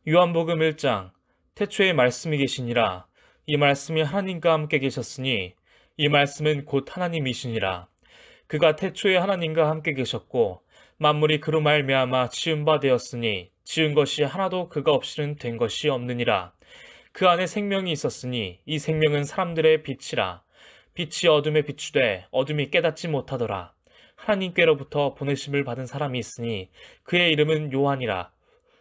요한복음 1장. 태초에 말씀이 계시니라. 이 말씀이 하나님과 함께 계셨으니 이 말씀은 곧 하나님이시니라. 그가 태초에 하나님과 함께 계셨고 만물이 그로 말미암아 지은 바 되었으니 지은 것이 하나도 그가 없이는 된 것이 없느니라. 그 안에 생명이 있었으니 이 생명은 사람들의 빛이라. 빛이 어둠에 비추되 어둠이 깨닫지 못하더라. 하나님께로부터 보내심을 받은 사람이 있으니 그의 이름은 요한이라.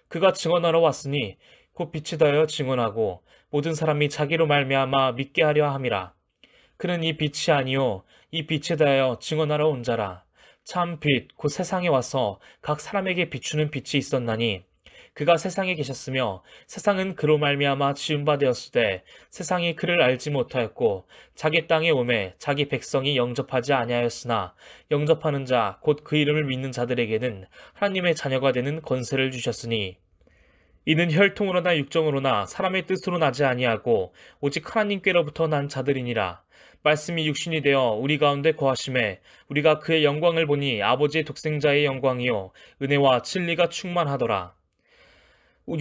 그가 증언하러 왔으니 곧 빛이 되어 증언하고 모든 사람이 자기로 말미암아 믿게 하려 함이라. 그는 이 빛이 아니요 이 빛에 대하여 증언하러 온 자라. 참 빛 곧 세상에 와서 각 사람에게 비추는 빛이 있었나니 그가 세상에 계셨으며 세상은 그로 말미암아 지은 바 되었으되 세상이 그를 알지 못하였고 자기 땅에 오매 자기 백성이 영접하지 아니하였으나 영접하는 자 곧 그 이름을 믿는 자들에게는 하나님의 자녀가 되는 권세를 주셨으니 이는 혈통으로나 육정으로나 사람의 뜻으로 나지 아니하고 오직 하나님께로부터 난 자들이니라. 말씀이 육신이 되어 우리 가운데 거하심에 우리가 그의 영광을 보니 아버지의 독생자의 영광이요 은혜와 진리가 충만하더라.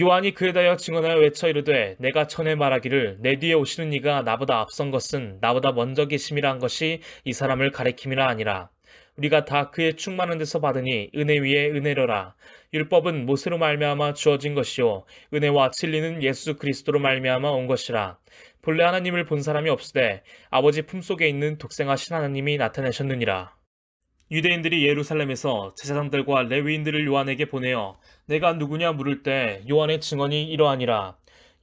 요한이 그에 대하여 증언하여 외쳐 이르되 내가 전에 말하기를 내 뒤에 오시는 이가 나보다 앞선 것은 나보다 먼저 계심이라 한 것이 이 사람을 가리킴이라 아니라. 우리가 다 그의 충만한 데서 받으니 은혜 위에 은혜로라. 율법은 모세로 말미암아 주어진 것이요 은혜와 진리는 예수 그리스도로 말미암아 온 것이라. 본래 하나님을 본 사람이 없으되 아버지 품속에 있는 독생하신 하나님이 나타내셨느니라. 유대인들이 예루살렘에서 제사장들과 레위인들을 요한에게 보내어 내가 누구냐 물을 때 요한의 증언이 이러하니라.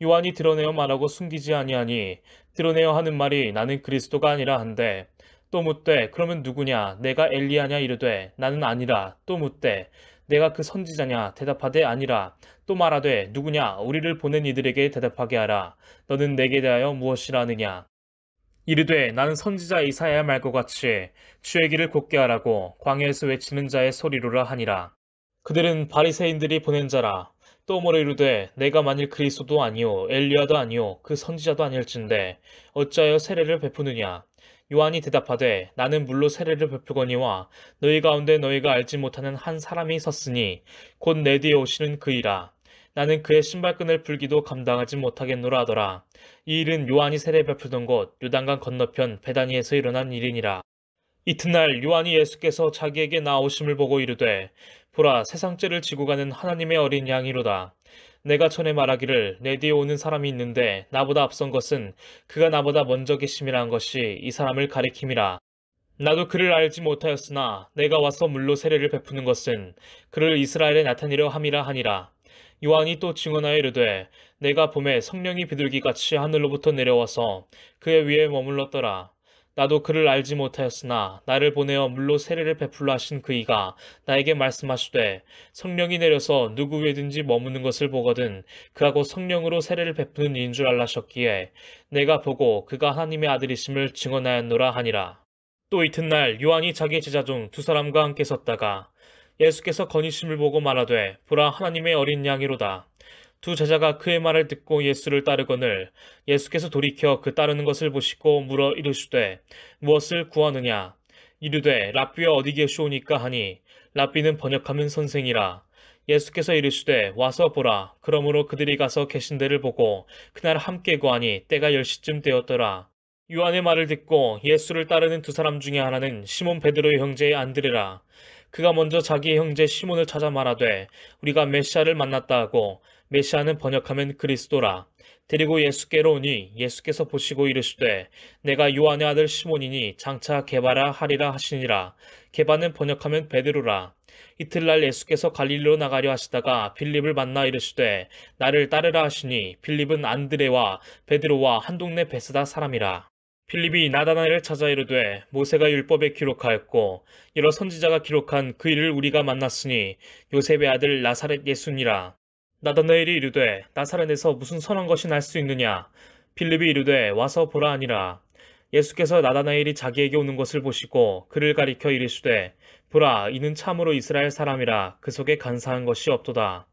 요한이 드러내어 말하고 숨기지 아니하니 드러내어 하는 말이 나는 그리스도가 아니라 한데 또 묻되 그러면 누구냐 내가 엘리야냐 이르되 나는 아니라 또 묻되 내가 그 선지자냐 대답하되 아니라 또 말하되 누구냐 우리를 보낸 이들에게 대답하게 하라. 너는 내게 대하여 무엇이라 하느냐. 이르되 나는 선지자 이사야의 말과 같이 주의 길을 곧게 하라고 광야에서 외치는 자의 소리로라 하니라. 그들은 바리새인들이 보낸 자라. 또 뭐라 이르되 내가 만일 그리스도도 아니요 엘리야도 아니요 그 선지자도 아닐진대 어찌하여 세례를 베푸느냐. 요한이 대답하되 나는 물로 세례를 베푸거니와 너희 가운데 너희가 알지 못하는 한 사람이 섰으니 곧 내 뒤에 오시는 그이라. 나는 그의 신발끈을 풀기도 감당하지 못하겠노라 하더라. 이 일은 요한이 세례 베푸던 곳 요단강 건너편 베다니에서 일어난 일이니라. 이튿날 요한이 예수께서 자기에게 나오심을 보고 이르되 보라 세상 죄를 지고 가는 하나님의 어린 양이로다. 내가 전에 말하기를 내 뒤에 오는 사람이 있는데 나보다 앞선 것은 그가 나보다 먼저 계심이라 한 것이 이 사람을 가리킴이라. 나도 그를 알지 못하였으나 내가 와서 물로 세례를 베푸는 것은 그를 이스라엘에 나타내려 함이라 하니라. 요한이 또 증언하여 이르되 내가 봄에 성령이 비둘기같이 하늘로부터 내려와서 그의 위에 머물렀더라. 나도 그를 알지 못하였으나 나를 보내어 물로 세례를 베풀라 하신 그이가 나에게 말씀하시되 성령이 내려서 누구 위에든지 머무는 것을 보거든 그하고 성령으로 세례를 베푸는 이인 줄 알라셨기에 내가 보고 그가 하나님의 아들이심을 증언하였노라 하니라. 또 이튿날 요한이 자기 제자 중 두 사람과 함께 섰다가 예수께서 건의심을 보고 말하되 보라 하나님의 어린 양이로다. 두 제자가 그의 말을 듣고 예수를 따르거늘 예수께서 돌이켜 그 따르는 것을 보시고 물어 이르시되 무엇을 구하느냐. 이르되 랍비여 어디 계시오니까 하니 랍비는 번역하면 선생이라. 예수께서 이르시되 와서 보라. 그러므로 그들이 가서 계신 데를 보고 그날 함께 구하니 때가 10시쯤 되었더라. 요한의 말을 듣고 예수를 따르는 두 사람 중에 하나는 시몬 베드로의 형제 안드레라. 그가 먼저 자기의 형제 시몬을 찾아 말하되 우리가 메시아를 만났다 하고 메시아는 번역하면 그리스도라. 데리고 예수께로 오니 예수께서 보시고 이르시되 내가 요한의 아들 시몬이니 장차 게바라 하리라 하시니라. 게바는 번역하면 베드로라. 이틀날 예수께서 갈릴리로 나가려 하시다가 빌립을 만나 이르시되 나를 따르라 하시니 빌립은 안드레와 베드로와 한 동네 베스다 사람이라. 필립이 나다나엘을 찾아 이르되 모세가 율법에 기록하였고 여러 선지자가 기록한 그 일을 우리가 만났으니 요셉의 아들 나사렛 예수니라. 나다나엘이 이르되 나사렛에서 무슨 선한 것이 날 수 있느냐. 필립이 이르되 와서 보라 하니라. 예수께서 나다나엘이 자기에게 오는 것을 보시고 그를 가리켜 이르시되 보라 이는 참으로 이스라엘 사람이라 그 속에 간사한 것이 없도다.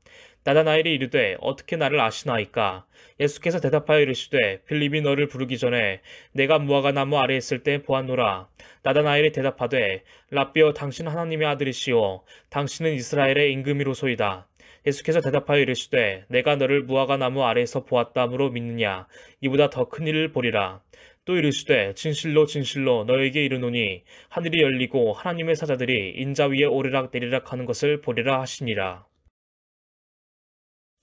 나다나엘이 이르되 어떻게 나를 아시나이까. 예수께서 대답하여 이르시되 필립이 너를 부르기 전에 내가 무화과 나무 아래에 있을 때 보았노라. 나다나엘이 대답하되 랍비여 당신 하나님의 아들이시오 당신은 이스라엘의 임금이로소이다. 예수께서 대답하여 이르시되 내가 너를 무화과 나무 아래에서 보았다므로 믿느냐? 이보다 더 큰 일을 보리라. 또 이르시되 진실로 진실로 너에게 이르노니 하늘이 열리고 하나님의 사자들이 인자 위에 오르락 내리락 하는 것을 보리라 하시니라.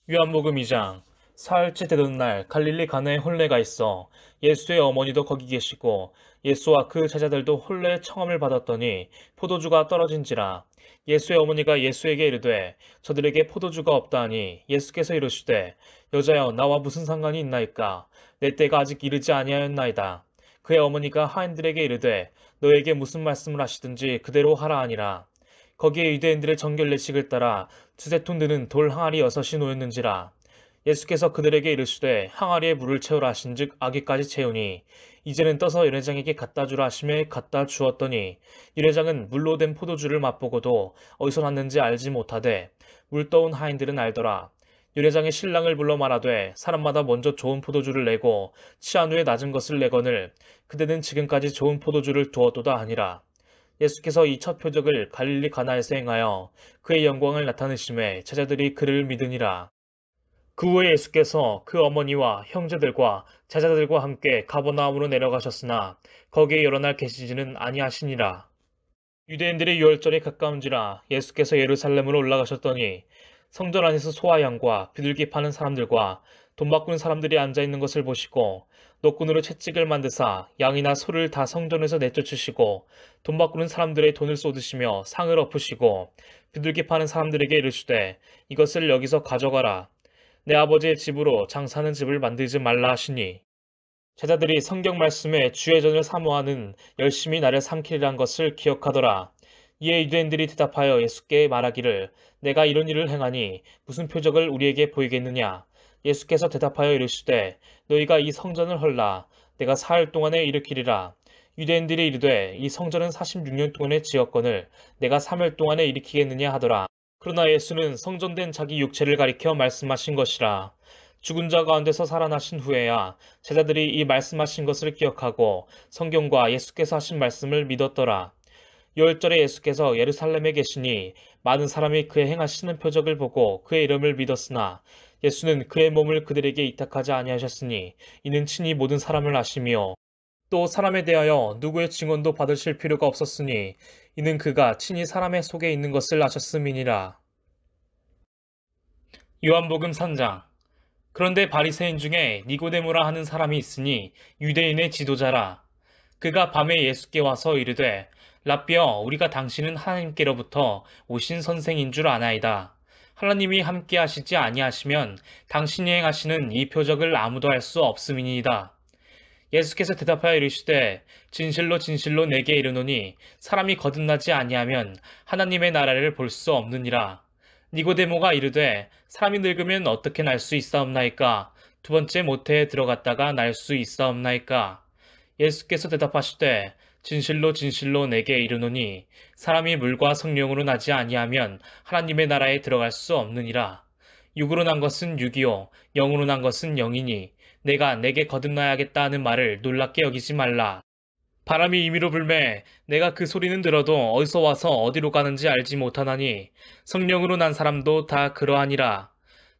요한복음 2장. 사흘째 되던 날 갈릴리 가나에 혼례가 있어 예수의 어머니도 거기 계시고 예수와 그 제자들도 혼례의 청함을 받았더니 포도주가 떨어진지라. 예수의 어머니가 예수에게 이르되 저들에게 포도주가 없다 하니 예수께서 이르시되 여자여 나와 무슨 상관이 있나이까? 내 때가 아직 이르지 아니하였나이다. 그의 어머니가 하인들에게 이르되 너에게 무슨 말씀을 하시든지 그대로 하라 하니라. 거기에 유대인들의 정결례식을 따라 두세 톤 드는 돌 항아리 6이 놓였는지라. 예수께서 그들에게 이르시되 항아리에 물을 채우라 하신즉 아기까지 채우니 이제는 떠서 연회장에게 갖다 주라 하심에 갖다 주었더니 연회장은 물로 된 포도주를 맛보고도 어디서 났는지 알지 못하되 물 떠온 하인들은 알더라. 연회장의 신랑을 불러 말하되 사람마다 먼저 좋은 포도주를 내고 취한 후에 낮은 것을 내거늘 그대는 지금까지 좋은 포도주를 두었도다 하니라. 예수께서 이 첫 표적을 갈릴리 가나에서 행하여 그의 영광을 나타내심에 제자들이 그를 믿으니라. 그 후에 예수께서 그 어머니와 형제들과 제자들과 함께 가버나움으로 내려가셨으나 거기에 여러 날 계시지는 아니하시니라. 유대인들의 유월절이 가까운지라 예수께서 예루살렘으로 올라가셨더니 성전 안에서 소와 양과 비둘기 파는 사람들과 돈 바꾸는 사람들이 앉아있는 것을 보시고 노끈으로 채찍을 만드사 양이나 소를 다 성전에서 내쫓으시고 돈 바꾸는 사람들의 돈을 쏟으시며 상을 엎으시고 비둘기 파는 사람들에게 이르시되 이것을 여기서 가져가라. 내 아버지의 집으로 장사하는 집을 만들지 말라 하시니 제자들이 성경 말씀에 주의 전을 사모하는 열심히 나를 삼키리란 것을 기억하더라. 이에 유대인들이 대답하여 예수께 말하기를 내가 이런 일을 행하니 무슨 표적을 우리에게 보이겠느냐? 예수께서 대답하여 이르시되 너희가 이 성전을 헐라 내가 사흘 동안에 일으키리라. 유대인들이 이르되 이 성전은 46년 동안에 지었거늘 내가 3일 동안에 일으키겠느냐 하더라. 그러나 예수는 성전된 자기 육체를 가리켜 말씀하신 것이라. 죽은 자 가운데서 살아나신 후에야 제자들이 이 말씀하신 것을 기억하고 성경과 예수께서 하신 말씀을 믿었더라. 유월절에 예수께서 예루살렘에 계시니 많은 사람이 그의 행하시는 표적을 보고 그의 이름을 믿었으나 예수는 그의 몸을 그들에게 이탁하지 아니하셨으니 이는 친히 모든 사람을 아시며 또 사람에 대하여 누구의 증언도 받으실 필요가 없었으니 이는 그가 친히 사람의 속에 있는 것을 아셨음이니라. 요한복음 3장. 그런데 바리새인 중에 니고데모라 하는 사람이 있으니 유대인의 지도자라. 그가 밤에 예수께 와서 이르되 랍비여 우리가 당신은 하나님께로부터 오신 선생인 줄 아나이다. 하나님이 함께 하시지 아니하시면 당신이 행하시는 이 표적을 아무도 할 수 없음이니이다. 예수께서 대답하여 이르시되 진실로 진실로 내게 이르노니 사람이 거듭나지 아니하면 하나님의 나라를 볼 수 없느니라. 니고데모가 이르되 사람이 늙으면 어떻게 날 수 있사옵나이까? 두 번째 모태에 들어갔다가 날 수 있사옵나이까? 예수께서 대답하시되 진실로 진실로 내게 이르노니 사람이 물과 성령으로 나지 아니하면 하나님의 나라에 들어갈 수 없느니라. 육으로 난 것은 육이요 영으로 난 것은 영이니 내가 내게 거듭나야겠다 하는 말을 놀랍게 여기지 말라. 바람이 임의로 불매 내가 그 소리는 들어도 어디서 와서 어디로 가는지 알지 못하나니 성령으로 난 사람도 다 그러하니라.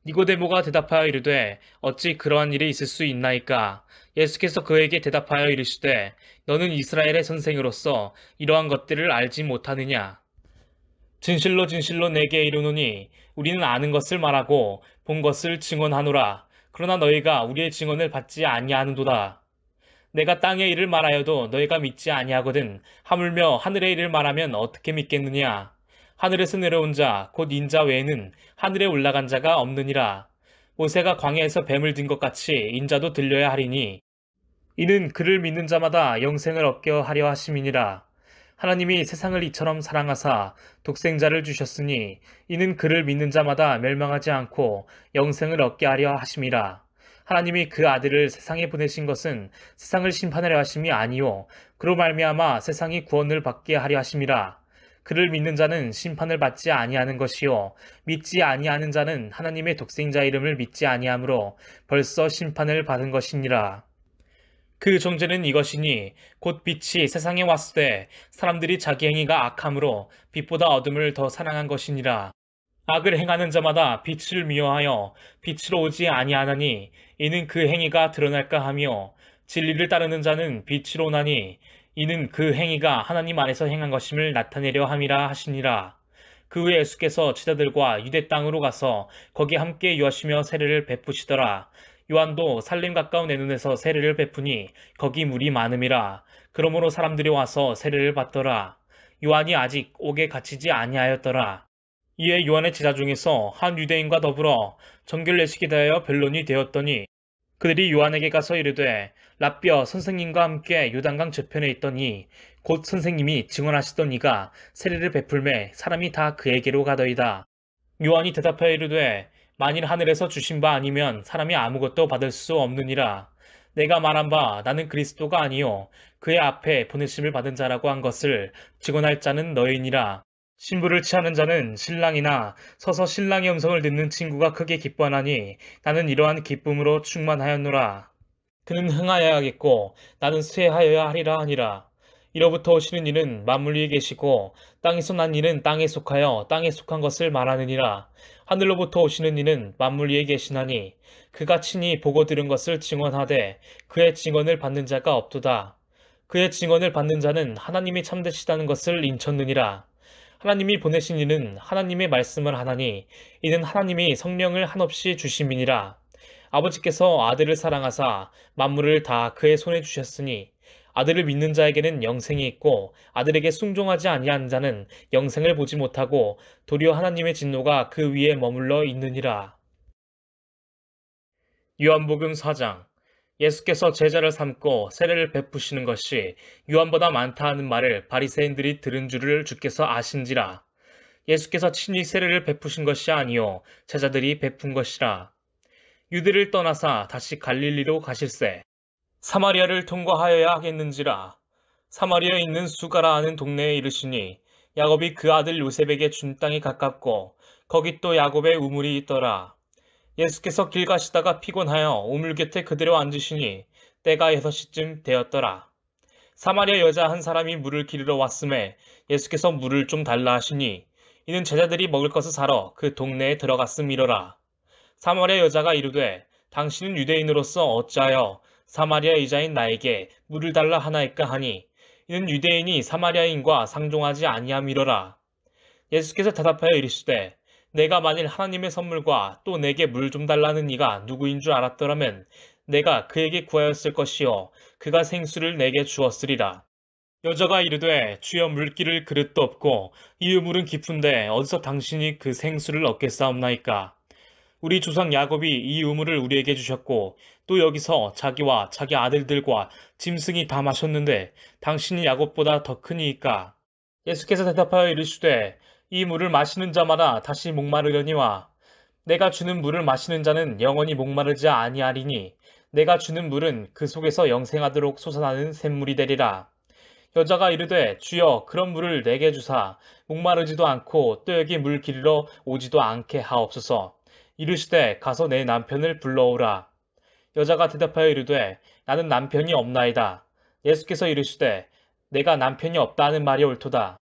니고데모가 대답하여 이르되 어찌 그러한 일이 있을 수 있나이까? 예수께서 그에게 대답하여 이르시되 너는 이스라엘의 선생으로서 이러한 것들을 알지 못하느냐? 진실로 진실로 내게 이르노니 우리는 아는 것을 말하고 본 것을 증언하노라. 그러나 너희가 우리의 증언을 받지 아니하는도다. 내가 땅의 일을 말하여도 너희가 믿지 아니하거든 하물며 하늘의 일을 말하면 어떻게 믿겠느냐? 하늘에서 내려온 자 곧 인자 외에는 하늘에 올라간 자가 없느니라. 모세가 광야에서 뱀을 든 것 같이 인자도 들려야 하리니 이는 그를 믿는 자마다 영생을 얻게 하려 하심이니라. 하나님이 세상을 이처럼 사랑하사 독생자를 주셨으니 이는 그를 믿는 자마다 멸망하지 않고 영생을 얻게 하려 하심이라. 하나님이 그 아들을 세상에 보내신 것은 세상을 심판하려 하심이 아니요 그로 말미암아 세상이 구원을 받게 하려 하심이라. 그를 믿는 자는 심판을 받지 아니하는 것이요 믿지 아니하는 자는 하나님의 독생자 이름을 믿지 아니하므로 벌써 심판을 받은 것이니라. 그 정죄는 이것이니 곧 빛이 세상에 왔을 때 사람들이 자기 행위가 악함으로 빛보다 어둠을 더 사랑한 것이니라. 악을 행하는 자마다 빛을 미워하여 빛으로 오지 아니하나니 이는 그 행위가 드러날까 하며 진리를 따르는 자는 빛으로 오나니 이는 그 행위가 하나님 안에서 행한 것임을 나타내려 함이라 하시니라. 그 후에 예수께서 제자들과 유대 땅으로 가서 거기 함께 유하시며 세례를 베푸시더라. 요한도 살림 가까운 애논에서 세례를 베푸니 거기 물이 많음이라. 그러므로 사람들이 와서 세례를 받더라. 요한이 아직 옥에 갇히지 아니하였더라. 이에 요한의 제자 중에서 한 유대인과 더불어 정결례식에 대하여 변론이 되었더니 그들이 요한에게 가서 이르되 라삐어 선생님과 함께 요단강 저편에 있더니 곧 선생님이 증언하시던 이가 세례를 베풀매 사람이 다 그에게로 가더이다. 요한이 대답하여 이르되 만일 하늘에서 주신 바 아니면 사람이 아무것도 받을 수 없느니라. 내가 말한 바 나는 그리스도가 아니요 그의 앞에 보내심을 받은 자라고 한 것을 증언할 자는 너희니라. 신부를 취하는 자는 신랑이나 서서 신랑의 음성을 듣는 친구가 크게 기뻐하나니 나는 이러한 기쁨으로 충만하였노라. 그는 흥하여야겠고 나는 쇠하여야 하리라 하니라. 이로부터 오시는 이는 만물 위에 계시고 땅에서 난 이는 땅에 속하여 땅에 속한 것을 말하느니라. 하늘로부터 오시는 이는 만물 위에 계시나니 그가 친히 보고 들은 것을 증언하되 그의 증언을 받는 자가 없도다. 그의 증언을 받는 자는 하나님이 참되시다는 것을 인쳤느니라. 하나님이 보내신 이는 하나님의 말씀을 하나니 이는 하나님이 성령을 한없이 주심이니라. 아버지께서 아들을 사랑하사 만물을 다 그의 손에 주셨으니 아들을 믿는 자에게는 영생이 있고 아들에게 순종하지 아니한 자는 영생을 보지 못하고 도리어 하나님의 진노가 그 위에 머물러 있느니라. 요한복음 4장. 예수께서 제자를 삼고 세례를 베푸시는 것이 요한보다 많다 하는 말을 바리새인들이 들은 줄을 주께서 아신지라. 예수께서 친히 세례를 베푸신 것이 아니요 제자들이 베푼 것이라. 유대를 떠나사 다시 갈릴리로 가실새 사마리아를 통과하여야 하겠는지라. 사마리아에 있는 수가라 하는 동네에 이르시니 야곱이 그 아들 요셉에게 준 땅이 가깝고 거기 또 야곱의 우물이 있더라. 예수께서 길 가시다가 피곤하여 우물 곁에 그대로 앉으시니 때가 6시쯤 되었더라. 사마리아 여자 한 사람이 물을 기르러 왔음에 예수께서 물을 좀 달라 하시니 이는 제자들이 먹을 것을 사러 그 동네에 들어갔음이로라. 사마리아 여자가 이르되 당신은 유대인으로서 어찌하여 사마리아 여자인 나에게 물을 달라 하나이까 하니 이는 유대인이 사마리아인과 상종하지 아니함이로라. 예수께서 대답하여 이르시되 내가 만일 하나님의 선물과 또 내게 물 좀 달라는 이가 누구인 줄 알았더라면 내가 그에게 구하였을 것이요 그가 생수를 내게 주었으리라. 여자가 이르되 주여 물기를 그릇도 없고 이 우물은 깊은데 어디서 당신이 그 생수를 얻겠사옵나이까. 우리 조상 야곱이 이 우물을 우리에게 주셨고 또 여기서 자기와 자기 아들들과 짐승이 다 마셨는데 당신이 야곱보다 더 크니이까. 예수께서 대답하여 이르시되 이 물을 마시는 자마다 다시 목마르려니와 내가 주는 물을 마시는 자는 영원히 목마르지 아니하리니 내가 주는 물은 그 속에서 영생하도록 솟아나는 샘물이 되리라. 여자가 이르되 주여 그런 물을 내게 주사 목마르지도 않고 또 여기 물 기르러 오지도 않게 하옵소서. 이르시되 가서 내 남편을 불러오라. 여자가 대답하여 이르되 나는 남편이 없나이다. 예수께서 이르시되 내가 남편이 없다 하는 말이 옳도다.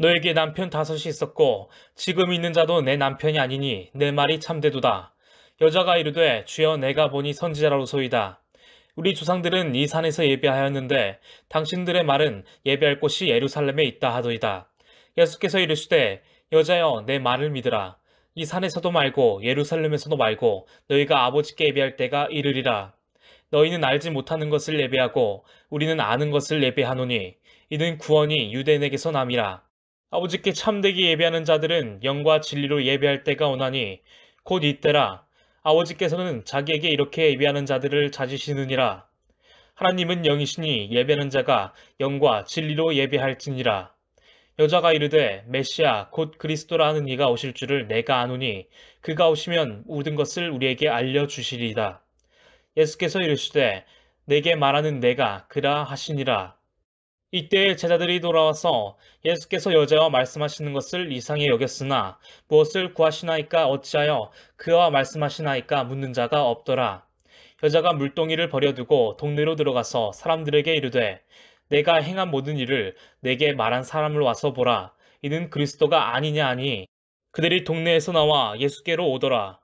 너에게 남편 5이 있었고 지금 있는 자도 내 남편이 아니니 내 말이 참되도다. 여자가 이르되 주여 내가 보니 선지자로소이다. 우리 조상들은 이 산에서 예배하였는데 당신들의 말은 예배할 곳이 예루살렘에 있다 하도이다. 예수께서 이르시되 여자여 내 말을 믿으라. 이 산에서도 말고 예루살렘에서도 말고 너희가 아버지께 예배할 때가 이르리라. 너희는 알지 못하는 것을 예배하고 우리는 아는 것을 예배하노니 이는 구원이 유대인에게서 남이라. 아버지께 참되게 예배하는 자들은 영과 진리로 예배할 때가 오나니 곧 이때라. 아버지께서는 자기에게 이렇게 예배하는 자들을 찾으시느니라. 하나님은 영이시니 예배하는 자가 영과 진리로 예배할지니라. 여자가 이르되 메시아 곧 그리스도라는 이가 오실 줄을 내가 아노니 그가 오시면 모든 것을 우리에게 알려주시리이다. 예수께서 이르시되 내게 말하는 내가 그라 하시니라. 이때 제자들이 돌아와서 예수께서 여자와 말씀하시는 것을 이상히 여겼으나 무엇을 구하시나이까 어찌하여 그와 말씀하시나이까 묻는 자가 없더라. 여자가 물동이를 버려두고 동네로 들어가서 사람들에게 이르되 내가 행한 모든 일을 내게 말한 사람을 와서 보라. 이는 그리스도가 아니냐 하니 그들이 동네에서 나와 예수께로 오더라.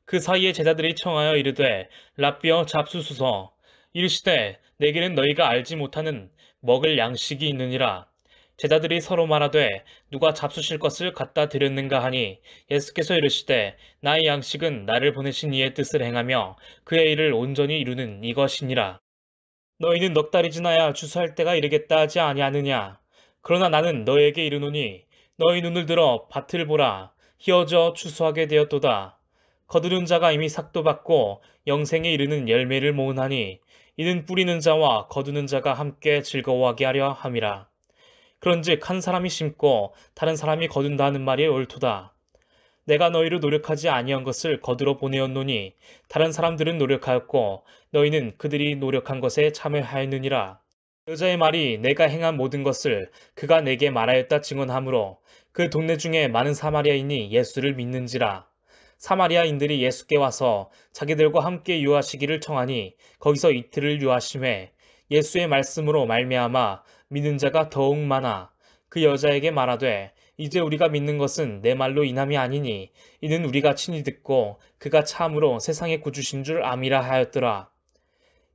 그 사이에 제자들이 청하여 이르되 라삐어 잡수소서. 이르시되 내게는 너희가 알지 못하는 먹을 양식이 있느니라. 제자들이 서로 말하되 누가 잡수실 것을 갖다 드렸는가 하니 예수께서 이르시되 나의 양식은 나를 보내신 이의 뜻을 행하며 그의 일을 온전히 이루는 이것이니라. 너희는 넉 달이 지나야 추수할 때가 이르겠다 하지 아니하느냐. 그러나 나는 너희에게 이르노니 너희 눈을 들어 밭을 보라. 희어져 추수하게 되었도다. 거두는 자가 이미 삭도 받고 영생에 이르는 열매를 모으나니 이는 뿌리는 자와 거두는 자가 함께 즐거워하게 하려 함이라. 그런즉 한 사람이 심고 다른 사람이 거둔다 하는 말이 옳도다. 내가 너희를 노력하지 아니한 것을 거두러 보내었노니 다른 사람들은 노력하였고 너희는 그들이 노력한 것에 참여하였느니라. 여자의 말이 내가 행한 모든 것을 그가 내게 말하였다 증언하므로 그 동네 중에 많은 사마리아인이 예수를 믿는지라. 사마리아인들이 예수께 와서 자기들과 함께 유하시기를 청하니 거기서 이틀을 유하심에 예수의 말씀으로 말미암아 믿는 자가 더욱 많아. 그 여자에게 말하되 이제 우리가 믿는 것은 내 말로 인함이 아니니 이는 우리가 친히 듣고 그가 참으로 세상의 구주신 줄 암이라 하였더라.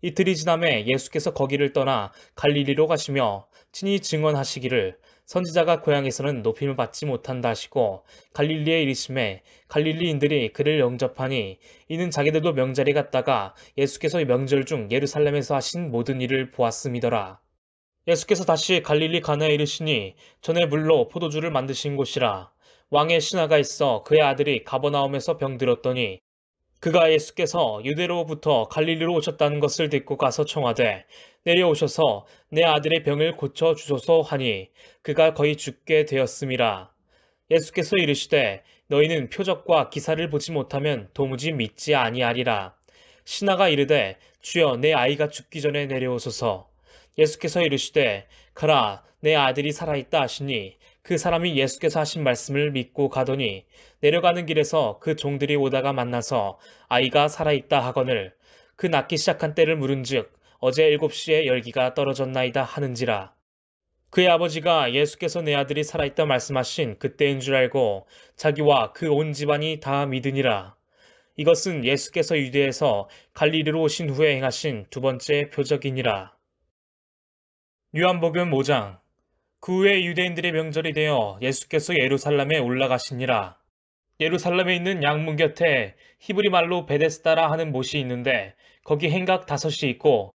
이틀이 지남에 예수께서 거기를 떠나 갈릴리로 가시며 친히 증언하시기를 선지자가 고향에서는 높임을 받지 못한다 하시고 갈릴리에 이르심에 갈릴리인들이 그를 영접하니 이는 자기들도 명절에 갔다가 예수께서 명절 중 예루살렘에서 하신 모든 일을 보았음이더라. 예수께서 다시 갈릴리 가나에 이르시니 전에 물로 포도주를 만드신 곳이라. 왕의 신하가 있어 그의 아들이 가버나움에서 병들었더니 그가 예수께서 유대로부터 갈릴리로 오셨다는 것을 듣고 가서 청하되 내려오셔서 내 아들의 병을 고쳐 주소서 하니 그가 거의 죽게 되었음이라. 예수께서 이르시되 너희는 표적과 기사를 보지 못하면 도무지 믿지 아니하리라. 신하가 이르되 주여 내 아이가 죽기 전에 내려오소서. 예수께서 이르시되 가라 내 아들이 살아있다 하시니 그 사람이 예수께서 하신 말씀을 믿고 가더니 내려가는 길에서 그 종들이 오다가 만나서 아이가 살아있다 하거늘 그 낳기 시작한 때를 물은즉 어제 7시에 열기가 떨어졌나이다 하는지라. 그의 아버지가 예수께서 내 아들이 살아있다 말씀하신 그때인 줄 알고 자기와 그 온 집안이 다 믿으니라. 이것은 예수께서 유대에서 갈릴리로 오신 후에 행하신 두 번째 표적이니라. 요한복음 5장. 그 후에 유대인들의 명절이 되어 예수께서 예루살렘에 올라가시니라. 예루살렘에 있는 양문 곁에 히브리 말로 베데스다라 하는 못이 있는데 거기 행각 5이 있고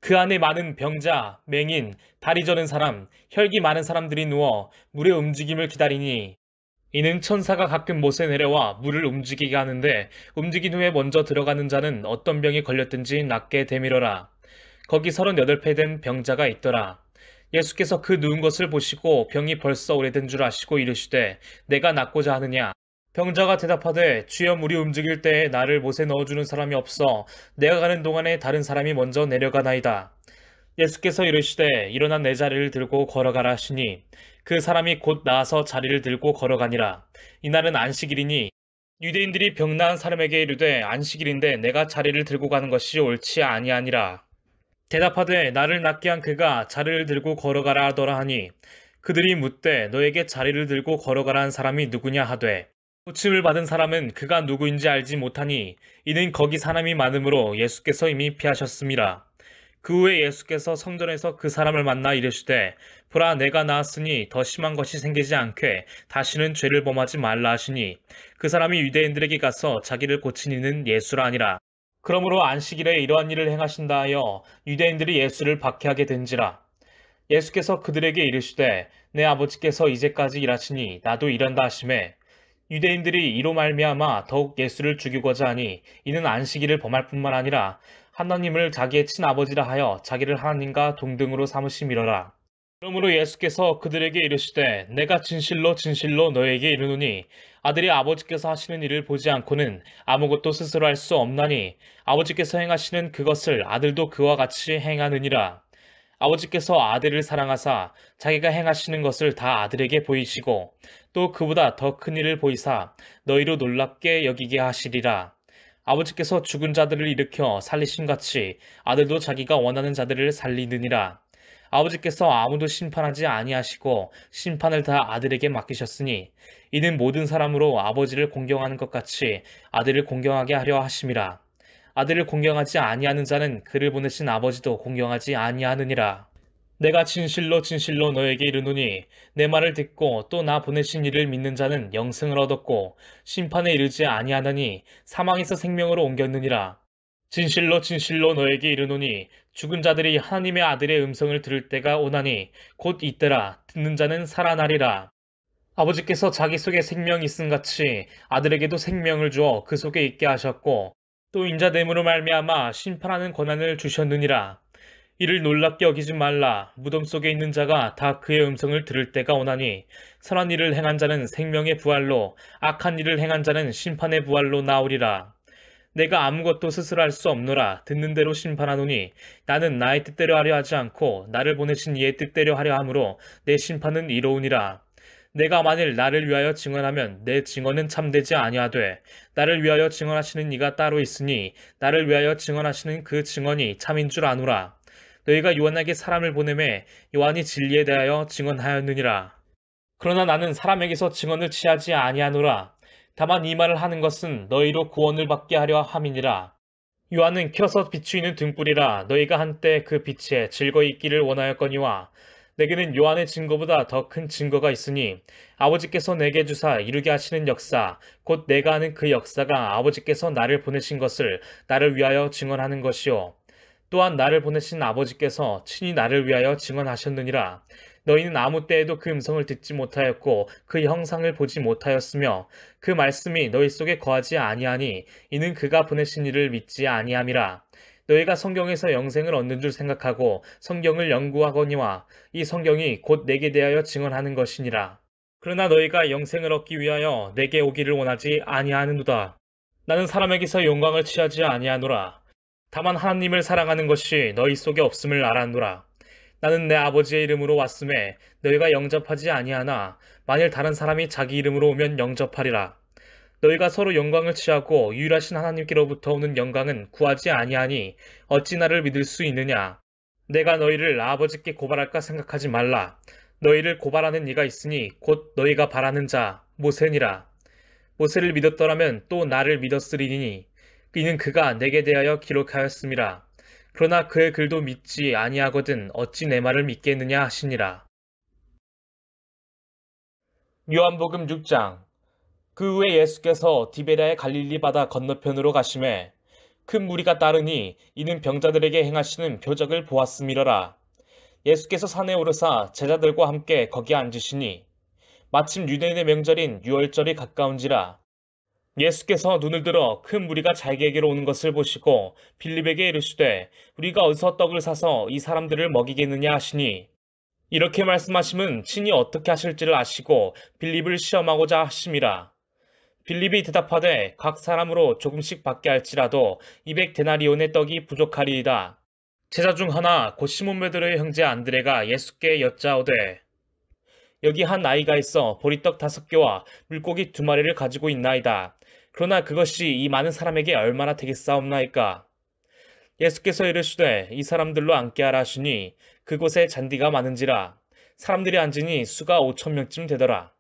그 안에 많은 병자, 맹인, 다리 저는 사람, 혈기 많은 사람들이 누워 물의 움직임을 기다리니 이는 천사가 가끔 못에 내려와 물을 움직이게 하는데 움직인 후에 먼저 들어가는 자는 어떤 병에 걸렸든지 낫게 되밀어라. 거기 38배 된 병자가 있더라. 예수께서 그 누운 것을 보시고 병이 벌써 오래된 줄 아시고 이르시되 내가 낫고자 하느냐. 병자가 대답하되 주여 물이 움직일 때에 나를 못에 넣어주는 사람이 없어 내가 가는 동안에 다른 사람이 먼저 내려가나이다. 예수께서 이르시되 일어나 내 자리를 들고 걸어가라 하시니 그 사람이 곧 나아서 자리를 들고 걸어가니라. 이날은 안식일이니 유대인들이 병 나은 사람에게 이르되 안식일인데 내가 자리를 들고 가는 것이 옳지 아니하니라. 대답하되 나를 낫게 한 그가 자리를 들고 걸어가라 하더라 하니 그들이 묻되 너에게 자리를 들고 걸어가라 한 사람이 누구냐 하되 고침을 받은 사람은 그가 누구인지 알지 못하니 이는 거기 사람이 많으므로 예수께서 이미 피하셨습니다. 그 후에 예수께서 성전에서 그 사람을 만나 이르시되 보라 내가 나았으니 더 심한 것이 생기지 않게 다시는 죄를 범하지 말라 하시니 그 사람이 유대인들에게 가서 자기를 고친 이는 예수라 하니라. 그러므로 안식일에 이러한 일을 행하신다 하여 유대인들이 예수를 박해하게 된지라. 예수께서 그들에게 이르시되 내 아버지께서 이제까지 일하시니 나도 일한다 하시매 유대인들이 이로 말미암아 더욱 예수를 죽이고자 하니 이는 안식일을 범할 뿐만 아니라 하나님을 자기의 친아버지라 하여 자기를 하나님과 동등으로 삼으심이로라. 그러므로 예수께서 그들에게 이르시되 내가 진실로 진실로 너에게 이르노니 아들이 아버지께서 하시는 일을 보지 않고는 아무것도 스스로 할 수 없나니 아버지께서 행하시는 그것을 아들도 그와 같이 행하느니라. 아버지께서 아들을 사랑하사 자기가 행하시는 것을 다 아들에게 보이시고 또 그보다 더 큰 일을 보이사 너희로 놀랍게 여기게 하시리라. 아버지께서 죽은 자들을 일으켜 살리심같이 아들도 자기가 원하는 자들을 살리느니라. 아버지께서 아무도 심판하지 아니하시고 심판을 다 아들에게 맡기셨으니 이는 모든 사람으로 아버지를 공경하는 것 같이 아들을 공경하게 하려 하심이라. 아들을 공경하지 아니하는 자는 그를 보내신 아버지도 공경하지 아니하느니라. 내가 진실로 진실로 너에게 이르노니 내 말을 듣고 또 나 보내신 이를 믿는 자는 영생을 얻었고 심판에 이르지 아니하나니 사망에서 생명으로 옮겼느니라. 진실로 진실로 너에게 이르노니 죽은 자들이 하나님의 아들의 음성을 들을 때가 오나니 곧 이때라. 듣는 자는 살아나리라. 아버지께서 자기 속에 생명이 있음 같이 아들에게도 생명을 주어 그 속에 있게 하셨고 또 인자됨으로 말미암아 심판하는 권한을 주셨느니라. 이를 놀랍게 여기지 말라. 무덤 속에 있는 자가 다 그의 음성을 들을 때가 오나니 선한 일을 행한 자는 생명의 부활로 악한 일을 행한 자는 심판의 부활로 나오리라. 내가 아무것도 스스로 할 수 없노라. 듣는 대로 심판하노니 나는 나의 뜻대로 하려 하지 않고 나를 보내신 이의 뜻대로 하려 함으로 내 심판은 이로우니라. 내가 만일 나를 위하여 증언하면 내 증언은 참되지 아니하되 나를 위하여 증언하시는 이가 따로 있으니 나를 위하여 증언하시는 그 증언이 참인 줄 아노라. 너희가 요한에게 사람을 보내매 요한이 진리에 대하여 증언하였느니라. 그러나 나는 사람에게서 증언을 취하지 아니하노라. 다만 이 말을 하는 것은 너희로 구원을 받게 하려 함이니라. 요한은 켜서 비추이는 등불이라. 너희가 한때 그 빛에 즐거이 있기를 원하였거니와 내게는 요한의 증거보다 더 큰 증거가 있으니 아버지께서 내게 주사 이루게 하시는 역사 곧 내가 하는 그 역사가 아버지께서 나를 보내신 것을 나를 위하여 증언하는 것이요 또한 나를 보내신 아버지께서 친히 나를 위하여 증언하셨느니라. 너희는 아무 때에도 그 음성을 듣지 못하였고 그 형상을 보지 못하였으며 그 말씀이 너희 속에 거하지 아니하니 이는 그가 보내신 이를 믿지 아니함이라. 너희가 성경에서 영생을 얻는 줄 생각하고 성경을 연구하거니와 이 성경이 곧 내게 대하여 증언하는 것이니라. 그러나 너희가 영생을 얻기 위하여 내게 오기를 원하지 아니하느니라. 나는 사람에게서 영광을 취하지 아니하노라. 다만 하나님을 사랑하는 것이 너희 속에 없음을 알았노라. 나는 내 아버지의 이름으로 왔음에 너희가 영접하지 아니하나 만일 다른 사람이 자기 이름으로 오면 영접하리라. 너희가 서로 영광을 취하고 유일하신 하나님께로부터 오는 영광은 구하지 아니하니 어찌 나를 믿을 수 있느냐. 내가 너희를 아버지께 고발할까 생각하지 말라. 너희를 고발하는 이가 있으니 곧 너희가 바라는 자 모세니라. 모세를 믿었더라면 또 나를 믿었으리니 이는 그가 내게 대하여 기록하였음이라. 그러나 그의 글도 믿지 아니하거든 어찌 내 말을 믿겠느냐 하시니라. 요한복음 6장. 그 후에 예수께서 디베랴의 갈릴리 바다 건너편으로 가심에 큰 무리가 따르니 이는 병자들에게 행하시는 표적을 보았음이러라. 예수께서 산에 오르사 제자들과 함께 거기 앉으시니 마침 유대인의 명절인 유월절이 가까운지라. 예수께서 눈을 들어 큰 무리가 자기에게로 오는 것을 보시고 빌립에게 이르시되 우리가 어디서 떡을 사서 이 사람들을 먹이겠느냐 하시니 이렇게 말씀하심은 친히 어떻게 하실지를 아시고 빌립을 시험하고자 하심이라. 빌립이 대답하되 각 사람으로 조금씩 받게 할지라도 200데나리온의 떡이 부족하리이다. 제자 중 하나 곧 시몬 베드로의 형제 안드레가 예수께 여짜오되 여기 한 아이가 있어 보리떡 5개와 물고기 2마리를 가지고 있나이다. 그러나 그것이 이 많은 사람에게 얼마나 되겠사옵나이까. 예수께서 이르시되 이 사람들로 앉게 하라 하시니 그곳에 잔디가 많은지라. 사람들이 앉으니 수가 5,000명쯤 되더라.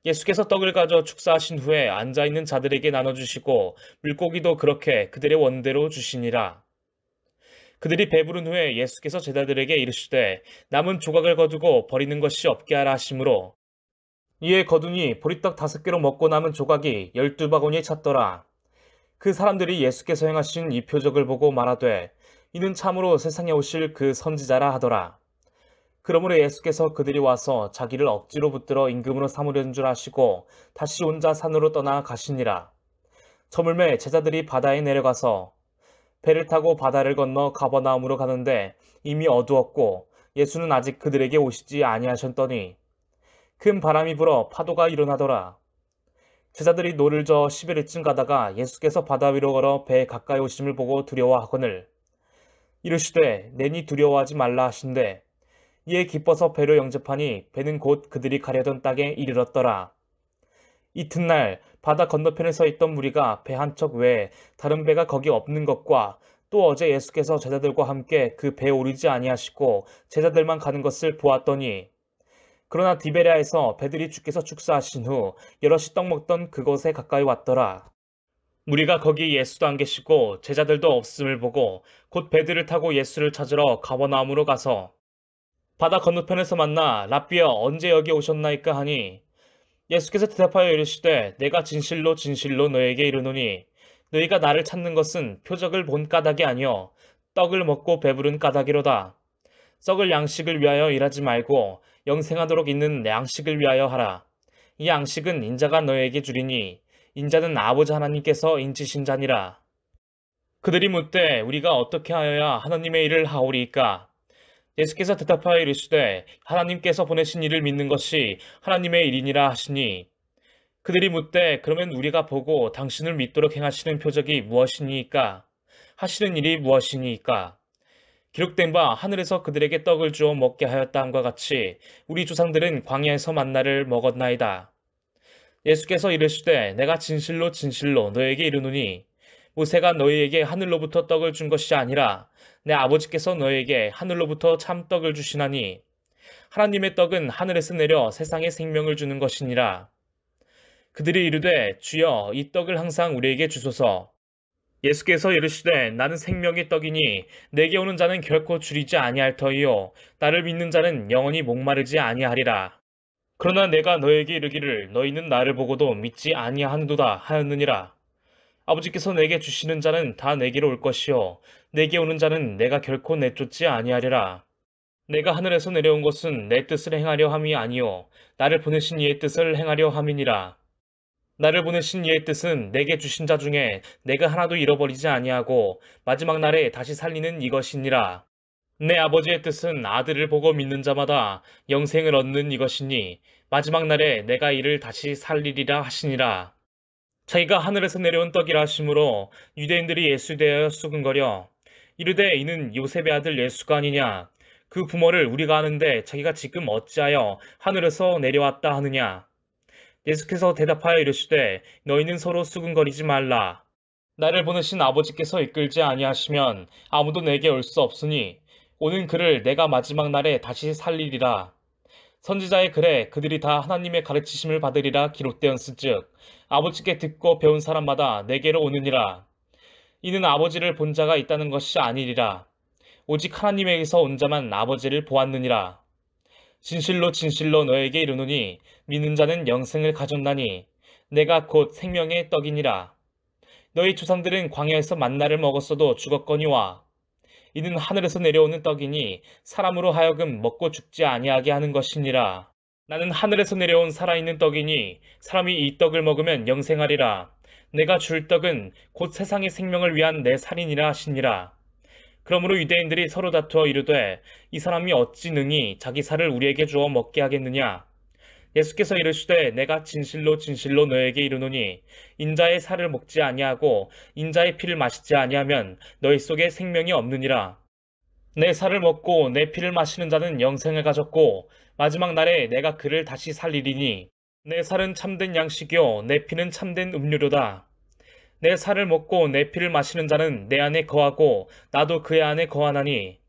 예수께서 떡을 가져 축사하신 후에 앉아있는 자들에게 나눠주시고 물고기도 그렇게 그들의 원대로 주시니라. 그들이 배부른 후에 예수께서 제자들에게 이르시되 남은 조각을 거두고 버리는 것이 없게 하라 하시므로 이에 거두니 보리떡 5개로 먹고 남은 조각이 12바구니에 찼더라. 그 사람들이 예수께서 행하신 이 표적을 보고 말하되 이는 참으로 세상에 오실 그 선지자라 하더라. 그러므로 예수께서 그들이 와서 자기를 억지로 붙들어 임금으로 삼으려는 줄 아시고 다시 혼자 산으로 떠나 가시니라. 저물매 제자들이 바다에 내려가서 배를 타고 바다를 건너 가버나움으로 가는데 이미 어두웠고 예수는 아직 그들에게 오시지 아니하셨더니 큰 바람이 불어 파도가 일어나더라. 제자들이 노를 저어 11일쯤 가다가 예수께서 바다 위로 걸어 배에 가까이 오심을 보고 두려워하거늘 이르시되 내니 두려워하지 말라 하신대 이에 기뻐서 배로 영접하니 배는 곧 그들이 가려던 땅에 이르렀더라. 이튿날 바다 건너편에 서 있던 무리가 배 한 척 외에 다른 배가 거기 없는 것과 또 어제 예수께서 제자들과 함께 그 배에 오르지 아니하시고 제자들만 가는 것을 보았더니 그러나 디베랴에서 배들이 주께서 축사하신 후 여럿이 떡 먹던 그곳에 가까이 왔더라. 무리가 거기 예수도 안 계시고 제자들도 없음을 보고 곧 배들을 타고 예수를 찾으러 가버나움으로 가서 바다 건너편에서 만나 랍비여 언제 여기 오셨나이까 하니 예수께서 대답하여 이르시되 내가 진실로 진실로 너에게 이르노니 너희가 나를 찾는 것은 표적을 본 까닭이 아니요 떡을 먹고 배부른 까닭이로다. 썩을 양식을 위하여 일하지 말고 영생하도록 있는 양식을 위하여 하라. 이 양식은 인자가 너에게 주리니 인자는 아버지 하나님께서 인치신 자니라. 그들이 묻되 우리가 어떻게 하여야 하나님의 일을 하오리이까? 예수께서 대답하여 이르시되 하나님께서 보내신 이를 믿는 것이 하나님의 일이니라 하시니 그들이 묻되 그러면 우리가 보고 당신을 믿도록 행하시는 표적이 무엇이니이까? 하시는 일이 무엇이니이까? 기록된 바 하늘에서 그들에게 떡을 주어 먹게 하였다 함과 같이 우리 조상들은 광야에서 만나를 먹었나이다. 예수께서 이르시되 내가 진실로 진실로 너에게 이르노니 모세가 너희에게 하늘로부터 떡을 준 것이 아니라 내 아버지께서 너에게 하늘로부터 참떡을 주시나니 하나님의 떡은 하늘에서 내려 세상에 생명을 주는 것이니라. 그들이 이르되 주여 이 떡을 항상 우리에게 주소서. 예수께서 이르시되 나는 생명의 떡이니 내게 오는 자는 결코 줄이지 아니할 터이요 나를 믿는 자는 영원히 목마르지 아니하리라. 그러나 내가 너에게 이르기를 너희는 나를 보고도 믿지 아니하는도다 하였느니라. 아버지께서 내게 주시는 자는 다 내게로 올 것이요 내게 오는 자는 내가 결코 내쫓지 아니하리라. 내가 하늘에서 내려온 것은 내 뜻을 행하려 함이 아니요 나를 보내신 이의 뜻을 행하려 함이니라. 나를 보내신 이의 뜻은 내게 주신 자 중에 내가 하나도 잃어버리지 아니하고 마지막 날에 다시 살리는 이것이니라. 내 아버지의 뜻은 아들을 보고 믿는 자마다 영생을 얻는 이것이니 마지막 날에 내가 이를 다시 살리리라 하시니라. 자기가 하늘에서 내려온 떡이라 하심으로 유대인들이 예수에 대하여 수근거려 이르되 이는 요셉의 아들 예수가 아니냐? 그 부모를 우리가 아는데 자기가 지금 어찌하여 하늘에서 내려왔다 하느냐? 예수께서 대답하여 이르시되 너희는 서로 수근거리지 말라. 나를 보내신 아버지께서 이끌지 아니하시면 아무도 내게 올 수 없으니 오는 그를 내가 마지막 날에 다시 살리리라. 선지자의 글에 그들이 다 하나님의 가르치심을 받으리라 기록되었은즉 아버지께 듣고 배운 사람마다 내게로 오느니라. 이는 아버지를 본 자가 있다는 것이 아니리라. 오직 하나님에게서 온 자만 아버지를 보았느니라. 진실로 진실로 너에게 이르노니 믿는 자는 영생을 가졌나니 내가 곧 생명의 떡이니라. 너희 조상들은 광야에서 만나를 먹었어도 죽었거니와 이는 하늘에서 내려오는 떡이니 사람으로 하여금 먹고 죽지 아니하게 하는 것이니라. 나는 하늘에서 내려온 살아있는 떡이니 사람이 이 떡을 먹으면 영생하리라. 내가 줄 떡은 곧 세상의 생명을 위한 내 살이니라 하시니라. 그러므로 유대인들이 서로 다투어 이르되 이 사람이 어찌 능히 자기 살을 우리에게 주어 먹게 하겠느냐? 예수께서 이르시되 내가 진실로 진실로 너에게 이르노니 인자의 살을 먹지 아니하고 인자의 피를 마시지 아니하면 너희 속에 생명이 없느니라. 내 살을 먹고 내 피를 마시는 자는 영생을 가졌고 마지막 날에 내가 그를 다시 살리리니 내 살은 참된 양식이요 내 피는 참된 음료로다. 내 살을 먹고 내 피를 마시는 자는 내 안에 거하고 나도 그의 안에 거하나니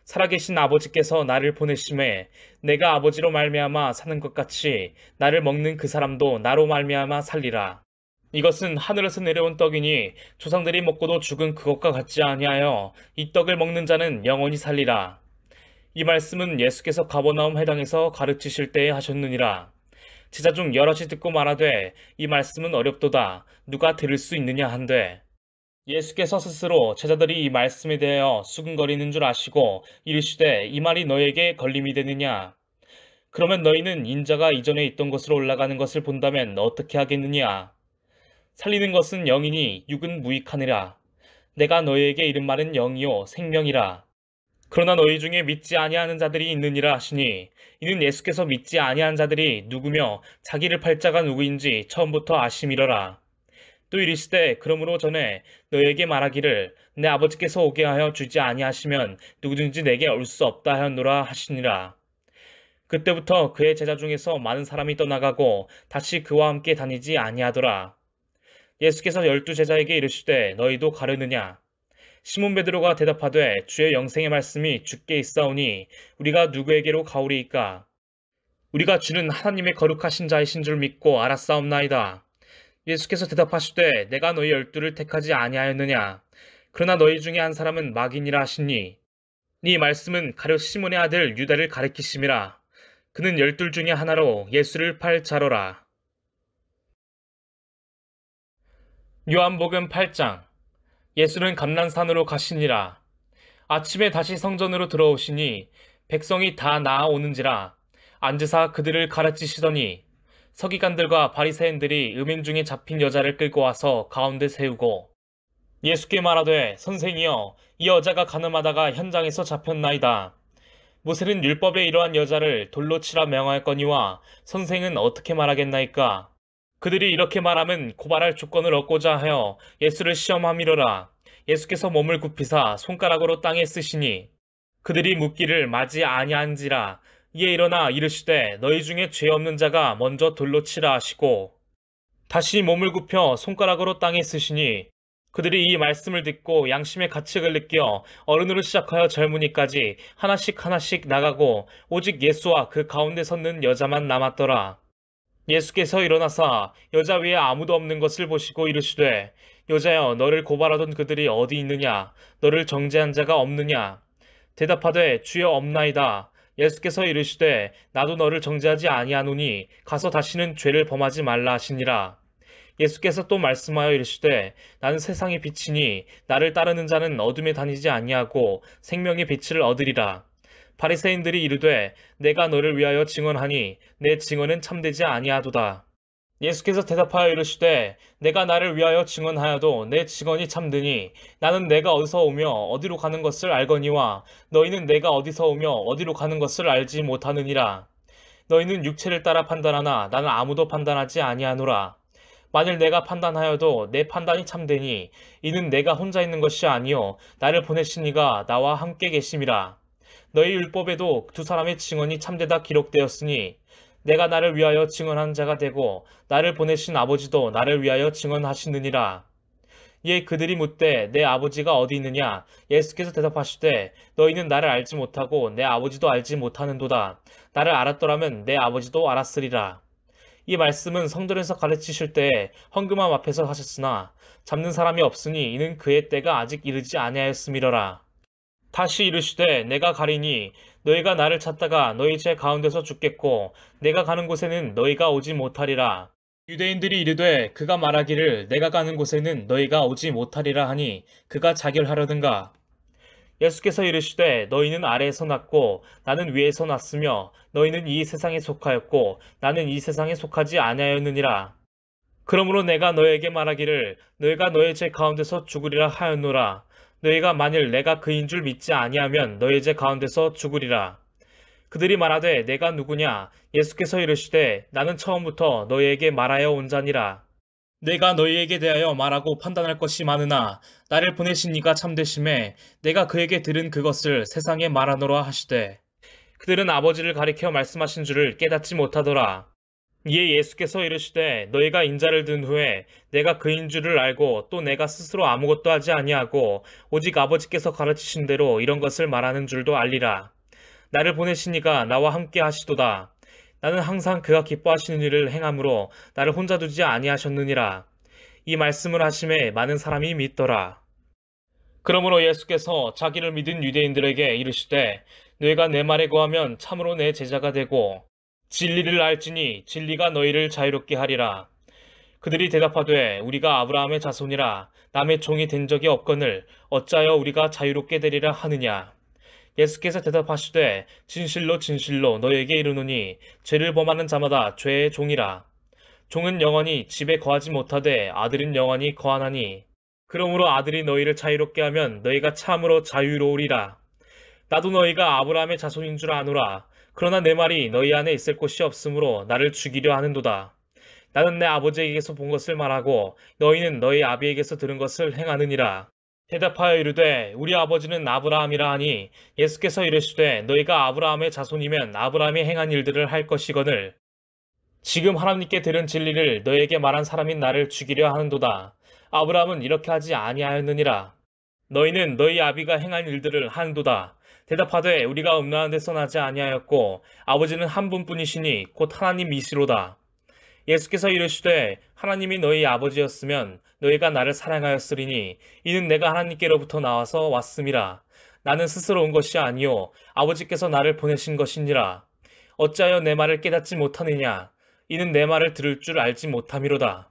살아계신 아버지께서 나를 보내심에 내가 아버지로 말미암아 사는 것 같이 나를 먹는 그 사람도 나로 말미암아 살리라. 이것은 하늘에서 내려온 떡이니 조상들이 먹고도 죽은 그것과 같지 아니하여 이 떡을 먹는 자는 영원히 살리라. 이 말씀은 예수께서 가버나움 회당에서 가르치실 때에 하셨느니라. 제자 중 여럿이 듣고 말하되 이 말씀은 어렵도다. 누가 들을 수 있느냐 한되 예수께서 스스로 제자들이 이 말씀에 대하여 수근거리는 줄 아시고 이르시되 이 말이 너에게 걸림이 되느냐? 그러면 너희는 인자가 이전에 있던 곳으로 올라가는 것을 본다면 어떻게 하겠느냐? 살리는 것은 영이니 육은 무익하니라. 내가 너희에게 이른 말은 영이요 생명이라. 그러나 너희 중에 믿지 아니하는 자들이 있느니라 하시니 이는 예수께서 믿지 아니한 자들이 누구며 자기를 팔 자가 누구인지 처음부터 아심이러라. 또 이르시되 그러므로 전에 너에게 말하기를 내 아버지께서 오게 하여 주지 아니하시면 누구든지 내게 올 수 없다 하였노라 하시니라. 그때부터 그의 제자 중에서 많은 사람이 떠나가고 다시 그와 함께 다니지 아니하더라. 예수께서 12 제자에게 이르시되 너희도 가르느냐? 시몬 베드로가 대답하되 주의 영생의 말씀이 주께 있사오니 우리가 누구에게로 가오리이까? 우리가 주는 하나님의 거룩하신 자이신 줄 믿고 알았사옵나이다. 예수께서 대답하시되 내가 너희 12를 택하지 아니하였느냐? 그러나 너희 중에 한 사람은 마귀니라 하시니 이 말씀은 가룟 시몬의 아들 유다를 가리키심이라. 그는 12 중에 하나로 예수를 팔 자로라. 요한복음 8장. 예수는 감난산으로 가시니라. 아침에 다시 성전으로 들어오시니 백성이 다 나아오는지라 앉으사 그들을 가르치시더니 서기관들과 바리새인들이 음행 중에 잡힌 여자를 끌고 와서 가운데 세우고 예수께 말하되 선생이여 이 여자가 간음하다가 현장에서 잡혔나이다. 모세는 율법에 이러한 여자를 돌로 치라 명하였거니와 선생은 어떻게 말하겠나이까? 그들이 이렇게 말하면 고발할 조건을 얻고자 하여 예수를 시험함이로라. 예수께서 몸을 굽히사 손가락으로 땅에 쓰시니 그들이 묻기를 맞이 아니한지라. 이에 일어나 이르시되 너희 중에 죄 없는 자가 먼저 돌로 치라 하시고 다시 몸을 굽혀 손가락으로 땅에 쓰시니 그들이 이 말씀을 듣고 양심의 가책을 느껴 어른으로 시작하여 젊은이까지 하나씩 하나씩 나가고 오직 예수와 그 가운데 섰는 여자만 남았더라. 예수께서 일어나사 여자 위에 아무도 없는 것을 보시고 이르시되 여자여 너를 고발하던 그들이 어디 있느냐? 너를 정죄한 자가 없느냐? 대답하되 주여 없나이다. 예수께서 이르시되 나도 너를 정죄하지 아니하노니 가서 다시는 죄를 범하지 말라 하시니라. 예수께서 또 말씀하여 이르시되 나는 세상의 빛이니 나를 따르는 자는 어둠에 다니지 아니하고 생명의 빛을 얻으리라. 바리새인들이 이르되 내가 너를 위하여 증언하니 내 증언은 참되지 아니하도다. 예수께서 대답하여 이르시되 내가 나를 위하여 증언하여도 내 증언이 참되니 나는 내가 어디서 오며 어디로 가는 것을 알거니와 너희는 내가 어디서 오며 어디로 가는 것을 알지 못하느니라. 너희는 육체를 따라 판단하나 나는 아무도 판단하지 아니하노라. 만일 내가 판단하여도 내 판단이 참되니 이는 내가 혼자 있는 것이 아니요 나를 보내신 이가 나와 함께 계심이라. 너희 율법에도 두 사람의 증언이 참되다 기록되었으니 내가 나를 위하여 증언한 자가 되고 나를 보내신 아버지도 나를 위하여 증언하시느니라. 이에 그들이 묻되 내 아버지가 어디 있느냐? 예수께서 대답하시되 너희는 나를 알지 못하고 내 아버지도 알지 못하는도다. 나를 알았더라면 내 아버지도 알았으리라. 이 말씀은 성전에서 가르치실 때에 헌금함 앞에서 하셨으나 잡는 사람이 없으니 이는 그의 때가 아직 이르지 아니하였음이러라. 다시 이르시되 내가 가리니 너희가 나를 찾다가 너희 제 가운데서 죽겠고 내가 가는 곳에는 너희가 오지 못하리라. 유대인들이 이르되 그가 말하기를 내가 가는 곳에는 너희가 오지 못하리라 하니 그가 자결하려는가? 예수께서 이르시되 너희는 아래에서 났고 나는 위에서 났으며 너희는 이 세상에 속하였고 나는 이 세상에 속하지 아니하였느니라. 그러므로 내가 너희에게 말하기를 너희가 너희 제 가운데서 죽으리라 하였노라. 너희가 만일 내가 그인 줄 믿지 아니하면 너희 제 가운데서 죽으리라. 그들이 말하되 내가 누구냐? 예수께서 이르시되 나는 처음부터 너희에게 말하여 온 자니라. 내가 너희에게 대하여 말하고 판단할 것이 많으나 나를 보내신 이가 참되심에 내가 그에게 들은 그것을 세상에 말하노라 하시되 그들은 아버지를 가리켜 말씀하신 줄을 깨닫지 못하더라. 이에 예수께서 이르시되 너희가 인자를 든 후에 내가 그인 줄을 알고 또 내가 스스로 아무것도 하지 아니하고 오직 아버지께서 가르치신 대로 이런 것을 말하는 줄도 알리라. 나를 보내신 이가 나와 함께 하시도다. 나는 항상 그가 기뻐하시는 일을 행함으로 나를 혼자 두지 아니하셨느니라. 이 말씀을 하심에 많은 사람이 믿더라. 그러므로 예수께서 자기를 믿은 유대인들에게 이르시되 너희가 내 말에 거하면 참으로 내 제자가 되고 진리를 알지니 진리가 너희를 자유롭게 하리라. 그들이 대답하되 우리가 아브라함의 자손이라 남의 종이 된 적이 없거늘 어찌하여 우리가 자유롭게 되리라 하느냐. 예수께서 대답하시되 진실로 진실로 너희에게 이르노니 죄를 범하는 자마다 죄의 종이라. 종은 영원히 집에 거하지 못하되 아들은 영원히 거하나니 그러므로 아들이 너희를 자유롭게 하면 너희가 참으로 자유로우리라. 나도 너희가 아브라함의 자손인 줄 아노라. 그러나 내 말이 너희 안에 있을 곳이 없으므로 나를 죽이려 하는도다. 나는 내 아버지에게서 본 것을 말하고 너희는 너희 아비에게서 들은 것을 행하느니라. 대답하여 이르되 우리 아버지는 아브라함이라 하니 예수께서 이르시되 너희가 아브라함의 자손이면 아브라함이 행한 일들을 할 것이거늘 지금 하나님께 들은 진리를 너희에게 말한 사람인 나를 죽이려 하는도다. 아브라함은 이렇게 하지 아니하였느니라. 너희는 너희 아비가 행한 일들을 하는도다. 대답하되 우리가 음란한 데서 나지 아니하였고 아버지는 한 분뿐이시니 곧 하나님이시로다. 예수께서 이르시되 하나님이 너희 아버지였으면 너희가 나를 사랑하였으리니 이는 내가 하나님께로부터 나와서 왔음이라. 나는 스스로 온 것이 아니요 아버지께서 나를 보내신 것이니라. 어찌하여 내 말을 깨닫지 못하느냐. 이는 내 말을 들을 줄 알지 못함이로다.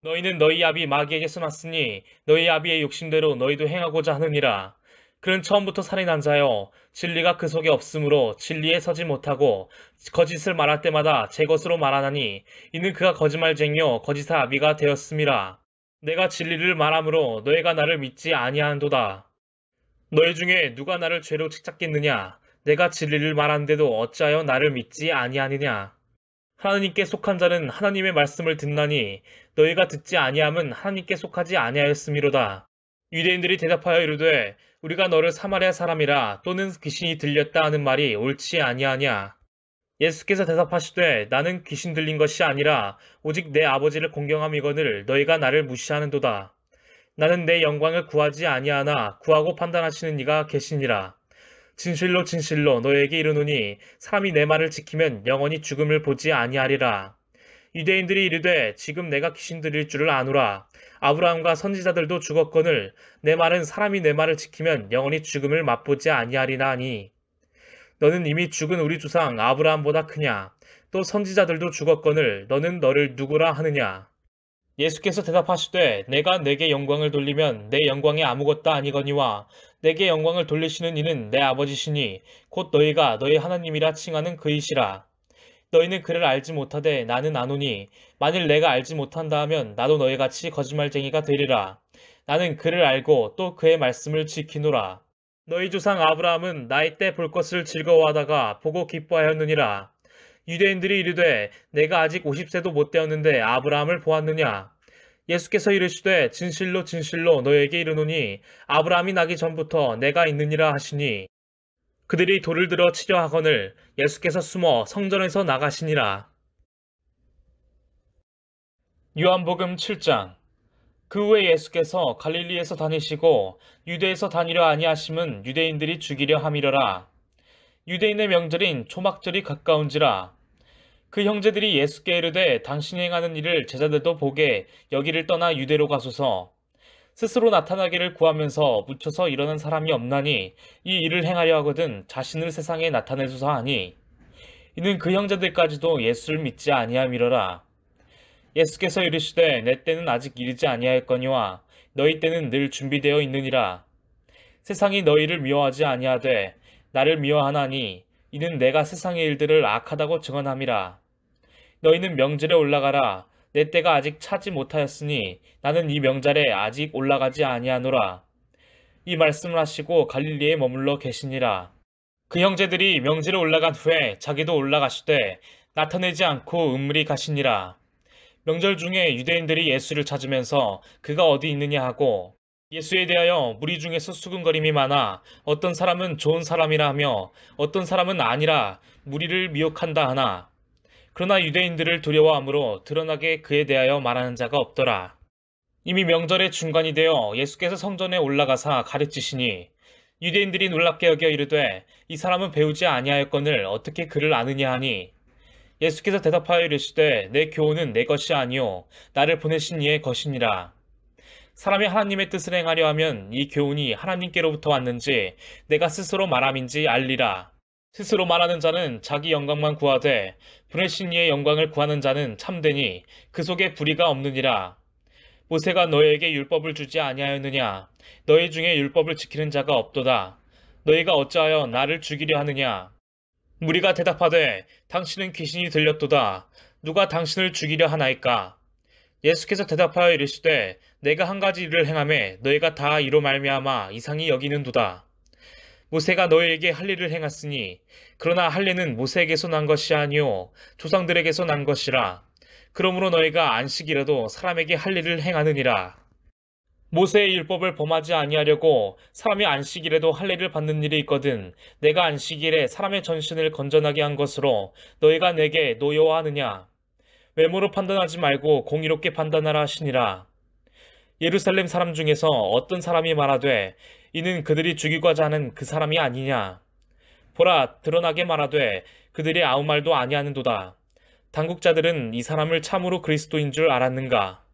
너희는 너희 아비 마귀에게서 났으니 너희 아비의 욕심대로 너희도 행하고자 하느니라. 그는 처음부터 살인한 자여 진리가 그 속에 없으므로 진리에 서지 못하고 거짓을 말할 때마다 제 것으로 말하나니 이는 그가 거짓말쟁이요 거짓의 아비가 되었음이라. 내가 진리를 말하므로 너희가 나를 믿지 아니하는도다. 너희 중에 누가 나를 죄로 책잡겠느냐. 내가 진리를 말하는데도 어찌하여 나를 믿지 아니하느냐. 하나님께 속한 자는 하나님의 말씀을 듣나니 너희가 듣지 아니함은 하나님께 속하지 아니하였음이로다. 유대인들이 대답하여 이르되 우리가 너를 사마리아 사람이라 또는 귀신이 들렸다 하는 말이 옳지 아니하냐. 예수께서 대답하시되 나는 귀신 들린 것이 아니라 오직 내 아버지를 공경함이거늘 너희가 나를 무시하는도다. 나는 내 영광을 구하지 아니하나 구하고 판단하시는 이가 계시니라. 진실로 진실로 너희에게 이르노니 사람이 내 말을 지키면 영원히 죽음을 보지 아니하리라. 유대인들이 이르되 지금 내가 귀신 들릴 줄을 아노라. 아브라함과 선지자들도 죽었거늘 내 말은 사람이 내 말을 지키면 영원히 죽음을 맛보지 아니하리라 하니 너는 이미 죽은 우리 조상 아브라함보다 크냐. 또 선지자들도 죽었거늘 너는 너를 누구라 하느냐. 예수께서 대답하시되 내가 내게 영광을 돌리면 내 영광이 아무것도 아니거니와 내게 영광을 돌리시는 이는 내 아버지시니 곧 너희가 너희 하나님이라 칭하는 그이시라. 너희는 그를 알지 못하되 나는 아노니 만일 내가 알지 못한다 하면 나도 너희같이 거짓말쟁이가 되리라. 나는 그를 알고 또 그의 말씀을 지키노라. 너희 조상 아브라함은 나이 때 볼 것을 즐거워하다가 보고 기뻐하였느니라. 유대인들이 이르되 내가 아직 50세도 못 되었는데 아브라함을 보았느냐. 예수께서 이르시되 진실로 진실로 너희에게 이르노니 아브라함이 나기 전부터 내가 있느니라 하시니 그들이 돌을 들어 치려 하거늘 예수께서 숨어 성전에서 나가시니라. 요한복음 7장. 그 후에 예수께서 갈릴리에서 다니시고 유대에서 다니려 아니하심은 유대인들이 죽이려 함이러라. 유대인의 명절인 초막절이 가까운지라. 그 형제들이 예수께 이르되 당신이 행하는 일을 제자들도 보게 여기를 떠나 유대로 가소서. 스스로 나타나기를 구하면서 묻혀서 일어난 사람이 없나니 이 일을 행하려 하거든 자신을 세상에 나타내소서 하니 이는 그 형제들까지도 예수를 믿지 아니함이러라. 예수께서 이르시되 내 때는 아직 이르지 아니하였거니와 너희 때는 늘 준비되어 있느니라. 세상이 너희를 미워하지 아니하되 나를 미워하나니 이는 내가 세상의 일들을 악하다고 증언함이라. 너희는 명절에 올라가라. 내 때가 아직 차지 못하였으니 나는 이 명절에 아직 올라가지 아니하노라. 이 말씀을 하시고 갈릴리에 머물러 계시니라. 그 형제들이 명절에 올라간 후에 자기도 올라가시되 나타내지 않고 은물이 가시니라. 명절 중에 유대인들이 예수를 찾으면서 그가 어디 있느냐 하고 예수에 대하여 무리 중에서 수군거림이 많아 어떤 사람은 좋은 사람이라 하며 어떤 사람은 아니라 무리를 미혹한다 하나 그러나 유대인들을 두려워함으로 드러나게 그에 대하여 말하는 자가 없더라. 이미 명절의 중간이 되어 예수께서 성전에 올라가사 가르치시니 유대인들이 놀랍게 여겨 이르되 이 사람은 배우지 아니하였거늘 어떻게 그를 아느냐 하니 예수께서 대답하여 이르시되 내 교훈은 내 것이 아니요 나를 보내신 이의 것이니라. 사람이 하나님의 뜻을 행하려 하면 이 교훈이 하나님께로부터 왔는지 내가 스스로 말함인지 알리라. 스스로 말하는 자는 자기 영광만 구하되 보내신 이의 영광을 구하는 자는 참되니 그 속에 불의가 없느니라. 모세가 너희에게 율법을 주지 아니하였느냐. 너희 중에 율법을 지키는 자가 없도다. 너희가 어찌하여 나를 죽이려 하느냐. 무리가 대답하되 당신은 귀신이 들렸도다. 누가 당신을 죽이려 하나이까. 예수께서 대답하여 이르시되 내가 한 가지 일을 행하매 너희가 다 이로 말미암아 이상히 여기는도다. 모세가 너희에게 할 일을 행했으니 그러나 할 일은 모세에게서 난 것이 아니요 조상들에게서 난 것이라. 그러므로 너희가 안식이라도 사람에게 할 일을 행하느니라. 모세의 율법을 범하지 아니하려고 사람이 안식일에도 할례를 받는 일이 있거든 내가 안식일에 사람의 전신을 건전하게 한 것으로 너희가 내게 노여워하느냐. 외모로 판단하지 말고 공의롭게 판단하라 하시니라. 예루살렘 사람 중에서 어떤 사람이 말하되 이는 그들이 죽이고자 하는 그 사람이 아니냐. 보라, 드러나게 말하되 그들이 아무 말도 아니하는도다. 당국자들은 이 사람을 참으로 그리스도인 줄 알았는가.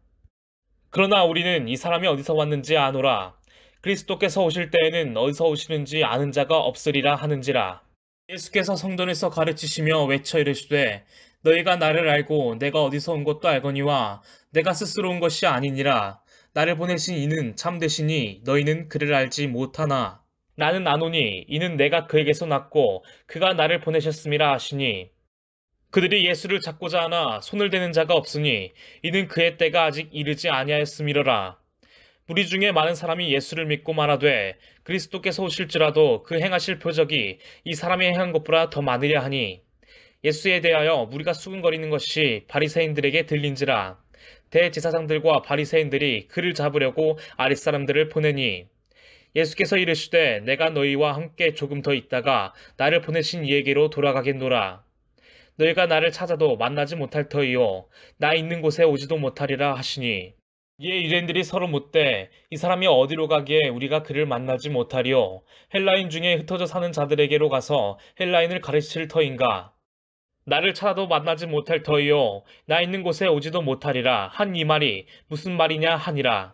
그러나 우리는 이 사람이 어디서 왔는지 아노라. 그리스도께서 오실 때에는 어디서 오시는지 아는 자가 없으리라 하는지라. 예수께서 성전에서 가르치시며 외쳐 이르시되 너희가 나를 알고 내가 어디서 온 것도 알거니와 내가 스스로 온 것이 아니니라. 나를 보내신 이는 참되시니 너희는 그를 알지 못하나. 나는 아노니 이는 내가 그에게서 났고 그가 나를 보내셨음이라 하시니. 그들이 예수를 잡고자 하나 손을 대는 자가 없으니 이는 그의 때가 아직 이르지 아니하였음이로라. 무리 중에 많은 사람이 예수를 믿고 말하되 그리스도께서 오실지라도 그 행하실 표적이 이 사람이 행한 것보다 더 많으랴 하니. 예수에 대하여 무리가 수군거리는 것이 바리새인들에게 들린지라. 대제사장들과 바리새인들이 그를 잡으려고 아랫사람들을 보내니. 예수께서 이르시되 내가 너희와 함께 조금 더 있다가 나를 보내신 이에게로 돌아가겠노라. 너희가 나를 찾아도 만나지 못할 터이요 나 있는 곳에 오지도 못하리라 하시니. 이에 유대인들이 서로 묻되 이 사람이 어디로 가기에 우리가 그를 만나지 못하리요. 헬라인 중에 흩어져 사는 자들에게로 가서 헬라인을 가르칠 터인가. 나를 찾아도 만나지 못할 터이요 나 있는 곳에 오지도 못하리라 한 이 말이 무슨 말이냐 하니라.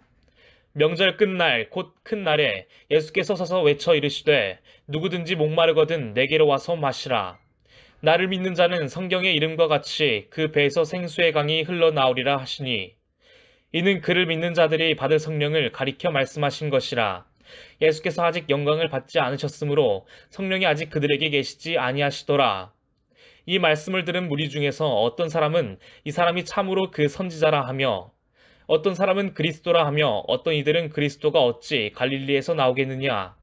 명절 끝날 곧 큰 날에 예수께서 서서 외쳐 이르시되 누구든지 목마르거든 내게로 와서 마시라. 나를 믿는 자는 성경의 이름과 같이 그 배에서 생수의 강이 흘러나오리라 하시니. 이는 그를 믿는 자들이 받을 성령을 가리켜 말씀하신 것이라. 예수께서 아직 영광을 받지 않으셨으므로 성령이 아직 그들에게 계시지 아니하시더라. 이 말씀을 들은 무리 중에서 어떤 사람은 이 사람이 참으로 그 선지자라 하며 어떤 사람은 그리스도라 하며 어떤 이들은 그리스도가 어찌 갈릴리에서 나오겠느냐.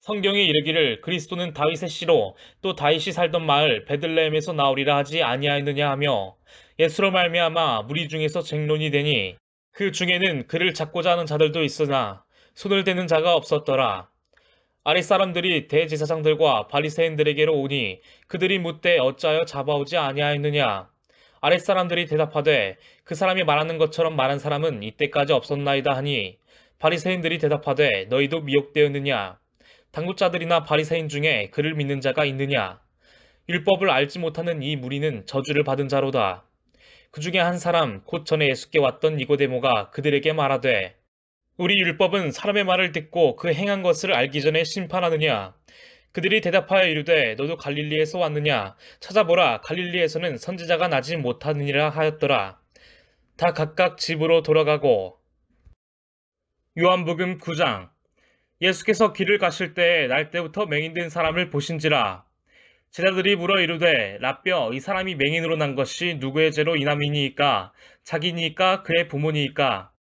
성경에 이르기를 그리스도는 다윗의 씨로 또 다윗이 살던 마을 베들레헴에서 나오리라 하지 아니하였느냐 하며 예수로 말미암아 무리 중에서 쟁론이 되니 그 중에는 그를 잡고자 하는 자들도 있으나 손을 대는 자가 없었더라. 아랫사람들이 대제사장들과 바리새인들에게로 오니 그들이 묻되 어찌하여 잡아오지 아니하였느냐. 아랫사람들이 대답하되 그 사람이 말하는 것처럼 말한 사람은 이때까지 없었나이다 하니. 바리새인들이 대답하되 너희도 미혹되었느냐. 당국자들이나 바리새인 중에 그를 믿는 자가 있느냐. 율법을 알지 못하는 이 무리는 저주를 받은 자로다. 그 중에 한 사람 곧 전에 예수께 왔던 니고데모가 그들에게 말하되 우리 율법은 사람의 말을 듣고 그 행한 것을 알기 전에 심판하느냐. 그들이 대답하여 이르되 너도 갈릴리에서 왔느냐. 찾아보라 갈릴리에서는 선지자가 나지 못하느니라 하였더라. 다 각각 집으로 돌아가고. 요한복음 9장. 예수께서 길을 가실 때에 날 때부터 맹인된 사람을 보신지라. 제자들이 물어 이르되 라삐어 이 사람이 맹인으로 난 것이 누구의 죄로 인함이니이까 자기니이까 그의 부모니이까.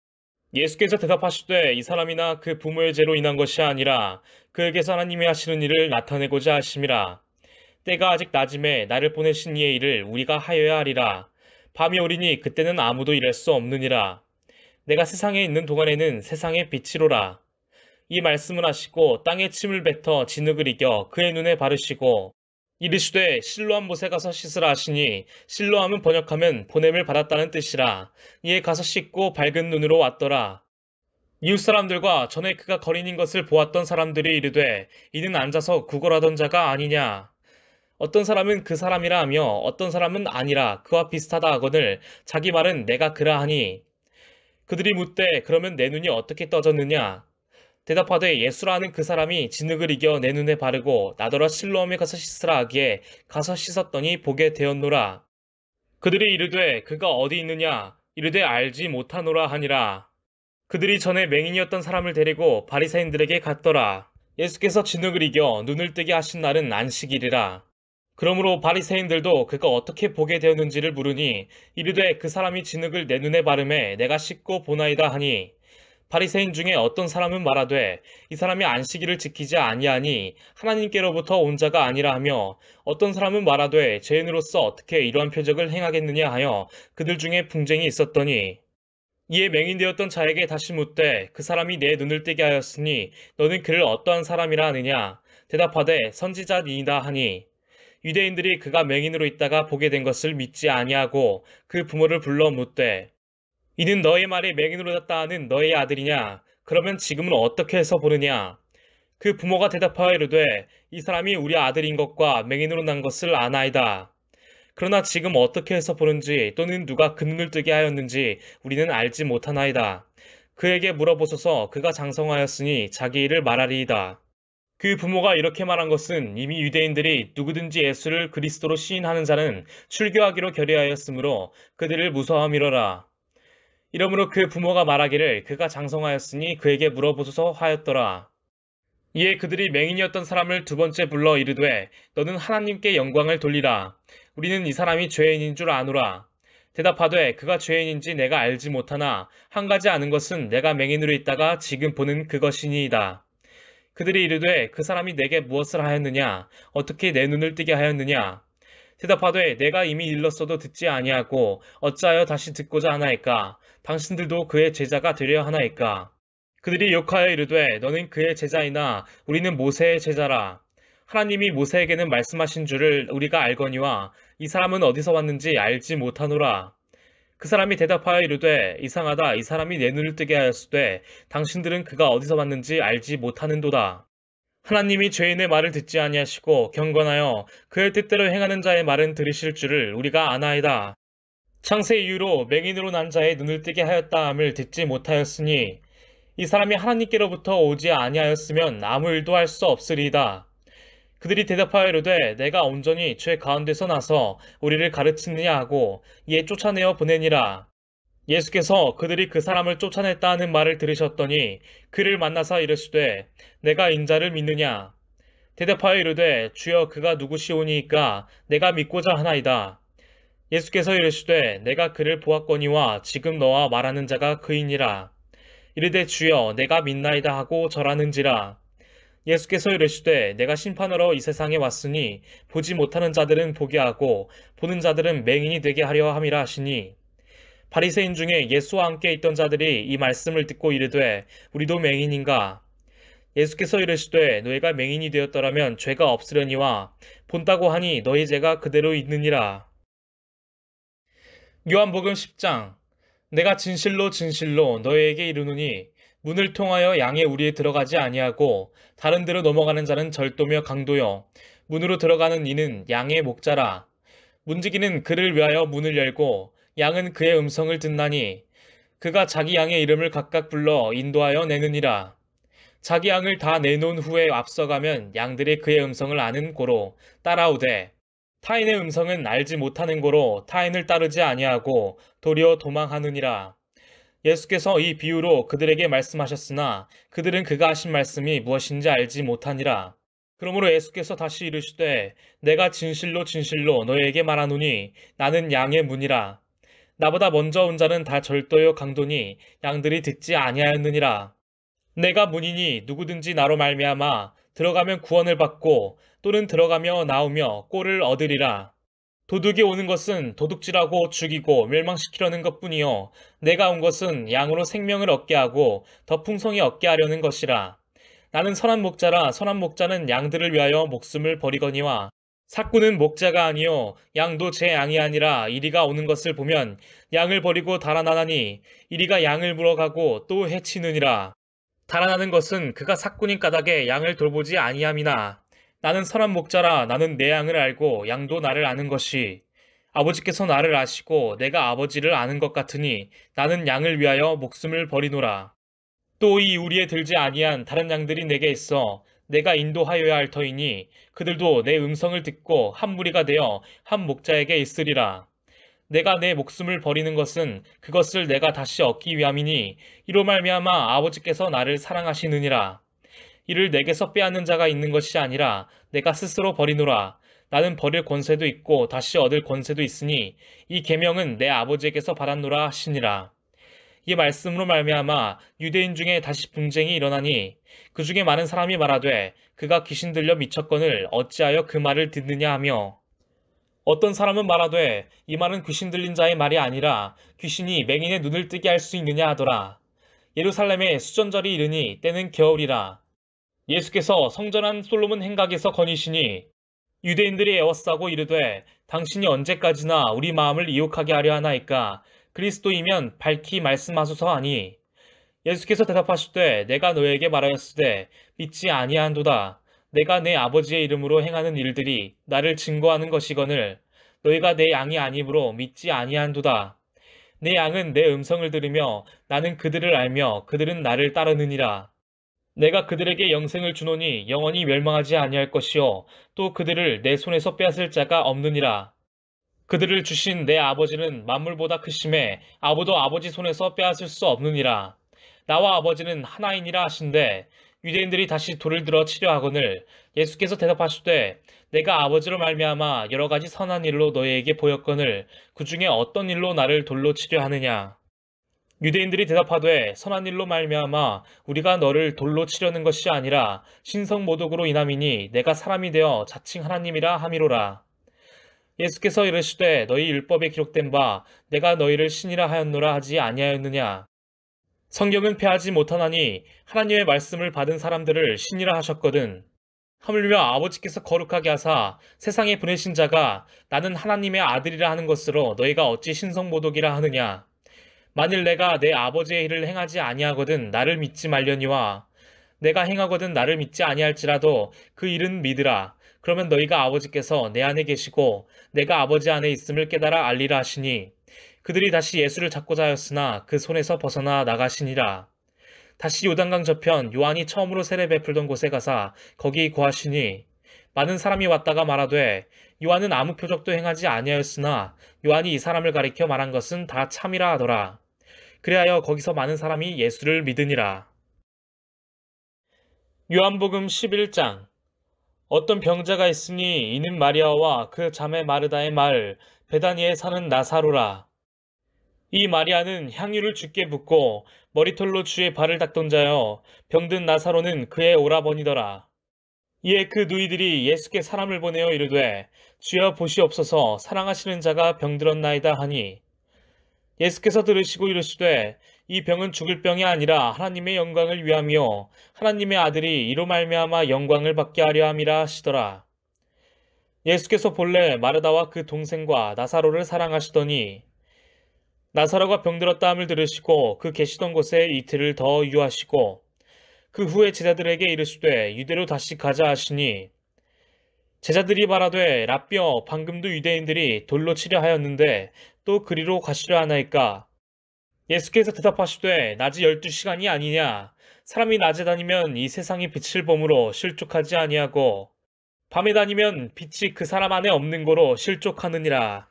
예수께서 대답하시되 이 사람이나 그 부모의 죄로 인한 것이 아니라 그에게서 하나님이 하시는 일을 나타내고자 하심이라. 때가 아직 낮음에 나를 보내신 이의 일을 우리가 하여야 하리라. 밤이 오리니 그때는 아무도 일할 수 없느니라. 내가 세상에 있는 동안에는 세상의 빛이로라. 이 말씀을 하시고 땅에 침을 뱉어 진흙을 이겨 그의 눈에 바르시고 이르시되 실로암 못에 가서 씻으라 하시니 실로암은 번역하면 보냄을 받았다는 뜻이라. 이에 가서 씻고 밝은 눈으로 왔더라. 이웃 사람들과 전에 그가 거린인 것을 보았던 사람들이 이르되 이는 앉아서 구걸하던 자가 아니냐. 어떤 사람은 그 사람이라 하며 어떤 사람은 아니라 그와 비슷하다 하거늘 자기 말은 내가 그라 하니. 그들이 묻되 그러면 내 눈이 어떻게 떠졌느냐. 대답하되 예수라 하는 그 사람이 진흙을 이겨 내 눈에 바르고 나더러 실로암에 가서 씻으라 하기에 가서 씻었더니 보게 되었노라. 그들이 이르되 그가 어디 있느냐. 이르되 알지 못하노라 하니라. 그들이 전에 맹인이었던 사람을 데리고 바리새인들에게 갔더라. 예수께서 진흙을 이겨 눈을 뜨게 하신 날은 안식일이라. 그러므로 바리새인들도 그가 어떻게 보게 되었는지를 물으니 이르되 그 사람이 진흙을 내 눈에 바르매 내가 씻고 보나이다 하니. 바리새인 중에 어떤 사람은 말하되 이 사람이 안식일을 지키지 아니하니 하나님께로부터 온 자가 아니라 하며 어떤 사람은 말하되 죄인으로서 어떻게 이러한 표적을 행하겠느냐 하여 그들 중에 분쟁이 있었더니. 이에 맹인되었던 자에게 다시 묻되 그 사람이 내 눈을 뜨게 하였으니 너는 그를 어떠한 사람이라 하느냐. 대답하되 선지자니이다 하니. 유대인들이 그가 맹인으로 있다가 보게 된 것을 믿지 아니하고 그 부모를 불러 묻되 이는 너의 말에 맹인으로 났다 하는 너의 아들이냐? 그러면 지금은 어떻게 해서 보느냐? 그 부모가 대답하여 이르되 이 사람이 우리 아들인 것과 맹인으로 난 것을 아나이다. 그러나 지금 어떻게 해서 보는지 또는 누가 그 눈을 뜨게 하였는지 우리는 알지 못하나이다. 그에게 물어보소서. 그가 장성하였으니 자기 일을 말하리이다. 그 부모가 이렇게 말한 것은 이미 유대인들이 누구든지 예수를 그리스도로 시인하는 자는 출교하기로 결의하였으므로 그들을 무서워함이로라. 이러므로 그 부모가 말하기를 그가 장성하였으니 그에게 물어보소서 하였더라. 이에 그들이 맹인이었던 사람을 두 번째 불러 이르되 너는 하나님께 영광을 돌리라. 우리는 이 사람이 죄인인 줄 아노라. 대답하되 그가 죄인인지 내가 알지 못하나 한 가지 아는 것은 내가 맹인으로 있다가 지금 보는 그것이니이다. 그들이 이르되 그 사람이 내게 무엇을 하였느냐? 어떻게 내 눈을 뜨게 하였느냐? 대답하되 내가 이미 일렀어도 듣지 아니하고 어찌하여 다시 듣고자 하나이까? 당신들도 그의 제자가 되려 하나이까? 그들이 욕하여 이르되 너는 그의 제자이나 우리는 모세의 제자라. 하나님이 모세에게는 말씀하신 줄을 우리가 알거니와 이 사람은 어디서 왔는지 알지 못하노라. 그 사람이 대답하여 이르되 이상하다. 이 사람이 내 눈을 뜨게 하였으되 당신들은 그가 어디서 왔는지 알지 못하는도다. 하나님이 죄인의 말을 듣지 아니하시고 경건하여 그의 뜻대로 행하는 자의 말은 들으실 줄을 우리가 아나이다. 창세 이후로 맹인으로 난 자의 눈을 뜨게 하였다 함을 듣지 못하였으니 이 사람이 하나님께로부터 오지 아니하였으면 아무 일도 할 수 없으리이다. 그들이 대답하여 이르되 내가 온전히 죄 가운데서 나서 우리를 가르치느냐 하고 이에 쫓아내어 보내니라. 예수께서 그들이 그 사람을 쫓아냈다 하는 말을 들으셨더니 그를 만나서 이르시되 내가 인자를 믿느냐? 대답하여 이르되 주여 그가 누구시오니이까 내가 믿고자 하나이다. 예수께서 이르시되 내가 그를 보았거니와 지금 너와 말하는 자가 그이니라. 이르되 주여 내가 믿나이다 하고 절하는지라. 예수께서 이르시되 내가 심판하러 이 세상에 왔으니 보지 못하는 자들은 보게 하고 보는 자들은 맹인이 되게 하려 함이라 하시니 바리새인 중에 예수와 함께 있던 자들이 이 말씀을 듣고 이르되 우리도 맹인인가? 예수께서 이르시되 너희가 맹인이 되었더라면 죄가 없으려니와 본다고 하니 너희 죄가 그대로 있느니라. 요한복음 10장. 내가 진실로 진실로 너희에게 이르노니 문을 통하여 양의 우리에 들어가지 아니하고 다른 데로 넘어가는 자는 절도며 강도요 문으로 들어가는 이는 양의 목자라. 문지기는 그를 위하여 문을 열고 양은 그의 음성을 듣나니 그가 자기 양의 이름을 각각 불러 인도하여 내느니라. 자기 양을 다 내놓은 후에 앞서가면 양들이 그의 음성을 아는 고로 따라오되 타인의 음성은 알지 못하는 고로 타인을 따르지 아니하고 도리어 도망하느니라. 예수께서 이 비유로 그들에게 말씀하셨으나 그들은 그가 하신 말씀이 무엇인지 알지 못하니라. 그러므로 예수께서 다시 이르시되 내가 진실로 진실로 너희에게 말하노니 나는 양의 문이라. 나보다 먼저 온 자는 다 절도요 강도니 양들이 듣지 아니하였느니라. 내가 문이니 누구든지 나로 말미암아 들어가면 구원을 받고 또는 들어가며 나오며 꼴을 얻으리라. 도둑이 오는 것은 도둑질하고 죽이고 멸망시키려는 것뿐이요 내가 온 것은 양으로 생명을 얻게 하고 더 풍성히 얻게 하려는 것이라. 나는 선한 목자라. 선한 목자는 양들을 위하여 목숨을 버리거니와 삭구는 목자가 아니요 양도 제 양이 아니라 이리가 오는 것을 보면 양을 버리고 달아나나니 이리가 양을 물어가고 또 해치느니라. 달아나는 것은 그가 삭구인 까닭에 양을 돌보지 아니함이나 나는 선한 목자라. 나는 내 양을 알고 양도 나를 아는 것이 아버지께서 나를 아시고 내가 아버지를 아는 것 같으니 나는 양을 위하여 목숨을 버리노라. 또 이 우리에 들지 아니한 다른 양들이 내게 있어 내가 인도하여야 할 터이니 그들도 내 음성을 듣고 한 무리가 되어 한 목자에게 있으리라. 내가 내 목숨을 버리는 것은 그것을 내가 다시 얻기 위함이니 이로 말미암아 아버지께서 나를 사랑하시느니라. 이를 내게서 빼앗는 자가 있는 것이 아니라 내가 스스로 버리노라. 나는 버릴 권세도 있고 다시 얻을 권세도 있으니 이 계명은 내 아버지에게서 받았노라 하시니라. 이 말씀으로 말미암아 유대인 중에 다시 분쟁이 일어나니 그 중에 많은 사람이 말하되 그가 귀신 들려 미쳤거늘 어찌하여 그 말을 듣느냐 하며 어떤 사람은 말하되 이 말은 귀신 들린 자의 말이 아니라 귀신이 맹인의 눈을 뜨게 할 수 있느냐 하더라. 예루살렘에 수전절이 이르니 때는 겨울이라. 예수께서 성전한 솔로몬 행각에서 거니시니 유대인들이 애워싸고 이르되 당신이 언제까지나 우리 마음을 이혹하게 하려 하나이까 그리스도이면 밝히 말씀하소서 하니, 예수께서 대답하시되 내가 너에게 말하였으되 믿지 아니한도다. 내가 내 아버지의 이름으로 행하는 일들이 나를 증거하는 것이거늘 너희가 내 양이 아니므로 믿지 아니한도다. 내 양은 내 음성을 들으며 나는 그들을 알며 그들은 나를 따르느니라. 내가 그들에게 영생을 주노니 영원히 멸망하지 아니할 것이요 또 그들을 내 손에서 빼앗을 자가 없느니라. 그들을 주신 내 아버지는 만물보다 크심에 아무도 아버지 손에서 빼앗을 수 없느니라. 나와 아버지는 하나이니라 하신대 유대인들이 다시 돌을 들어 치려 하거늘 예수께서 대답하시되 내가 아버지로 말미암아 여러 가지 선한 일로 너희에게 보였거늘 그 중에 어떤 일로 나를 돌로 치려 하느냐. 유대인들이 대답하되 선한 일로 말미암아 우리가 너를 돌로 치려는 것이 아니라 신성 모독으로 인함이니 내가 사람이 되어 자칭 하나님이라 함이로라. 예수께서 이르시되 너희 율법에 기록된 바 내가 너희를 신이라 하였노라 하지 아니하였느냐. 성경은 패하지 못하나니 하나님의 말씀을 받은 사람들을 신이라 하셨거든. 하물며 아버지께서 거룩하게 하사 세상에 보내신 자가 나는 하나님의 아들이라 하는 것으로 너희가 어찌 신성모독이라 하느냐. 만일 내가 내 아버지의 일을 행하지 아니하거든 나를 믿지 말려니와 내가 행하거든 나를 믿지 아니할지라도 그 일은 믿으라. 그러면 너희가 아버지께서 내 안에 계시고 내가 아버지 안에 있음을 깨달아 알리라 하시니 그들이 다시 예수를 찾고자 하였으나 그 손에서 벗어나 나가시니라. 다시 요단강 저편 요한이 처음으로 세례 베풀던 곳에 가사 거기 거하시니 많은 사람이 왔다가 말하되 요한은 아무 표적도 행하지 아니하였으나 요한이 이 사람을 가리켜 말한 것은 다 참이라 하더라. 그리하여 거기서 많은 사람이 예수를 믿으니라. 요한복음 11장. 어떤 병자가 있으니 이는 마리아와 그 자매 마르다의 말 베다니에 사는 나사로라. 이 마리아는 향유를 주께 붓고 머리털로 주의 발을 닦던 자여 병든 나사로는 그의 오라버니더라. 이에 그 누이들이 예수께 사람을 보내어 이르되 주여 보시옵소서 사랑하시는 자가 병들었나이다 하니 예수께서 들으시고 이르시되 이 병은 죽을 병이 아니라 하나님의 영광을 위함이요 하나님의 아들이 이로 말미암아 영광을 받게 하려 함이라 하시더라. 예수께서 본래 마르다와 그 동생과 나사로를 사랑하시더니 나사로가 병들었다 함을 들으시고 그 계시던 곳에 이틀을 더 유하시고 그 후에 제자들에게 이르시되 유대로 다시 가자 하시니 제자들이 말하되 라삐여 방금도 유대인들이 돌로 치려 하였는데 또 그리로 가시려 하나이까. 예수께서 대답하시되 낮이 12시간이 아니냐. 사람이 낮에 다니면 이 세상이 빛을 보므로 실족하지 아니하고 밤에 다니면 빛이 그 사람 안에 없는 고로 실족하느니라.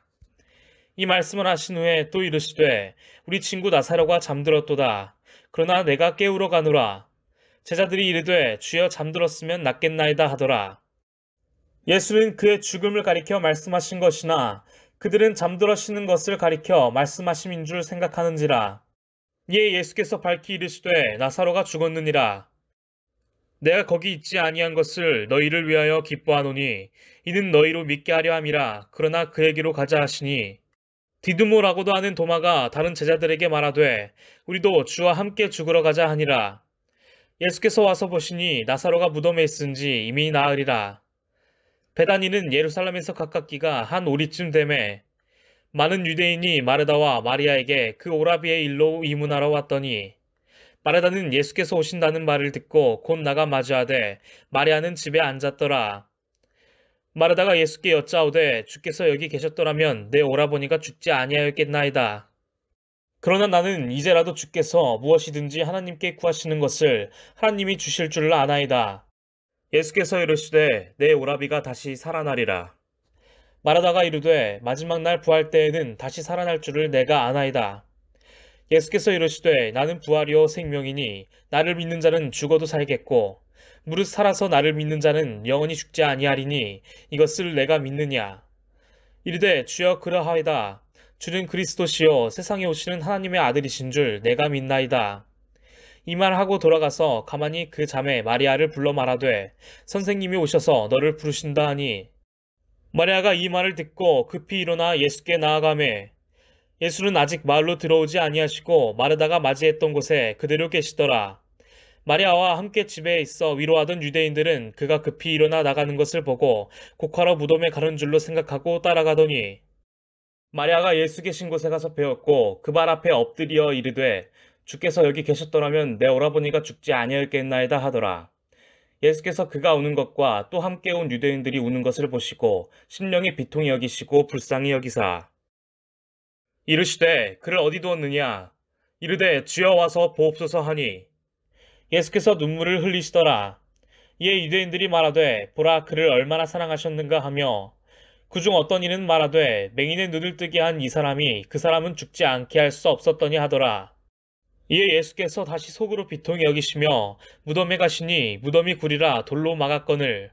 이 말씀을 하신 후에 또 이르시되 우리 친구 나사로가 잠들었도다. 그러나 내가 깨우러 가노라. 제자들이 이르되 주여 잠들었으면 낫겠나이다 하더라. 예수는 그의 죽음을 가리켜 말씀하신 것이나 그들은 잠들어 쉬는 것을 가리켜 말씀하심인 줄 생각하는지라. 이에 예수께서 밝히 이르시되 나사로가 죽었느니라. 내가 거기 있지 아니한 것을 너희를 위하여 기뻐하노니 이는 너희로 믿게 하려 함이라. 그러나 그에게로 가자 하시니 디두모라고도 하는 도마가 다른 제자들에게 말하되 우리도 주와 함께 죽으러 가자 하니라. 예수께서 와서 보시니 나사로가 무덤에 있은지 이미 나으리라. 베다니는 예루살렘에서 가깝기가 한 오리쯤 되매 많은 유대인이 마르다와 마리아에게 그 오라비의 일로 이문하러 왔더니 마르다는 예수께서 오신다는 말을 듣고 곧 나가 마주하되 마리아는 집에 앉았더라. 마르다가 예수께 여짜오되 주께서 여기 계셨더라면 내 오라버니가 죽지 아니하였겠나이다. 그러나 나는 이제라도 주께서 무엇이든지 하나님께 구하시는 것을 하나님이 주실 줄을 아나이다. 예수께서 이르시되 내 오라비가 다시 살아나리라. 마르다가 이르되 마지막 날 부활 때에는 다시 살아날 줄을 내가 아나이다. 예수께서 이르시되 나는 부활이요 생명이니 나를 믿는 자는 죽어도 살겠고 무릇 살아서 나를 믿는 자는 영원히 죽지 아니하리니 이것을 내가 믿느냐. 이르되 주여 그러하이다. 주는 그리스도시요 세상에 오시는 하나님의 아들이신 줄 내가 믿나이다. 이 말하고 돌아가서 가만히 그 자매 마리아를 불러 말하되 선생님이 오셔서 너를 부르신다 하니 마리아가 이 말을 듣고 급히 일어나 예수께 나아가매 예수는 아직 마을로 들어오지 아니하시고 마르다가 맞이했던 곳에 그대로 계시더라. 마리아와 함께 집에 있어 위로하던 유대인들은 그가 급히 일어나 나가는 것을 보고 곡하러 무덤에 가는 줄로 생각하고 따라가더니 마리아가 예수 계신 곳에 가서 배웠고 그 발 앞에 엎드려 이르되 주께서 여기 계셨더라면 내 오라버니가 죽지 아니하였겠나이다 하더라. 예수께서 그가 우는 것과 또 함께 온 유대인들이 우는 것을 보시고 심령이 비통히 여기시고 불쌍히 여기사 이르시되 그를 어디 두었느냐 이르되 주여 와서 보옵소서 하니 예수께서 눈물을 흘리시더라. 이에 유대인들이 말하되 보라 그를 얼마나 사랑하셨는가 하며 그중 어떤 이는 말하되 맹인의 눈을 뜨게 한 이 사람이 그 사람은 죽지 않게 할 수 없었더니 하더라. 이에 예수께서 다시 속으로 비통히 여기시며 무덤에 가시니 무덤이 구리라 돌로 막았거늘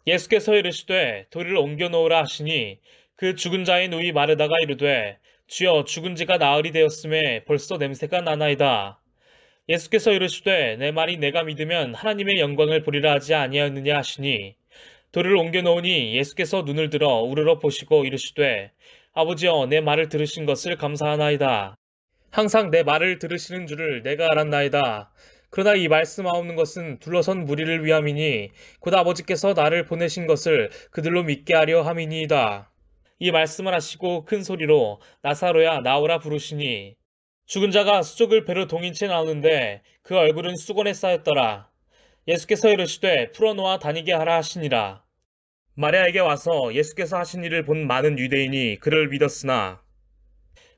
예수께서 이르시되 돌을 옮겨 놓으라 하시니 그 죽은 자의 누이 마르다가 이르되 주여 죽은 지가 나흘이 되었음에 벌써 냄새가 나나이다. 예수께서 이르시되 내 말이 내가 믿으면 하나님의 영광을 보리라 하지 아니하였느냐 하시니 돌을 옮겨 놓으니 예수께서 눈을 들어 우러러 보시고 이르시되 아버지여 내 말을 들으신 것을 감사하나이다. 항상 내 말을 들으시는 줄을 내가 알았나이다. 그러나 이 말씀하옵는 것은 둘러선 무리를 위함이니 곧 아버지께서 나를 보내신 것을 그들로 믿게 하려 함이니이다. 이 말씀을 하시고 큰 소리로 나사로야 나오라 부르시니 죽은 자가 수족을 배로 동인 채 나오는데 그 얼굴은 수건에 쌓였더라. 예수께서 이르시되 풀어놓아 다니게 하라 하시니라. 마리아에게 와서 예수께서 하신 일을 본 많은 유대인이 그를 믿었으나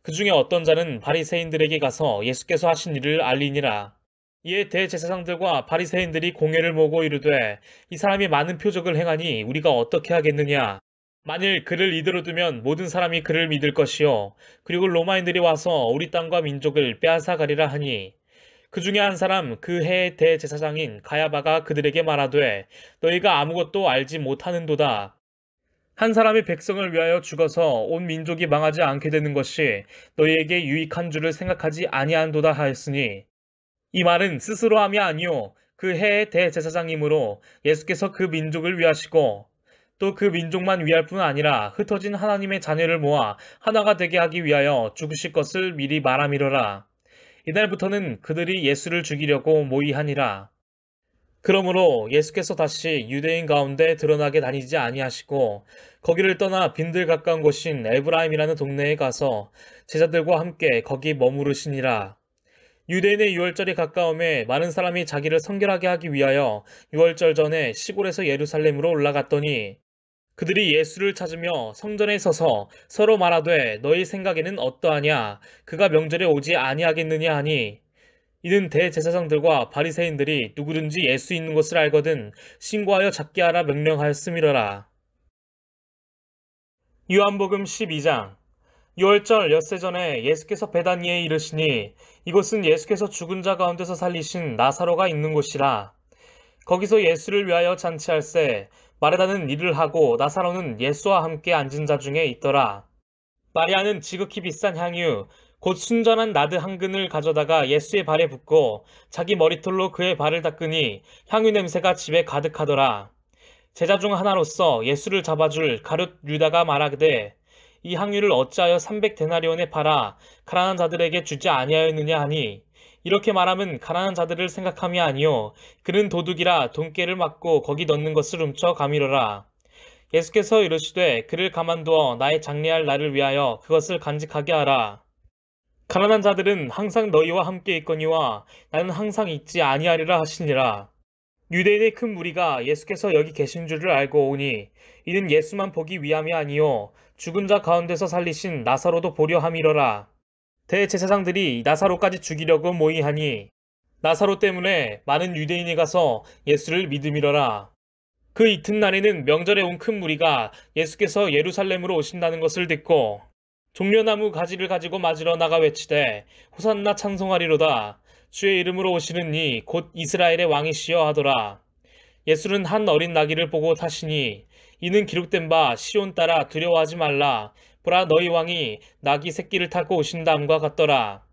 그 중에 어떤 자는 바리새인들에게 가서 예수께서 하신 일을 알리니라. 이에 대제사장들과 바리새인들이 공회를 모으고 이르되 이 사람이 많은 표적을 행하니 우리가 어떻게 하겠느냐. 만일 그를 이대로 두면 모든 사람이 그를 믿을 것이요 그리고 로마인들이 와서 우리 땅과 민족을 빼앗아 가리라 하니 그 중에 한 사람 그 해의 대제사장인 가야바가 그들에게 말하되 너희가 아무것도 알지 못하는도다. 한 사람이 백성을 위하여 죽어서 온 민족이 망하지 않게 되는 것이 너희에게 유익한 줄을 생각하지 아니한도다 하였으니 이 말은 스스로 함이 아니요 그 해의 대제사장이므로 예수께서 그 민족을 위하시고 또 그 민족만 위할 뿐 아니라 흩어진 하나님의 자녀를 모아 하나가 되게 하기 위하여 죽으실 것을 미리 말함이로라. 이날부터는 그들이 예수를 죽이려고 모의하니라. 그러므로 예수께서 다시 유대인 가운데 드러나게 다니지 아니하시고 거기를 떠나 빈들 가까운 곳인 에브라임이라는 동네에 가서 제자들과 함께 거기 머무르시니라. 유대인의 유월절이 가까움에 많은 사람이 자기를 성결하게 하기 위하여 유월절 전에 시골에서 예루살렘으로 올라갔더니 그들이 예수를 찾으며 성전에 서서 서로 말하되 너희 생각에는 어떠하냐 그가 명절에 오지 아니하겠느냐 하니 이는 대제사장들과 바리새인들이 누구든지 예수 있는 것을 알거든 신고하여 잡게 하라 명령하였음이로라. 요한복음 12장 유월절 엿새 전에 예수께서 베다니에 이르시니 이곳은 예수께서 죽은 자 가운데서 살리신 나사로가 있는 곳이라. 거기서 예수를 위하여 잔치할세 마르다는 일을 하고 나사로는 예수와 함께 앉은 자 중에 있더라. 마리아는 지극히 비싼 향유 곧 순전한 나드 한 근을 가져다가 예수의 발에 붓고 자기 머리털로 그의 발을 닦으니 향유 냄새가 집에 가득하더라. 제자 중 하나로서 예수를 잡아줄 가룟 유다가 말하되 이 향유를 어찌하여 300데나리온에 팔아 가난한 자들에게 주지 아니하였느냐 하니 이렇게 말하면 가난한 자들을 생각함이 아니요 그는 도둑이라 돈깨를 맞고 거기 넣는 것을 훔쳐 가미러라. 예수께서 이르시되 그를 가만두어 나의 장례할 날을 위하여 그것을 간직하게 하라. 가난한 자들은 항상 너희와 함께 있거니와 나는 항상 있지 아니하리라 하시니라. 유대인의 큰 무리가 예수께서 여기 계신 줄을 알고 오니 이는 예수만 보기 위함이 아니요 죽은 자 가운데서 살리신 나사로도 보려 함이러라. 대제사장들이 나사로까지 죽이려고 모의하니 나사로 때문에 많은 유대인이 가서 예수를 믿음이러라. 그 이튿날에는 명절에 온 큰 무리가 예수께서 예루살렘으로 오신다는 것을 듣고 종려나무 가지를 가지고 맞으러 나가 외치되 호산나 찬송하리로다. 주의 이름으로 오시는 이 곧 이스라엘의 왕이시여 하더라. 예수는 한 어린 나귀를 보고 타시니 이는 기록된 바 시온 따라 두려워하지 말라. 보라 너희 왕이 나귀 새끼를 타고 오신다함과 같더라.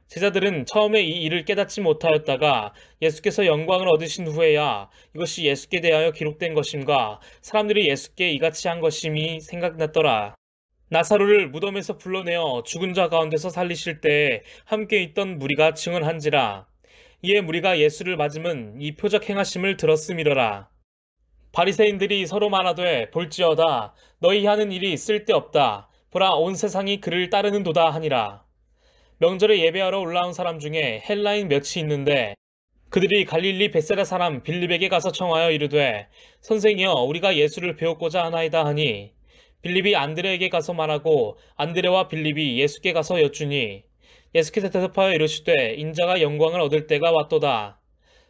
제자들은 처음에 이 일을 깨닫지 못하였다가 예수께서 영광을 얻으신 후에야 이것이 예수께 대하여 기록된 것임과 사람들이 예수께 이같이 한 것임이 생각났더라. 나사로를 무덤에서 불러내어 죽은 자 가운데서 살리실 때에 함께 있던 무리가 증언한지라. 이에 무리가 예수를 맞으면 이 표적 행하심을 들었음이러라. 바리새인들이 서로 말하되 볼지어다 너희 하는 일이 쓸데없다. 보라 온 세상이 그를 따르는도다 하니라. 명절에 예배하러 올라온 사람 중에 헬라인 몇이 있는데 그들이 갈릴리 벳세다 사람 빌립에게 가서 청하여 이르되 선생이여 우리가 예수를 배웠고자 하나이다 하니 빌립이 안드레에게 가서 말하고 안드레와 빌립이 예수께 가서 여쭈니 예수께서 대답하여 이르시되 인자가 영광을 얻을 때가 왔도다.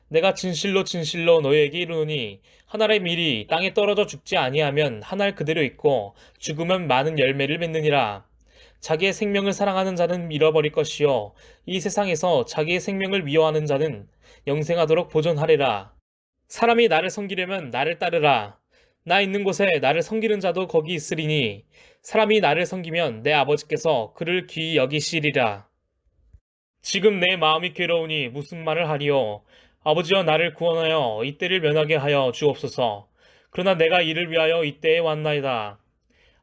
내가 진실로 진실로 너희에게 이르노니 한 알의 밀이 땅에 떨어져 죽지 아니하면 한 알 그대로 있고 죽으면 많은 열매를 맺느니라. 자기의 생명을 사랑하는 자는 잃어버릴 것이요 이 세상에서 자기의 생명을 미워하는 자는 영생하도록 보존하리라. 사람이 나를 섬기려면 나를 따르라. 나 있는 곳에 나를 섬기는 자도 거기 있으리니 사람이 나를 섬기면 내 아버지께서 그를 귀히 여기시리라. 지금 내 마음이 괴로우니 무슨 말을 하리요. 아버지여 나를 구원하여 이때를 면하게 하여 주옵소서. 그러나 내가 이를 위하여 이때에 왔나이다.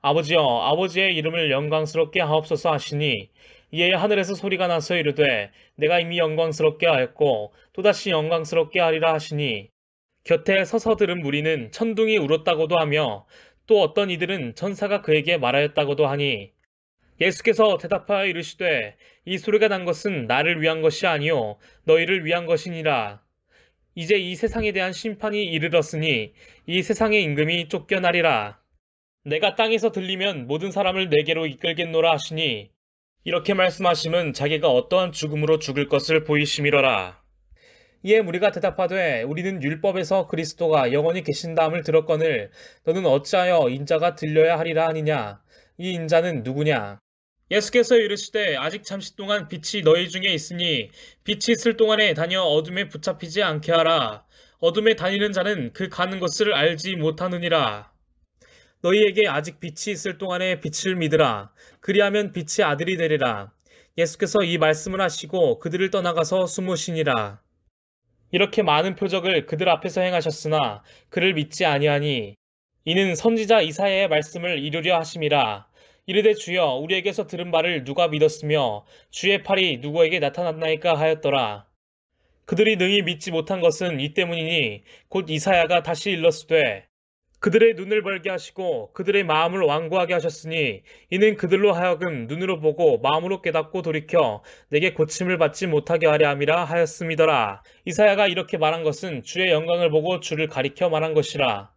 아버지여 아버지의 이름을 영광스럽게 하옵소서 하시니 이에 하늘에서 소리가 나서 이르되 내가 이미 영광스럽게 하였고 또다시 영광스럽게 하리라 하시니 곁에 서서 들은 무리는 천둥이 울었다고도 하며 또 어떤 이들은 천사가 그에게 말하였다고도 하니 예수께서 대답하여 이르시되 이 소리가 난 것은 나를 위한 것이 아니요 너희를 위한 것이니라. 이제 이 세상에 대한 심판이 이르렀으니 이 세상의 임금이 쫓겨나리라. 내가 땅에서 들리면 모든 사람을 내게로 이끌겠노라 하시니 이렇게 말씀하심은 자기가 어떠한 죽음으로 죽을 것을 보이심이로라. 이에 무리가 대답하되 우리는 율법에서 그리스도가 영원히 계신다함을 들었거늘 너는 어찌하여 인자가 들려야 하리라 하느냐. 이 인자는 누구냐. 예수께서 이르시되 아직 잠시 동안 빛이 너희 중에 있으니 빛이 있을 동안에 다녀 어둠에 붙잡히지 않게 하라. 어둠에 다니는 자는 그 가는 것을 알지 못하느니라. 너희에게 아직 빛이 있을 동안에 빛을 믿으라. 그리하면 빛의 아들이 되리라. 예수께서 이 말씀을 하시고 그들을 떠나가서 숨으시니라. 이렇게 많은 표적을 그들 앞에서 행하셨으나 그를 믿지 아니하니 이는 선지자 이사야의 말씀을 이루려 하심이라. 이르되 주여 우리에게서 들은 바를 누가 믿었으며 주의 팔이 누구에게 나타났나이까 하였더라. 그들이 능히 믿지 못한 것은 이 때문이니 곧 이사야가 다시 일렀으되 그들의 눈을 벌게 하시고 그들의 마음을 완고하게 하셨으니 이는 그들로 하여금 눈으로 보고 마음으로 깨닫고 돌이켜 내게 고침을 받지 못하게 하려 함이라 하였음이더라. 이사야가 이렇게 말한 것은 주의 영광을 보고 주를 가리켜 말한 것이라.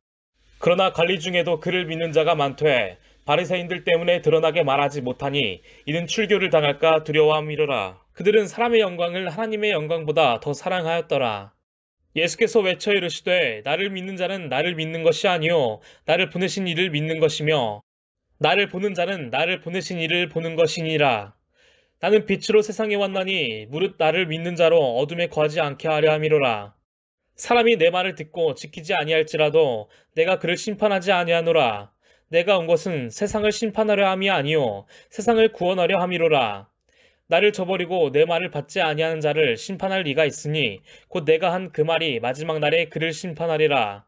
그러나 관리 중에도 그를 믿는 자가 많되 바리새인들 때문에 드러나게 말하지 못하니 이는 출교를 당할까 두려워함이로라. 그들은 사람의 영광을 하나님의 영광보다 더 사랑하였더라. 예수께서 외쳐 이르시되 나를 믿는 자는 나를 믿는 것이 아니요 나를 보내신 이를 믿는 것이며 나를 보는 자는 나를 보내신 이를 보는 것이니라. 나는 빛으로 세상에 왔나니 무릇 나를 믿는 자로 어둠에 거하지 않게 하려 함이로라. 사람이 내 말을 듣고 지키지 아니할지라도 내가 그를 심판하지 아니하노라. 내가 온 것은 세상을 심판하려 함이 아니요 세상을 구원하려 함이로라. 나를 저버리고 내 말을 받지 아니하는 자를 심판할 리가 있으니 곧 내가 한 그 말이 마지막 날에 그를 심판하리라.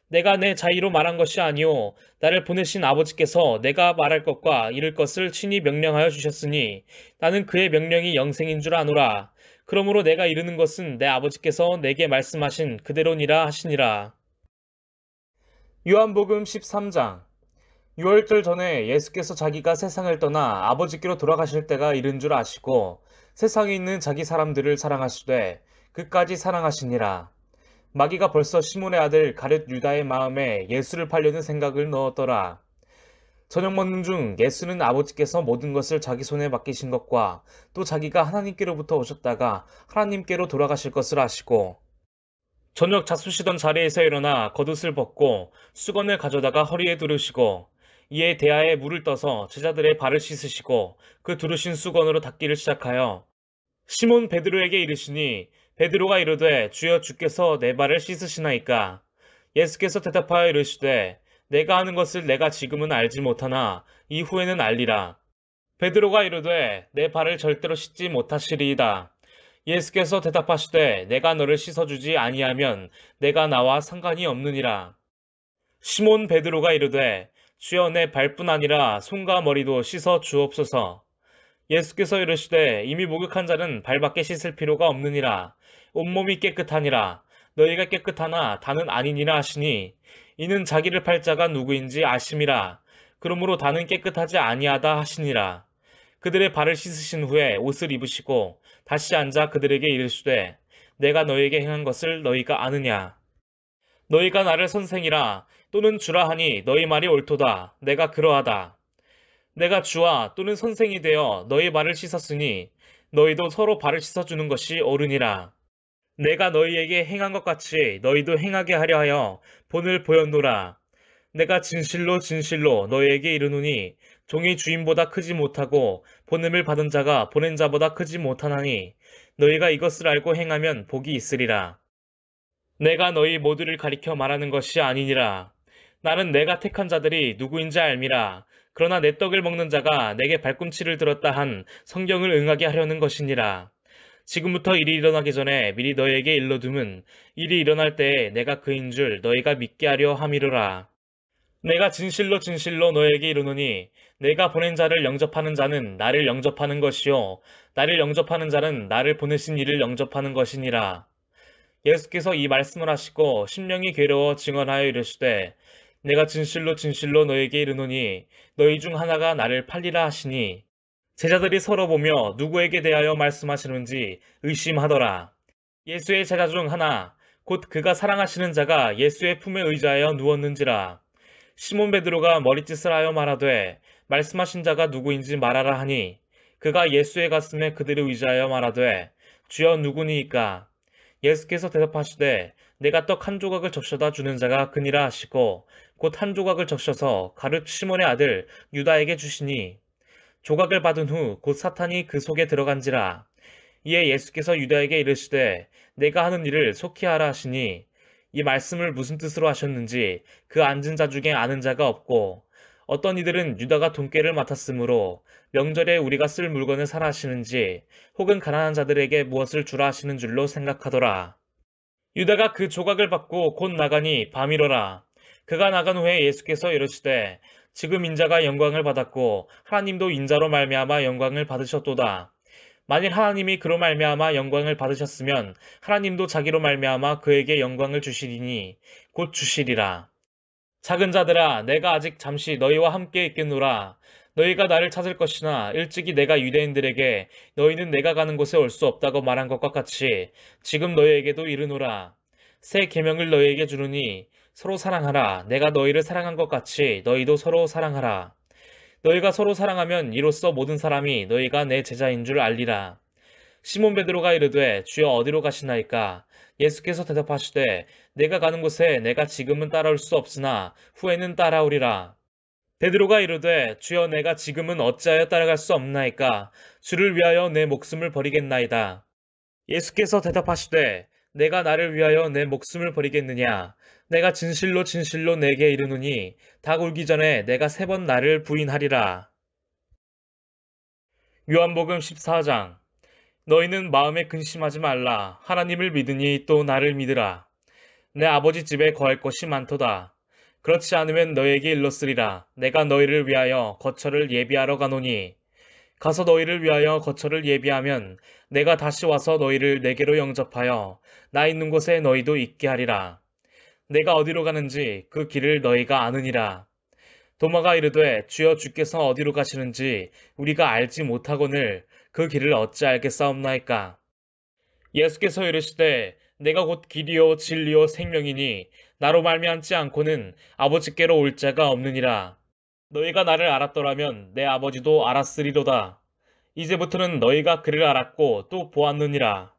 내가 내 자의로 말한 것이 아니요 나를 보내신 아버지께서 내가 말할 것과 이를 것을 친히 명령하여 주셨으니 나는 그의 명령이 영생인 줄 아노라. 그러므로 내가 이르는 것은 내 아버지께서 내게 말씀하신 그대로니라 하시니라. 요한복음 13장. 6월절 전에 예수께서 자기가 세상을 떠나 아버지께로 돌아가실 때가 이른 줄 아시고 세상에 있는 자기 사람들을 사랑하시되 끝까지 사랑하시니라. 마귀가 벌써 시몬의 아들 가룟 유다의 마음에 예수를 팔려는 생각을 넣었더라. 저녁 먹는 중 예수는 아버지께서 모든 것을 자기 손에 맡기신 것과 또 자기가 하나님께로부터 오셨다가 하나님께로 돌아가실 것을 아시고 저녁 잡수시던 자리에서 일어나 겉옷을 벗고 수건을 가져다가 허리에 두르시고 이에 대야에 물을 떠서 제자들의 발을 씻으시고 그 두르신 수건으로 닦기를 시작하여 시몬 베드로에게 이르시니 베드로가 이르되 주여 주께서 내 발을 씻으시나이까. 예수께서 대답하여 이르시되 내가 하는 것을 내가 지금은 알지 못하나 이후에는 알리라. 베드로가 이르되 내 발을 절대로 씻지 못하시리이다. 예수께서 대답하시되 내가 너를 씻어주지 아니하면 내가 나와 상관이 없느니라. 시몬 베드로가 이르되 주여 내 발뿐 아니라 손과 머리도 씻어 주옵소서. 예수께서 이르시되 이미 목욕한 자는 발밖에 씻을 필요가 없느니라. 온몸이 깨끗하니라. 너희가 깨끗하나 다는 아니니라 하시니 이는 자기를 팔 자가 누구인지 아심이라. 그러므로 다는 깨끗하지 아니하다 하시니라. 그들의 발을 씻으신 후에 옷을 입으시고 다시 앉아 그들에게 이르시되 내가 너희에게 행한 것을 너희가 아느냐. 너희가 나를 선생이라 또는 주라 하니 너희 말이 옳도다. 내가 그러하다. 내가 주와 또는 선생이 되어 너희 발을 씻었으니 너희도 서로 발을 씻어주는 것이 옳으니라. 내가 너희에게 행한 것 같이 너희도 행하게 하려 하여 본을 보였노라. 내가 진실로 진실로 너희에게 이르노니 종이 주인보다 크지 못하고 보냄을 받은 자가 보낸 자보다 크지 못하나니 너희가 이것을 알고 행하면 복이 있으리라. 내가 너희 모두를 가리켜 말하는 것이 아니니라. 나는 내가 택한 자들이 누구인지 알미라. 그러나 내 떡을 먹는 자가 내게 발꿈치를 들었다 한 성경을 응하게 하려는 것이니라. 지금부터 일이 일어나기 전에 미리 너희에게 일러둠은 일이 일어날 때에 내가 그인 줄 너희가 믿게 하려 함이로라. 내가 진실로 진실로 너희에게 이르노니 내가 보낸 자를 영접하는 자는 나를 영접하는 것이요 나를 영접하는 자는 나를 보내신 이를 영접하는 것이니라. 예수께서 이 말씀을 하시고 심령이 괴로워 증언하여 이르시되 내가 진실로 진실로 너희에게 이르노니 너희 중 하나가 나를 팔리라 하시니 제자들이 서로 보며 누구에게 대하여 말씀하시는지 의심하더라. 예수의 제자 중 하나 곧 그가 사랑하시는 자가 예수의 품에 의지하여 누웠는지라. 시몬 베드로가 머리짓을 하여 말하되 말씀하신 자가 누구인지 말하라 하니 그가 예수의 가슴에 그들을 의지하여 말하되 주여 누구니이까. 예수께서 대답하시되 내가 떡 한 조각을 적셔다 주는 자가 그니라 하시고 곧 한 조각을 적셔서 가룟 시몬의 아들 유다에게 주시니 조각을 받은 후 곧 사탄이 그 속에 들어간지라. 이에 예수께서 유다에게 이르시되 내가 하는 일을 속히 하라 하시니 이 말씀을 무슨 뜻으로 하셨는지 그 앉은 자 중에 아는 자가 없고 어떤 이들은 유다가 돈꾀를 맡았으므로 명절에 우리가 쓸 물건을 사라 하시는지 혹은 가난한 자들에게 무엇을 주라 하시는 줄로 생각하더라. 유다가 그 조각을 받고 곧 나가니 밤이로라. 그가 나간 후에 예수께서 이르시되 지금 인자가 영광을 받았고 하나님도 인자로 말미암아 영광을 받으셨도다. 만일 하나님이 그로 말미암아 영광을 받으셨으면 하나님도 자기로 말미암아 그에게 영광을 주시리니 곧 주시리라. 작은 자들아 내가 아직 잠시 너희와 함께 있겠노라. 너희가 나를 찾을 것이나 일찍이 내가 유대인들에게 너희는 내가 가는 곳에 올 수 없다고 말한 것과 같이 지금 너희에게도 이르노라. 새 계명을 너희에게 주노니 서로 사랑하라. 내가 너희를 사랑한 것 같이 너희도 서로 사랑하라. 너희가 서로 사랑하면 이로써 모든 사람이 너희가 내 제자인 줄 알리라. 시몬 베드로가 이르되 주여 어디로 가시나이까. 예수께서 대답하시되 내가 가는 곳에 내가 지금은 따라올 수 없으나 후에는 따라오리라. 베드로가 이르되 주여 내가 지금은 어찌하여 따라갈 수 없나이까. 주를 위하여 내 목숨을 버리겠나이다. 예수께서 대답하시되 내가 나를 위하여 내 목숨을 버리겠느냐. 내가 진실로 진실로 내게 이르노니 닭 울기 전에 내가 3번 나를 부인하리라. 요한복음 14장. 너희는 마음에 근심하지 말라. 하나님을 믿으니 또 나를 믿으라. 내 아버지 집에 거할 것이 많도다. 그렇지 않으면 너희에게 일렀으리라. 내가 너희를 위하여 거처를 예비하러 가노니 가서 너희를 위하여 거처를 예비하면 내가 다시 와서 너희를 내게로 영접하여 나 있는 곳에 너희도 있게 하리라. 내가 어디로 가는지 그 길을 너희가 아느니라. 도마가 이르되 주여 주께서 어디로 가시는지 우리가 알지 못하거늘 그 길을 어찌 알겠사옵나이까. 예수께서 이르시되 내가 곧 길이요 진리요 생명이니 나로 말미암지 않고는 아버지께로 올 자가 없느니라. 너희가 나를 알았더라면 내 아버지도 알았으리로다. 이제부터는 너희가 그를 알았고 또 보았느니라.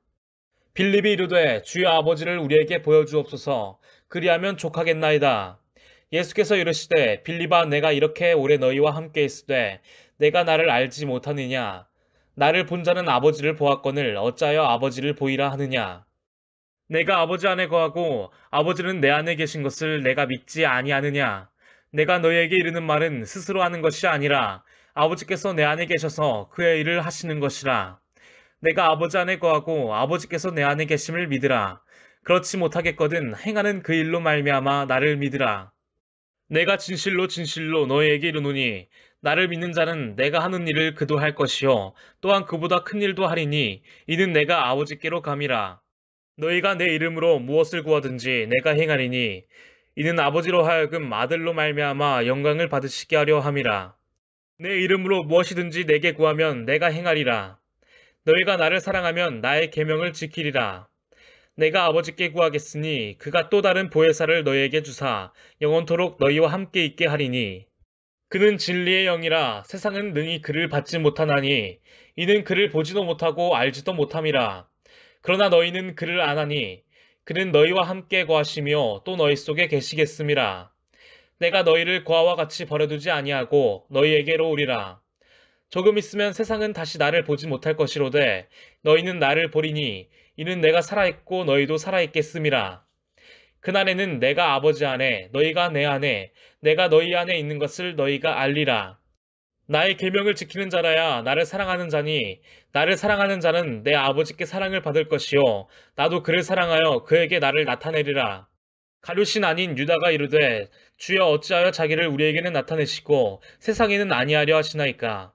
빌립이 이르되 주여 아버지를 우리에게 보여주옵소서. 그리하면 족하겠나이다. 예수께서 이르시되 빌립아 내가 이렇게 오래 너희와 함께 있으되 내가 나를 알지 못하느냐. 나를 본 자는 아버지를 보았거늘 어찌하여 아버지를 보이라 하느냐. 내가 아버지 안에 거하고 아버지는 내 안에 계신 것을 내가 믿지 아니하느냐. 내가 너희에게 이르는 말은 스스로 하는 것이 아니라 아버지께서 내 안에 계셔서 그의 일을 하시는 것이라. 내가 아버지 안에 거하고 아버지께서 내 안에 계심을 믿으라. 그렇지 못하겠거든 행하는 그 일로 말미암아 나를 믿으라. 내가 진실로 진실로 너희에게 이르노니 나를 믿는 자는 내가 하는 일을 그도 할 것이요 또한 그보다 큰 일도 하리니 이는 내가 아버지께로 감이라. 너희가 내 이름으로 무엇을 구하든지 내가 행하리니 이는 아버지로 하여금 아들로 말미암아 영광을 받으시게 하려 함이라. 내 이름으로 무엇이든지 내게 구하면 내가 행하리라. 너희가 나를 사랑하면 나의 계명을 지키리라. 내가 아버지께 구하겠으니 그가 또 다른 보혜사를 너희에게 주사 영원토록 너희와 함께 있게 하리니 그는 진리의 영이라 세상은 능히 그를 받지 못하나니 이는 그를 보지도 못하고 알지도 못함이라. 그러나 너희는 그를 아나니 그는 너희와 함께 거하시며 또 너희 속에 계시겠음이라. 내가 너희를 고아와 같이 버려두지 아니하고 너희에게로 오리라. 조금 있으면 세상은 다시 나를 보지 못할 것이로되 너희는 나를 보리니 이는 내가 살아있고 너희도 살아있겠음이라. 그날에는 내가 아버지 안에 너희가 내 안에 내가 너희 안에 있는 것을 너희가 알리라. 나의 계명을 지키는 자라야 나를 사랑하는 자니 나를 사랑하는 자는 내 아버지께 사랑을 받을 것이요 나도 그를 사랑하여 그에게 나를 나타내리라. 가룟신 아닌 유다가 이르되 주여 어찌하여 자기를 우리에게는 나타내시고 세상에는 아니하려 하시나이까.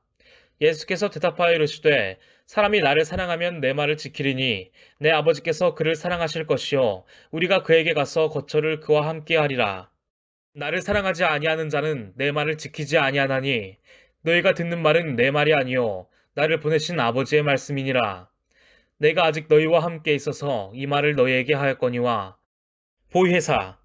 예수께서 대답하여 이르시되 사람이 나를 사랑하면 내 말을 지키리니 내 아버지께서 그를 사랑하실 것이요 우리가 그에게 가서 거처를 그와 함께 하리라. 나를 사랑하지 아니하는 자는 내 말을 지키지 아니하나니 너희가 듣는 말은 내 말이 아니요 나를 보내신 아버지의 말씀이니라. 내가 아직 너희와 함께 있어서 이 말을 너희에게 하였거니와 보혜사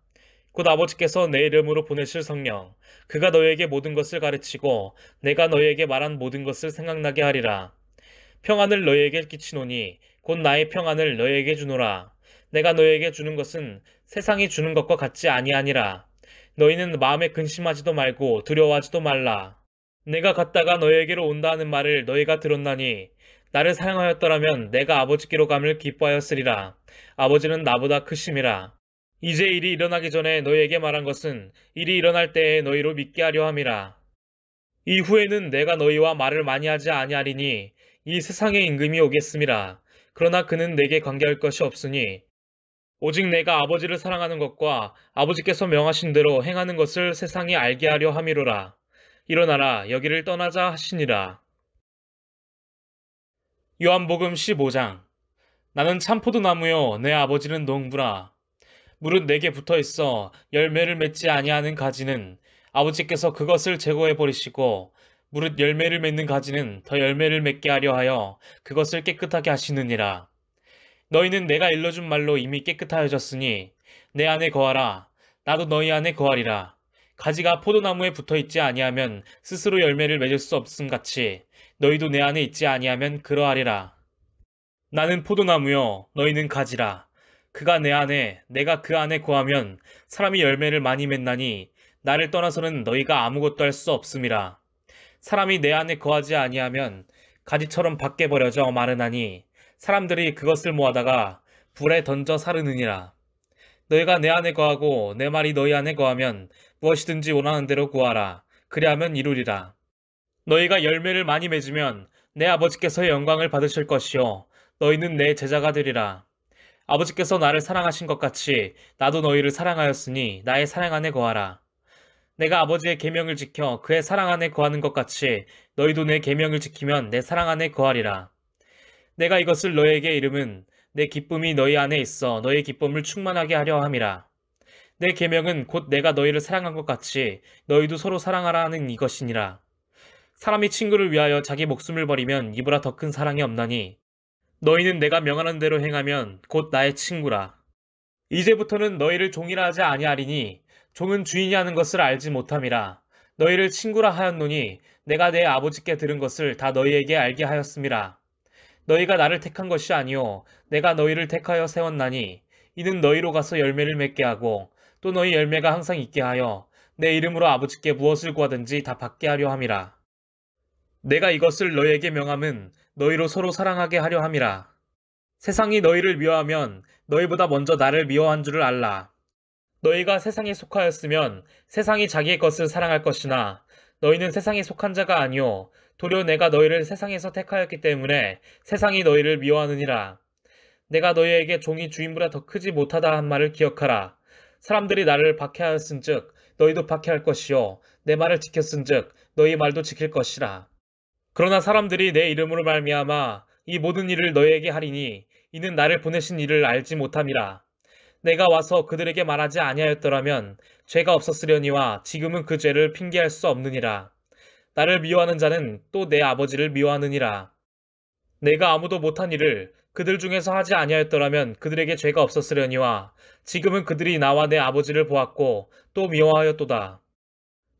곧 아버지께서 내 이름으로 보내실 성령 그가 너희에게 모든 것을 가르치고 내가 너희에게 말한 모든 것을 생각나게 하리라. 평안을 너희에게 끼치노니 곧 나의 평안을 너희에게 주노라. 내가 너희에게 주는 것은 세상이 주는 것과 같지 아니하니라. 너희는 마음에 근심하지도 말고 두려워하지도 말라. 내가 갔다가 너희에게로 온다 하는 말을 너희가 들었나니 나를 사랑하였더라면 내가 아버지께로 감을 기뻐하였으리라. 아버지는 나보다 크심이라. 이제 일이 일어나기 전에 너희에게 말한 것은 일이 일어날 때에 너희로 믿게 하려 함이라. 이후에는 내가 너희와 말을 많이 하지 아니하리니 이 세상의 임금이 오겠음이라. 그러나 그는 내게 관계할 것이 없으니 오직 내가 아버지를 사랑하는 것과 아버지께서 명하신 대로 행하는 것을 세상이 알게 하려 함이로라. 일어나라 여기를 떠나자 하시니라. 요한복음 15장. 나는 참포도나무요 내 아버지는 농부라. 무릇 내게 붙어있어 열매를 맺지 아니하는 가지는 아버지께서 그것을 제거해 버리시고 무릇 열매를 맺는 가지는 더 열매를 맺게 하려 하여 그것을 깨끗하게 하시느니라. 너희는 내가 일러준 말로 이미 깨끗하여졌으니 내 안에 거하라. 나도 너희 안에 거하리라. 가지가 포도나무에 붙어있지 아니하면 스스로 열매를 맺을 수 없음 같이 너희도 내 안에 있지 아니하면 그러하리라. 나는 포도나무요 너희는 가지라. 그가 내 안에 내가 그 안에 거하면 사람이 열매를 많이 맺나니 나를 떠나서는 너희가 아무것도 할 수 없음이라. 사람이 내 안에 거하지 아니하면 가지처럼 밖에 버려져 마르나니 사람들이 그것을 모아다가 불에 던져 사르느니라. 너희가 내 안에 거하고 내 말이 너희 안에 거하면 무엇이든지 원하는 대로 구하라. 그리하면 이루리라. 너희가 열매를 많이 맺으면 내 아버지께서의 영광을 받으실 것이요 너희는 내 제자가 되리라. 아버지께서 나를 사랑하신 것 같이 나도 너희를 사랑하였으니 나의 사랑 안에 거하라. 내가 아버지의 계명을 지켜 그의 사랑 안에 거하는 것 같이 너희도 내 계명을 지키면 내 사랑 안에 거하리라. 내가 이것을 너희에게 이름은 내 기쁨이 너희 안에 있어 너희 기쁨을 충만하게 하려 함이라. 내 계명은 곧 내가 너희를 사랑한 것 같이 너희도 서로 사랑하라 하는 이것이니라. 사람이 친구를 위하여 자기 목숨을 버리면 이보다 더 큰 사랑이 없나니 너희는 내가 명하는 대로 행하면 곧 나의 친구라. 이제부터는 너희를 종이라 하지 아니하리니 종은 주인이 하는 것을 알지 못함이라. 너희를 친구라 하였노니 내가 내 아버지께 들은 것을 다 너희에게 알게 하였음이라. 너희가 나를 택한 것이 아니요 내가 너희를 택하여 세웠나니 이는 너희로 가서 열매를 맺게 하고 또 너희 열매가 항상 있게 하여 내 이름으로 아버지께 무엇을 구하든지 다 받게 하려 함이라. 내가 이것을 너희에게 명함은 너희로 서로 사랑하게 하려 함이라. 세상이 너희를 미워하면 너희보다 먼저 나를 미워한 줄을 알라. 너희가 세상에 속하였으면 세상이 자기의 것을 사랑할 것이나 너희는 세상에 속한 자가 아니요 도리어 내가 너희를 세상에서 택하였기 때문에 세상이 너희를 미워하느니라. 내가 너희에게 종이 주인보다 더 크지 못하다 한 말을 기억하라. 사람들이 나를 박해하였은즉 너희도 박해할 것이요 내 말을 지켰은즉 너희 말도 지킬 것이라. 그러나 사람들이 내 이름으로 말미암아 이 모든 일을 너희에게 하리니 이는 나를 보내신 이를 알지 못함이라. 내가 와서 그들에게 말하지 아니하였더라면 죄가 없었으려니와 지금은 그 죄를 핑계할 수 없느니라. 나를 미워하는 자는 또 내 아버지를 미워하느니라. 내가 아무도 못한 일을 그들 중에서 하지 아니하였더라면 그들에게 죄가 없었으려니와 지금은 그들이 나와 내 아버지를 보았고 또 미워하였도다.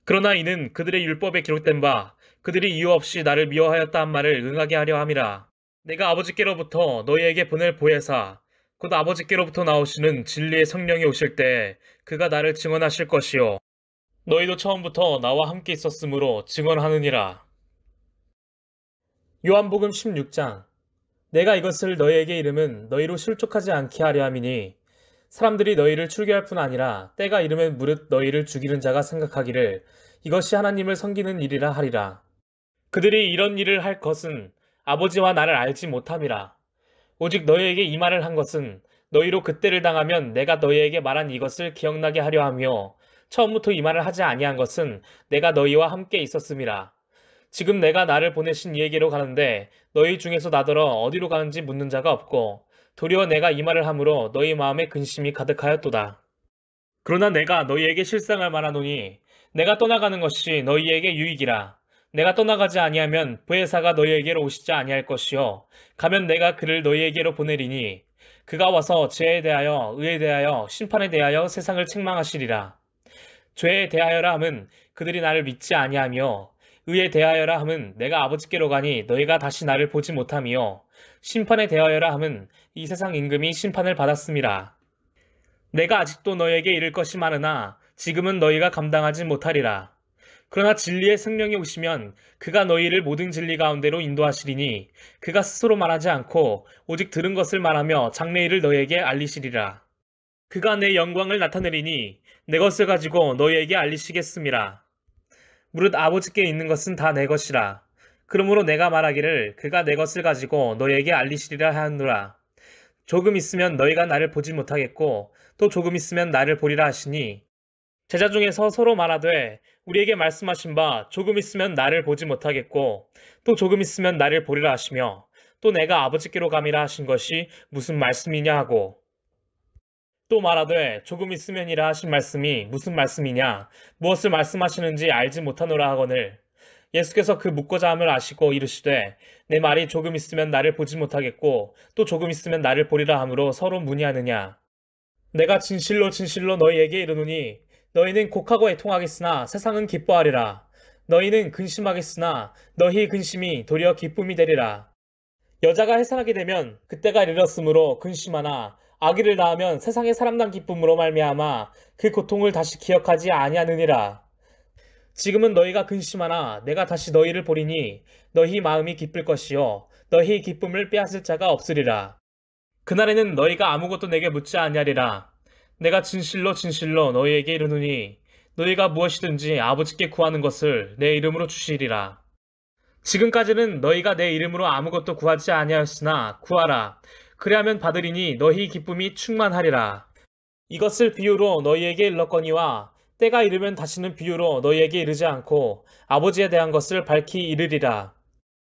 그러나 이는 그들의 율법에 기록된 바 그들이 이유 없이 나를 미워하였다 한 말을 응하게 하려 함이라. 내가 아버지께로부터 너희에게 보낼 보혜사 곧 아버지께로부터 나오시는 진리의 성령이 오실 때 그가 나를 증언하실 것이요 너희도 처음부터 나와 함께 있었으므로 증언하느니라. 요한복음 16장. 내가 이것을 너희에게 이름은 너희로 실족하지 않게 하려 함이니 사람들이 너희를 출교할 뿐 아니라 때가 이르면 무릇 너희를 죽이는 자가 생각하기를 이것이 하나님을 섬기는 일이라 하리라. 그들이 이런 일을 할 것은 아버지와 나를 알지 못함이라. 오직 너희에게 이 말을 한 것은 너희로 그때를 당하면 내가 너희에게 말한 이것을 기억나게 하려 하며 처음부터 이 말을 하지 아니한 것은 내가 너희와 함께 있었음이라. 지금 내가 나를 보내신 이에게로 가는데 너희 중에서 나더러 어디로 가는지 묻는 자가 없고 도리어 내가 이 말을 함으로 너희 마음에 근심이 가득하였도다. 그러나 내가 너희에게 실상을 말하노니 내가 떠나가는 것이 너희에게 유익이라. 내가 떠나가지 아니하면 보혜사가 너희에게로 오시지 아니할 것이요 가면 내가 그를 너희에게로 보내리니 그가 와서 죄에 대하여 의에 대하여 심판에 대하여 세상을 책망하시리라. 죄에 대하여라 함은 그들이 나를 믿지 아니하며 의에 대하여라 함은 내가 아버지께로 가니 너희가 다시 나를 보지 못하며 심판에 대하여라 함은 이 세상 임금이 심판을 받았음이라. 내가 아직도 너희에게 이를 것이 많으나 지금은 너희가 감당하지 못하리라. 그러나 진리의 성령이 오시면 그가 너희를 모든 진리 가운데로 인도하시리니 그가 스스로 말하지 않고 오직 들은 것을 말하며 장래일을 너희에게 알리시리라. 그가 내 영광을 나타내리니 내 것을 가지고 너희에게 알리시겠음이라. 무릇 아버지께 있는 것은 다 내 것이라. 그러므로 내가 말하기를 그가 내 것을 가지고 너희에게 알리시리라 하노라. 조금 있으면 너희가 나를 보지 못하겠고 또 조금 있으면 나를 보리라 하시니 제자 중에서 서로 말하되 우리에게 말씀하신 바 조금 있으면 나를 보지 못하겠고 또 조금 있으면 나를 보리라 하시며 또 내가 아버지께로 감이라 하신 것이 무슨 말씀이냐 하고 또 말하되 조금 있으면이라 하신 말씀이 무슨 말씀이냐 무엇을 말씀하시는지 알지 못하노라 하거늘 예수께서 그 묻고자 함을 아시고 이르시되 내 말이 조금 있으면 나를 보지 못하겠고 또 조금 있으면 나를 보리라 함으로 서로 문의하느냐. 내가 진실로 진실로 너희에게 이르노니 너희는 곡하고 애통하겠으나 세상은 기뻐하리라. 너희는 근심하겠으나 너희 근심이 도리어 기쁨이 되리라. 여자가 해산하게 되면 그때가 이르렀으므로 근심하나 아기를 낳으면 세상의 사람당 기쁨으로 말미암아 그 고통을 다시 기억하지 아니하느니라. 지금은 너희가 근심하나 내가 다시 너희를 보리니 너희 마음이 기쁠 것이요 너희 기쁨을 빼앗을 자가 없으리라. 그날에는 너희가 아무것도 내게 묻지 아니하리라. 내가 진실로 진실로 너희에게 이르노니 너희가 무엇이든지 아버지께 구하는 것을 내 이름으로 주시리라. 지금까지는 너희가 내 이름으로 아무것도 구하지 아니하였으나 구하라. 그리하면 받으리니 너희 기쁨이 충만하리라. 이것을 비유로 너희에게 일렀거니와 때가 이르면 다시는 비유로 너희에게 이르지 않고 아버지에 대한 것을 밝히 이르리라.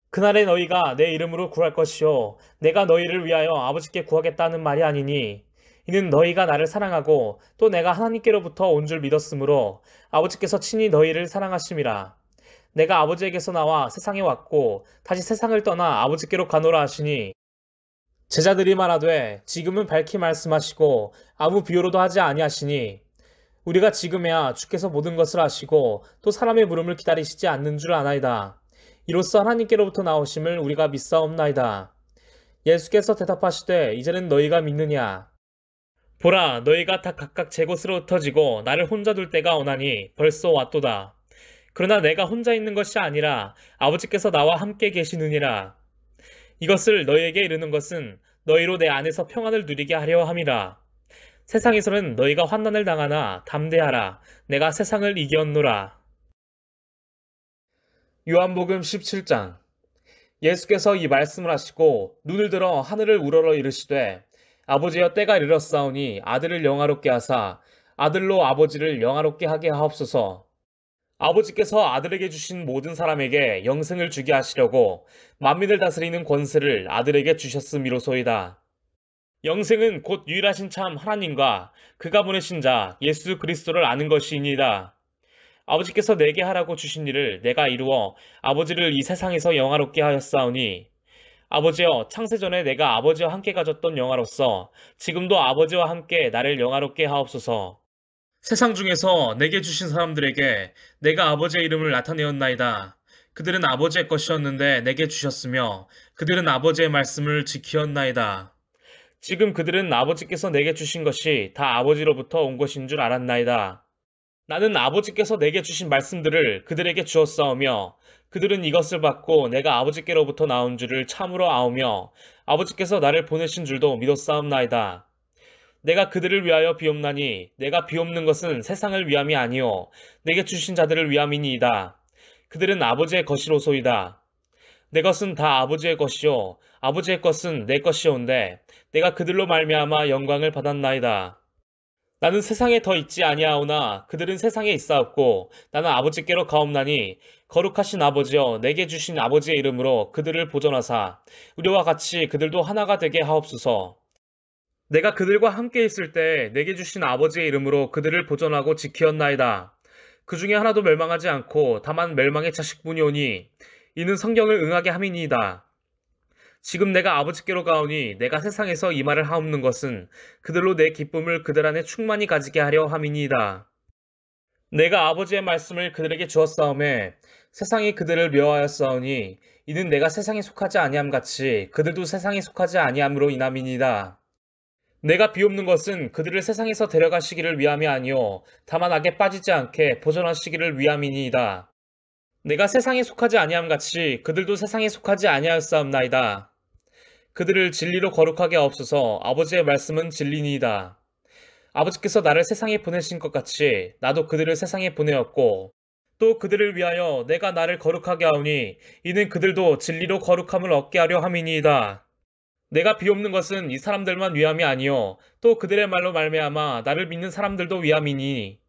그날에 너희가 내 이름으로 구할 것이요 내가 너희를 위하여 아버지께 구하겠다는 말이 아니니 이는 너희가 나를 사랑하고 또 내가 하나님께로부터 온 줄 믿었으므로 아버지께서 친히 너희를 사랑하심이라. 내가 아버지에게서 나와 세상에 왔고 다시 세상을 떠나 아버지께로 가노라 하시니 제자들이 말하되 지금은 밝히 말씀하시고 아무 비유로도 하지 아니하시니 우리가 지금에야 주께서 모든 것을 아시고 또 사람의 물음을 기다리시지 않는 줄 아나이다. 이로써 하나님께로부터 나오심을 우리가 믿사옵나이다. 예수께서 대답하시되 이제는 너희가 믿느냐. 보라 너희가 다 각각 제 곳으로 흩어지고 나를 혼자 둘 때가 오나니 벌써 왔도다. 그러나 내가 혼자 있는 것이 아니라 아버지께서 나와 함께 계시느니라. 이것을 너희에게 이르는 것은 너희로 내 안에서 평안을 누리게 하려 함이라. 세상에서는 너희가 환난을 당하나 담대하라. 내가 세상을 이겼노라. 요한복음 17장. 예수께서 이 말씀을 하시고 눈을 들어 하늘을 우러러 이르시되 아버지여 때가 이르렀사오니 아들을 영화롭게 하사 아들로 아버지를 영화롭게 하게 하옵소서. 아버지께서 아들에게 주신 모든 사람에게 영생을 주게 하시려고 만민을 다스리는 권세를 아들에게 주셨음이로소이다. 영생은 곧 유일하신 참 하나님과 그가 보내신 자 예수 그리스도를 아는 것이니이다. 아버지께서 내게 하라고 주신 일을 내가 이루어 아버지를 이 세상에서 영화롭게 하였사오니 아버지여 창세전에 내가 아버지와 함께 가졌던 영화로서 지금도 아버지와 함께 나를 영화롭게 하옵소서. 세상 중에서 내게 주신 사람들에게 내가 아버지의 이름을 나타내었나이다. 그들은 아버지의 것이었는데 내게 주셨으며 그들은 아버지의 말씀을 지키었나이다. 지금 그들은 아버지께서 내게 주신 것이 다 아버지로부터 온 것인 줄 알았나이다. 나는 아버지께서 내게 주신 말씀들을 그들에게 주었사오며 그들은 이것을 받고 내가 아버지께로부터 나온 줄을 참으로 아오며 아버지께서 나를 보내신 줄도 믿었사옵나이다. 내가 그들을 위하여 비옵나니 내가 비옵는 것은 세상을 위함이 아니요 내게 주신 자들을 위함이니이다. 그들은 아버지의 것이로소이다. 내 것은 다 아버지의 것이요 아버지의 것은 내 것이온데 내가 그들로 말미암아 영광을 받았나이다. 나는 세상에 더 있지 아니하오나 그들은 세상에 있사옵고 나는 아버지께로 가옵나니 거룩하신 아버지여 내게 주신 아버지의 이름으로 그들을 보존하사 우리와 같이 그들도 하나가 되게 하옵소서. 내가 그들과 함께 있을 때 내게 주신 아버지의 이름으로 그들을 보존하고 지키었나이다. 그 중에 하나도 멸망하지 않고 다만 멸망의 자식뿐이오니 이는 성경을 응하게 함이니이다. 지금 내가 아버지께로 가오니 내가 세상에서 이 말을 하옵는 것은 그들로 내 기쁨을 그들 안에 충만히 가지게 하려 함이니이다. 내가 아버지의 말씀을 그들에게 주었사오매 세상이 그들을 미워하였사오니 이는 내가 세상에 속하지 아니함 같이 그들도 세상에 속하지 아니함으로 인함이니이다. 내가 비옵는 것은 그들을 세상에서 데려가시기를 위함이 아니요 다만 악에 빠지지 않게 보존하시기를 위함이니이다. 내가 세상에 속하지 아니함 같이 그들도 세상에 속하지 아니하였사옵나이다. 그들을 진리로 거룩하게 하옵소서. 아버지의 말씀은 진리니이다. 아버지께서 나를 세상에 보내신 것 같이 나도 그들을 세상에 보내었고 또 그들을 위하여 내가 나를 거룩하게 하오니 이는 그들도 진리로 거룩함을 얻게 하려 함이니이다. 내가 비옵는 것은 이 사람들만 위함이 아니요 또 그들의 말로 말미암아 나를 믿는 사람들도 위함이니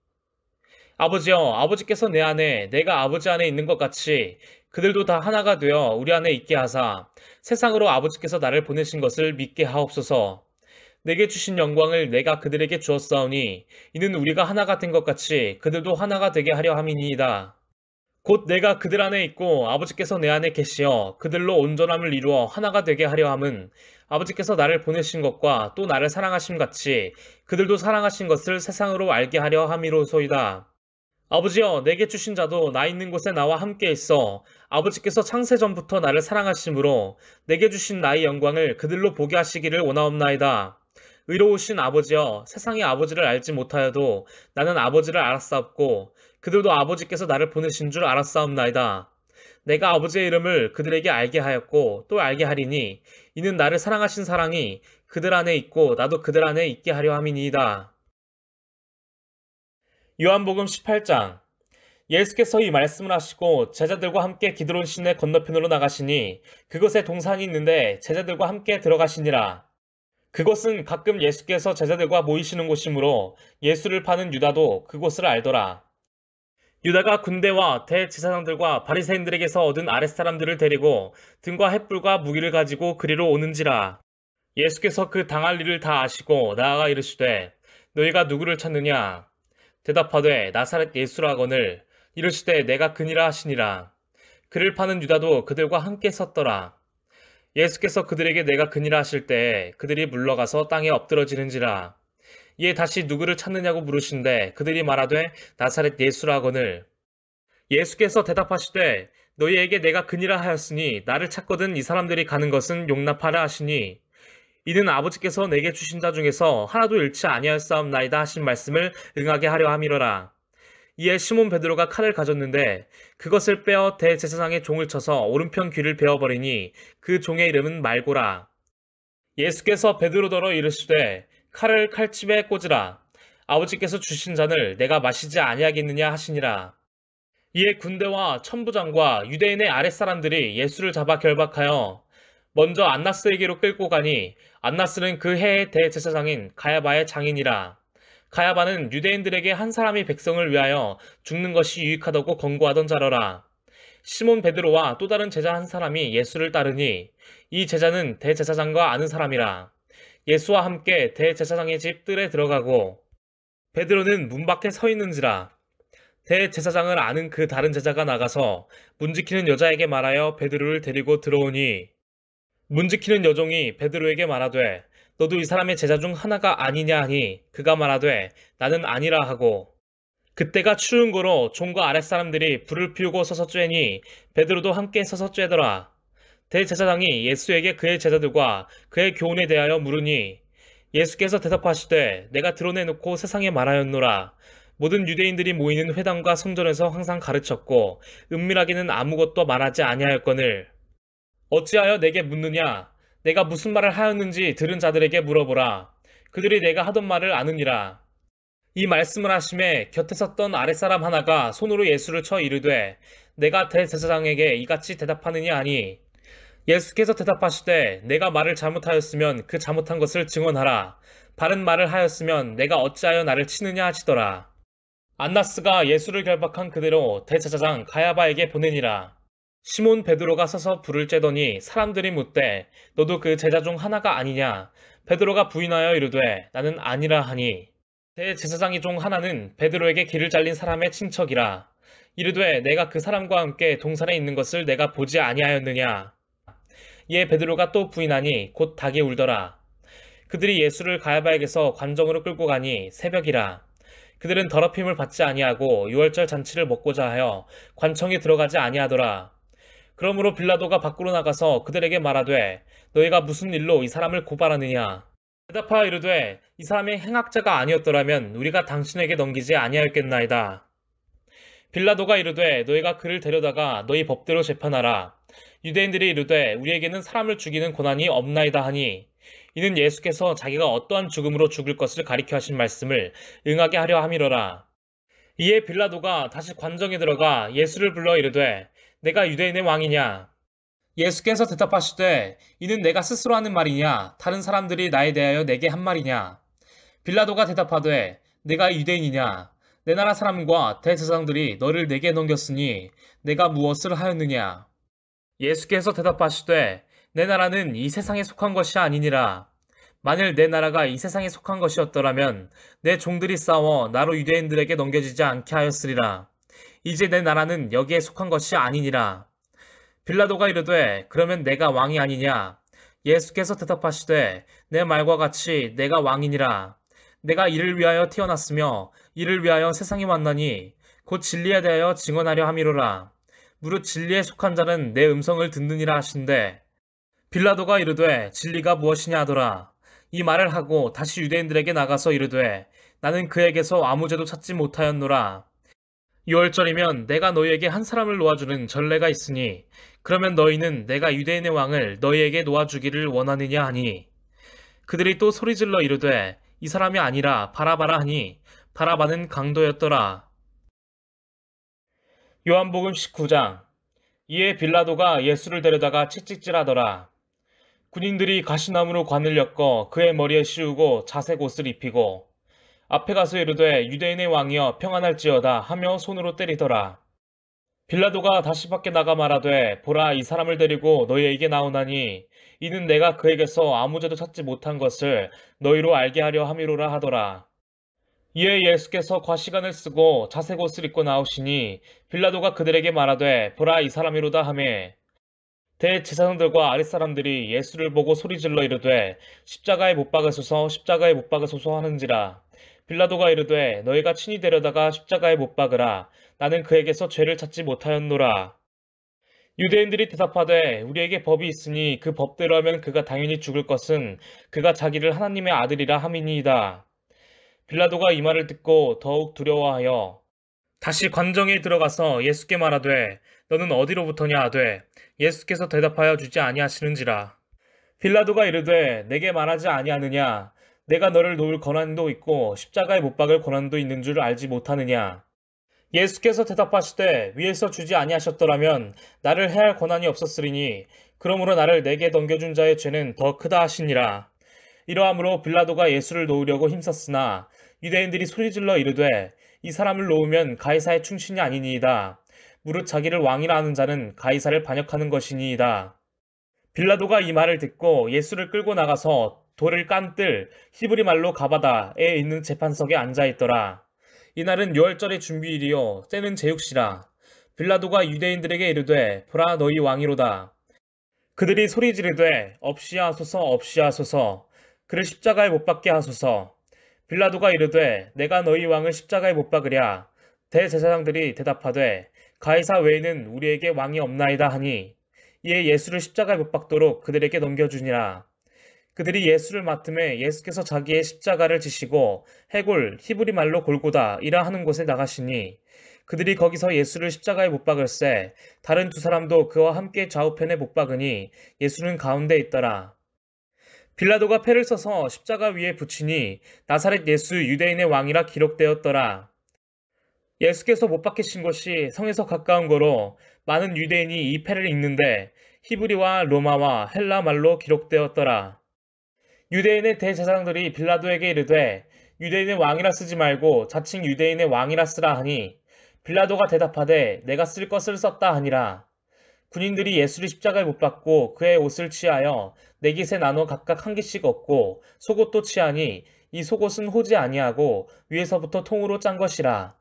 아버지여 아버지께서 내 안에 내가 아버지 안에 있는 것 같이 그들도 다 하나가 되어 우리 안에 있게 하사 세상으로 아버지께서 나를 보내신 것을 믿게 하옵소서. 내게 주신 영광을 내가 그들에게 주었사오니 이는 우리가 하나가 된 것 같이 그들도 하나가 되게 하려 함이니이다. 곧 내가 그들 안에 있고 아버지께서 내 안에 계시어 그들로 온전함을 이루어 하나가 되게 하려 함은 아버지께서 나를 보내신 것과 또 나를 사랑하심 같이 그들도 사랑하신 것을 세상으로 알게 하려 함이로소이다. 아버지여 내게 주신 자도 나 있는 곳에 나와 함께 있어 아버지께서 창세전부터 나를 사랑하심으로 내게 주신 나의 영광을 그들로 보게 하시기를 원하옵나이다. 의로우신 아버지여 세상이 아버지를 알지 못하여도 나는 아버지를 알았사옵고 그들도 아버지께서 나를 보내신 줄 알았사옵나이다. 내가 아버지의 이름을 그들에게 알게 하였고 또 알게 하리니 이는 나를 사랑하신 사랑이 그들 안에 있고 나도 그들 안에 있게 하려 함이니이다. 요한복음 18장. 예수께서 이 말씀을 하시고 제자들과 함께 기드론 시내 건너편으로 나가시니 그곳에 동산이 있는데 제자들과 함께 들어가시니라. 그곳은 가끔 예수께서 제자들과 모이시는 곳이므로 예수를 파는 유다도 그곳을 알더라. 유다가 군대와 대제사장들과 바리새인들에게서 얻은 아랫사람들을 데리고 등과 횃불과 무기를 가지고 그리로 오는지라. 예수께서 그 당할 일을 다 아시고 나아가 이르시되 너희가 누구를 찾느냐? 대답하되 나사렛 예수라거늘 이르시되 내가 그니라 하시니라. 그를 파는 유다도 그들과 함께 섰더라. 예수께서 그들에게 내가 그니라 하실 때에 그들이 물러가서 땅에 엎드러지는지라. 이에 다시 누구를 찾느냐고 물으신데 그들이 말하되 나사렛 예수라거늘. 예수께서 대답하시되 너희에게 내가 그니라 하였으니 나를 찾거든 이 사람들이 가는 것은 용납하라 하시니 이는 아버지께서 내게 주신 자 중에서 하나도 잃지 아니하였사옵나이다 하신 말씀을 응하게 하려 함이로라. 이에 시몬 베드로가 칼을 가졌는데 그것을 빼어 대제사장의 종을 쳐서 오른편 귀를 베어버리니 그 종의 이름은 말고라. 예수께서 베드로더러 이르시되 칼을 칼집에 꽂으라. 아버지께서 주신 잔을 내가 마시지 아니하겠느냐 하시니라. 이에 군대와 천부장과 유대인의 아랫사람들이 예수를 잡아 결박하여 먼저 안나스에게로 끌고 가니 안나스는 그 해의 대제사장인 가야바의 장인이라. 가야바는 유대인들에게 한 사람이 백성을 위하여 죽는 것이 유익하다고 권고하던 자러라. 시몬 베드로와 또 다른 제자 한 사람이 예수를 따르니 이 제자는 대제사장과 아는 사람이라. 예수와 함께 대제사장의 집 뜰에 들어가고 베드로는 문 밖에 서 있는지라. 대제사장을 아는 그 다른 제자가 나가서 문 지키는 여자에게 말하여 베드로를 데리고 들어오니 문 지키는 여종이 베드로에게 말하되 너도 이 사람의 제자 중 하나가 아니냐 하니 그가 말하되 나는 아니라 하고 그때가 추운 거로 종과 아랫사람들이 불을 피우고 서서 쬐니 베드로도 함께 서서 쬐더라. 대제사장이 예수에게 그의 제자들과 그의 교훈에 대하여 물으니 예수께서 대답하시되 내가 드러내놓고 세상에 말하였노라. 모든 유대인들이 모이는 회당과 성전에서 항상 가르쳤고 은밀하게는 아무것도 말하지 아니하였거늘 어찌하여 내게 묻느냐? 내가 무슨 말을 하였는지 들은 자들에게 물어보라. 그들이 내가 하던 말을 아느니라. 이 말씀을 하심에 곁에 섰던 아랫사람 하나가 손으로 예수를 쳐 이르되 내가 대제사장에게 이같이 대답하느냐 하니 예수께서 대답하시되 내가 말을 잘못하였으면 그 잘못한 것을 증언하라. 바른 말을 하였으면 내가 어찌하여 나를 치느냐 하시더라. 안나스가 예수를 결박한 그대로 대제사장 가야바에게 보내니라. 시몬 베드로가 서서 불을 쬐더니 사람들이 묻되 너도 그 제자 중 하나가 아니냐? 베드로가 부인하여 이르되 나는 아니라 하니 대제사장이 중 하나는 베드로에게 길을 잘린 사람의 친척이라. 이르되 내가 그 사람과 함께 동산에 있는 것을 내가 보지 아니하였느냐? 이에 베드로가 또 부인하니 곧 닭이 울더라. 그들이 예수를 가야바에게서 관정으로 끌고 가니 새벽이라. 그들은 더럽힘을 받지 아니하고 유월절 잔치를 먹고자 하여 관청에 들어가지 아니하더라. 그러므로 빌라도가 밖으로 나가서 그들에게 말하되 너희가 무슨 일로 이 사람을 고발하느냐? 대답하여 이르되 이 사람이 행악자가 아니었더라면 우리가 당신에게 넘기지 아니하였겠나이다. 빌라도가 이르되 너희가 그를 데려다가 너희 법대로 재판하라. 유대인들이 이르되 우리에게는 사람을 죽이는 권한이 없나이다 하니 이는 예수께서 자기가 어떠한 죽음으로 죽을 것을 가리켜 하신 말씀을 응하게 하려 함이로라. 이에 빌라도가 다시 관정에 들어가 예수를 불러 이르되 내가 유대인의 왕이냐? 예수께서 대답하시되 이는 내가 스스로 하는 말이냐? 다른 사람들이 나에 대하여 내게 한 말이냐? 빌라도가 대답하되 내가 유대인이냐? 내 나라 사람과 대제사장들이 너를 내게 넘겼으니 내가 무엇을 하였느냐? 예수께서 대답하시되 내 나라는 이 세상에 속한 것이 아니니라. 만일 내 나라가 이 세상에 속한 것이었더라면 내 종들이 싸워 나로 유대인들에게 넘겨지지 않게 하였으리라. 이제 내 나라는 여기에 속한 것이 아니니라. 빌라도가 이르되 그러면 내가 왕이 아니냐? 예수께서 대답하시되 내 말과 같이 내가 왕이니라. 내가 이를 위하여 태어났으며 이를 위하여 세상에 왔나니 곧 진리에 대하여 증언하려 함이로라. 무릇 진리에 속한 자는 내 음성을 듣느니라 하신대. 빌라도가 이르되 진리가 무엇이냐 하더라. 이 말을 하고 다시 유대인들에게 나가서 이르되 나는 그에게서 아무 죄도 찾지 못하였노라. 유월절이면 내가 너희에게 한 사람을 놓아주는 전례가 있으니 그러면 너희는 내가 유대인의 왕을 너희에게 놓아주기를 원하느냐 하니 그들이 또 소리질러 이르되 이 사람이 아니라 바라바라 하니 바라바는 강도였더라. 요한복음 19장. 이에 빌라도가 예수를 데려다가 채찍질하더라. 군인들이 가시나무로 관을 엮어 그의 머리에 씌우고 자색 옷을 입히고 앞에 가서 이르되 유대인의 왕이여 평안할지어다 하며 손으로 때리더라. 빌라도가 다시 밖에 나가 말하되 보라 이 사람을 데리고 너희에게 나오나니 이는 내가 그에게서 아무 죄도 찾지 못한 것을 너희로 알게 하려 함이로라 하더라. 이에 예수께서 과시관을 쓰고 자색 옷을 입고 나오시니 빌라도가 그들에게 말하되 보라 이 사람이로다 하매 대제사장들과 아랫사람들이 예수를 보고 소리질러 이르되 십자가에 못 박으소서 십자가에 못 박으소서 하는지라. 빌라도가 이르되 너희가 친히 데려다가 십자가에 못 박으라. 나는 그에게서 죄를 찾지 못하였노라. 유대인들이 대답하되 우리에게 법이 있으니 그 법대로 하면 그가 당연히 죽을 것은 그가 자기를 하나님의 아들이라 함이니이다. 빌라도가 이 말을 듣고 더욱 두려워하여 다시 관정에 들어가서 예수께 말하되 너는 어디로부터냐 하되 예수께서 대답하여 주지 아니하시는지라. 빌라도가 이르되 내게 말하지 아니하느냐? 내가 너를 놓을 권한도 있고 십자가에 못 박을 권한도 있는 줄 알지 못하느냐? 예수께서 대답하시되 위에서 주지 아니하셨더라면 나를 해할 권한이 없었으리니 그러므로 나를 내게 넘겨준 자의 죄는 더 크다 하시니라. 이러함으로 빌라도가 예수를 놓으려고 힘썼으나 유대인들이 소리질러 이르되 이 사람을 놓으면 가이사의 충신이 아니니이다. 무릇 자기를 왕이라 하는 자는 가이사를 반역하는 것이니이다. 빌라도가 이 말을 듣고 예수를 끌고 나가서 돌을 깐 뜰 히브리 말로 가바다에 있는 재판석에 앉아 있더라. 이날은 유월절의 준비일이요 때는 제육시라. 빌라도가 유대인들에게 이르되 보라 너희 왕이로다. 그들이 소리 지르되 없이하소서 없이하소서 그를 십자가에 못 박게 하소서. 빌라도가 이르되 내가 너희 왕을 십자가에 못 박으랴. 대제사장들이 대답하되 가이사 외에는 우리에게 왕이 없나이다 하니 이에 예수를 십자가에 못 박도록 그들에게 넘겨주니라. 그들이 예수를 맡음에 예수께서 자기의 십자가를 지시고 해골 히브리 말로 골고다 이라 하는 곳에 나가시니 그들이 거기서 예수를 십자가에 못 박을새 다른 두 사람도 그와 함께 좌우편에 못 박으니 예수는 가운데 있더라. 빌라도가 패를 써서 십자가 위에 붙이니 나사렛 예수 유대인의 왕이라 기록되었더라. 예수께서 못 박히신 곳이 성에서 가까운 거로 많은 유대인이 이 패를 읽는데 히브리와 로마와 헬라 말로 기록되었더라. 유대인의 대제사장들이 빌라도에게 이르되 유대인의 왕이라 쓰지 말고 자칭 유대인의 왕이라 쓰라 하니 빌라도가 대답하되 내가 쓸 것을 썼다 하니라. 군인들이 예수를 십자가에 못 박고 그의 옷을 취하여 네 깃에 나눠 각각 한 깃씩 얻고 속옷도 취하니 이 속옷은 호지 아니하고 위에서부터 통으로 짠 것이라.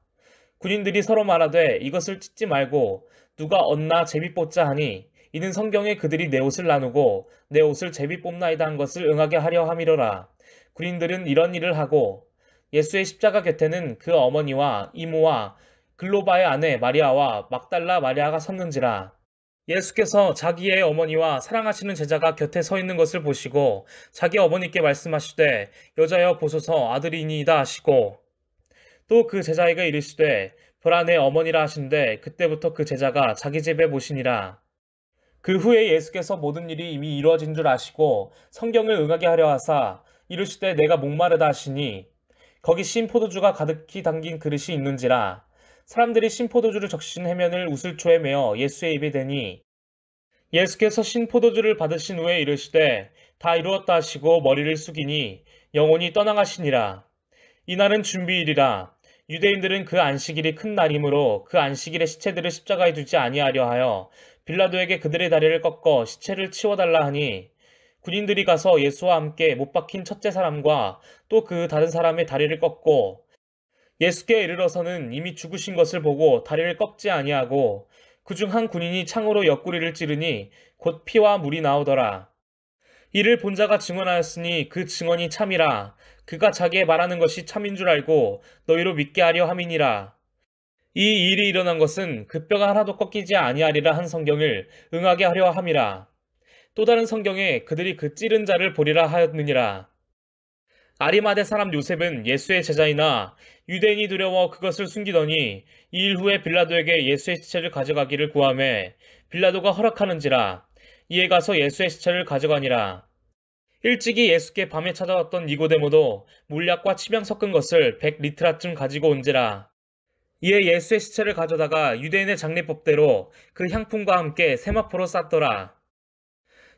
군인들이 서로 말하되 이것을 찢지 말고 누가 얻나 제비 뽑자 하니 이는 성경에 그들이 내 옷을 나누고 내 옷을 제비 뽑나이다 한 것을 응하게 하려 함이로라. 군인들은 이런 일을 하고 예수의 십자가 곁에는 그 어머니와 이모와 글로바의 아내 마리아와 막달라 마리아가 섰는지라. 예수께서 자기의 어머니와 사랑하시는 제자가 곁에 서 있는 것을 보시고 자기 어머니께 말씀하시되 여자여 보소서 아들이니이다 하시고 또 그 제자에게 이르시되 보라 내 어머니라 하신데 그때부터 그 제자가 자기 집에 모시니라. 그 후에 예수께서 모든 일이 이미 이루어진 줄 아시고 성경을 응하게 하려 하사 이르시되 내가 목마르다 하시니 거기 신 포도주가 가득히 담긴 그릇이 있는지라. 사람들이 신 포도주를 적신 해면을 우슬초에 메어 예수의 입에 대니 예수께서 신 포도주를 받으신 후에 이르시되 다 이루었다 하시고 머리를 숙이니 영혼이 떠나가시니라. 이날은 준비일이라. 유대인들은 그 안식일이 큰 날이므로 그 안식일에 시체들을 십자가에 두지 아니하려 하여 빌라도에게 그들의 다리를 꺾어 시체를 치워달라 하니 군인들이 가서 예수와 함께 못 박힌 첫째 사람과 또 그 다른 사람의 다리를 꺾고 예수께 이르러서는 이미 죽으신 것을 보고 다리를 꺾지 아니하고 그중 한 군인이 창으로 옆구리를 찌르니 곧 피와 물이 나오더라. 이를 본 자가 증언하였으니 그 증언이 참이라. 그가 자기의 말하는 것이 참인 줄 알고 너희로 믿게 하려 함이니라. 이 일이 일어난 것은 그 뼈가 하나도 꺾이지 아니하리라 한 성경을 응하게 하려 함이라. 또 다른 성경에 그들이 그 찌른 자를 보리라 하였느니라. 아리마대 사람 요셉은 예수의 제자이나 유대인이 두려워 그것을 숨기더니 이 일 후에 빌라도에게 예수의 시체를 가져가기를 구하매 빌라도가 허락하는지라. 이에 가서 예수의 시체를 가져가니라. 일찍이 예수께 밤에 찾아왔던 니고데모도 물약과 침향 섞은 것을 100리트라쯤 가지고 온지라. 이에 예수의 시체를 가져다가 유대인의 장례법대로 그 향품과 함께 세마포로 쌌더라.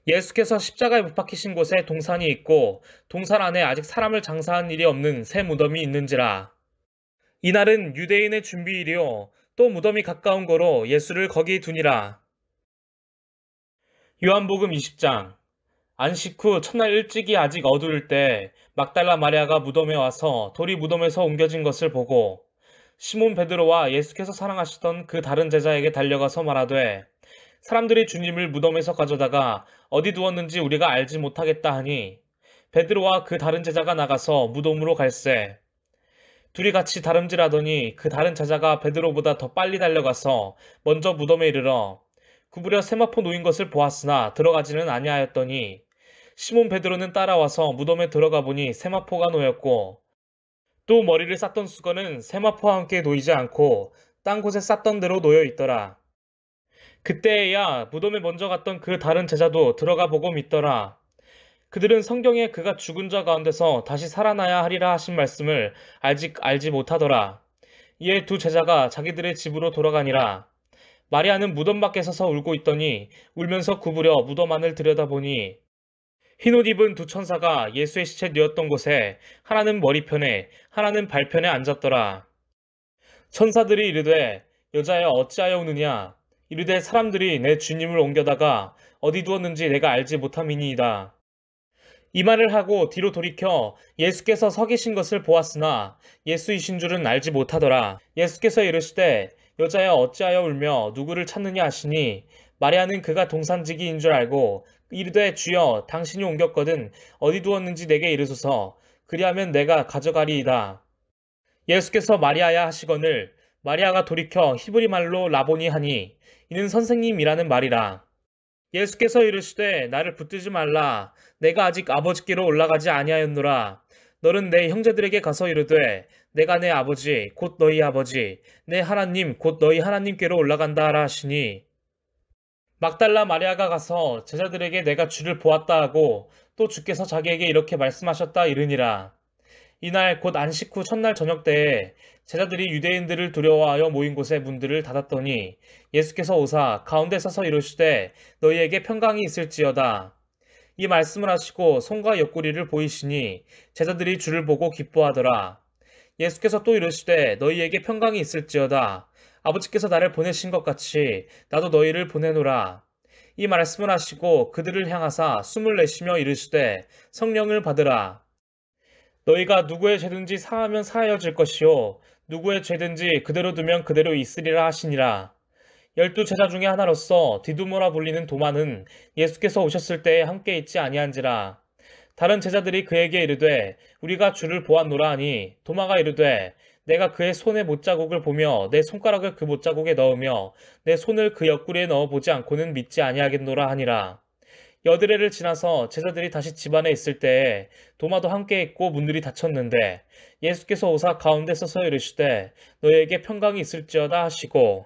예수께서 십자가에 못 박히신 곳에 동산이 있고 동산 안에 아직 사람을 장사한 일이 없는 새 무덤이 있는지라. 이날은 유대인의 준비일이요 또 무덤이 가까운 거로 예수를 거기 두니라. 요한복음 20장. 안식 후 첫날 일찍이 아직 어두울 때 막달라 마리아가 무덤에 와서 돌이 무덤에서 옮겨진 것을 보고 시몬 베드로와 예수께서 사랑하시던 그 다른 제자에게 달려가서 말하되 사람들이 주님을 무덤에서 가져다가 어디 두었는지 우리가 알지 못하겠다 하니 베드로와 그 다른 제자가 나가서 무덤으로 갈새. 둘이 같이 다름질하더니 그 다른 제자가 베드로보다 더 빨리 달려가서 먼저 무덤에 이르러 구부려 세마포 놓인 것을 보았으나 들어가지는 아니하였더니 시몬 베드로는 따라와서 무덤에 들어가 보니 세마포가 놓였고 또 머리를 쌌던 수건은 세마포와 함께 놓이지 않고 딴 곳에 쌌던 대로 놓여 있더라. 그때에야 무덤에 먼저 갔던 그 다른 제자도 들어가 보고 믿더라. 그들은 성경에 그가 죽은 자 가운데서 다시 살아나야 하리라 하신 말씀을 알지 못하더라. 이에 두 제자가 자기들의 집으로 돌아가니라. 마리아는 무덤 밖에 서서 울고 있더니 울면서 구부려 무덤 안을 들여다보니 흰옷 입은 두 천사가 예수의 시체 뉘었던 곳에 하나는 머리편에 하나는 발편에 앉았더라. 천사들이 이르되 여자여 어찌하여 우느냐. 이르되 사람들이 내 주님을 옮겨다가 어디 두었는지 내가 알지 못함이니이다. 이 말을 하고 뒤로 돌이켜 예수께서 서 계신 것을 보았으나 예수이신 줄은 알지 못하더라. 예수께서 이르시되 여자여 어찌하여 울며 누구를 찾느냐 하시니 마리아는 그가 동산지기인 줄 알고 이르되 주여 당신이 옮겼거든 어디 두었는지 내게 이르소서 그리하면 내가 가져가리이다. 예수께서 마리아야 하시거늘 마리아가 돌이켜 히브리 말로 라보니 하니 이는 선생님이라는 말이라. 예수께서 이르시되 나를 붙들지 말라. 내가 아직 아버지께로 올라가지 아니하였노라. 너는 내 형제들에게 가서 이르되 내가 내 아버지 곧 너희 아버지 내 하나님 곧 너희 하나님께로 올라간다 하라 하시니 막달라 마리아가 가서 제자들에게 내가 주를 보았다 하고 또 주께서 자기에게 이렇게 말씀하셨다 이르니라. 이날 곧 안식 후 첫날 저녁 때에 제자들이 유대인들을 두려워하여 모인 곳에 문들을 닫았더니 예수께서 오사 가운데 서서 이르시되 너희에게 평강이 있을지어다. 이 말씀을 하시고 손과 옆구리를 보이시니 제자들이 주를 보고 기뻐하더라. 예수께서 또 이르시되 너희에게 평강이 있을지어다. 아버지께서 나를 보내신 것 같이 나도 너희를 보내노라. 이 말씀을 하시고 그들을 향하사 숨을 내쉬며 이르시되 성령을 받으라. 너희가 누구의 죄든지 사하면 사하여질 것이요 누구의 죄든지 그대로 두면 그대로 있으리라 하시니라. 12제자 중에 하나로서 디두모라 불리는 도마는 예수께서 오셨을 때에 함께 있지 아니한지라. 다른 제자들이 그에게 이르되 우리가 주를 보았노라 하니 도마가 이르되 내가 그의 손의 못자국을 보며 내 손가락을 그 못자국에 넣으며 내 손을 그 옆구리에 넣어 보지 않고는 믿지 아니하겠노라 하니라. 여드레를 지나서 제자들이 다시 집안에 있을 때에 도마도 함께 있고 문들이 닫혔는데 예수께서 오사 가운데 서서 이르시되 너희에게 평강이 있을지어다 하시고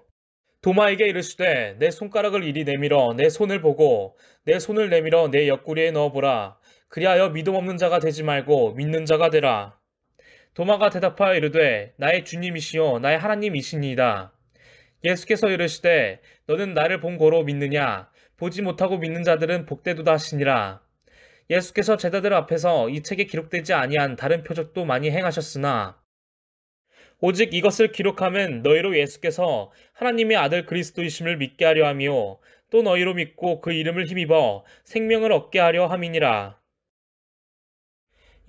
도마에게 이르시되 내 손가락을 이리 내밀어 내 손을 보고 내 손을 내밀어 내 옆구리에 넣어보라. 그리하여 믿음 없는 자가 되지 말고 믿는 자가 되라. 도마가 대답하여 이르되 나의 주님이시요 나의 하나님이시니이다. 예수께서 이르시되 너는 나를 본 고로 믿느냐 보지 못하고 믿는 자들은 복되도다 하시니라. 예수께서 제자들 앞에서 이 책에 기록되지 아니한 다른 표적도 많이 행하셨으나 오직 이것을 기록하면 너희로 예수께서 하나님의 아들 그리스도이심을 믿게 하려 함이요 또 너희로 믿고 그 이름을 힘입어 생명을 얻게 하려 함이니라.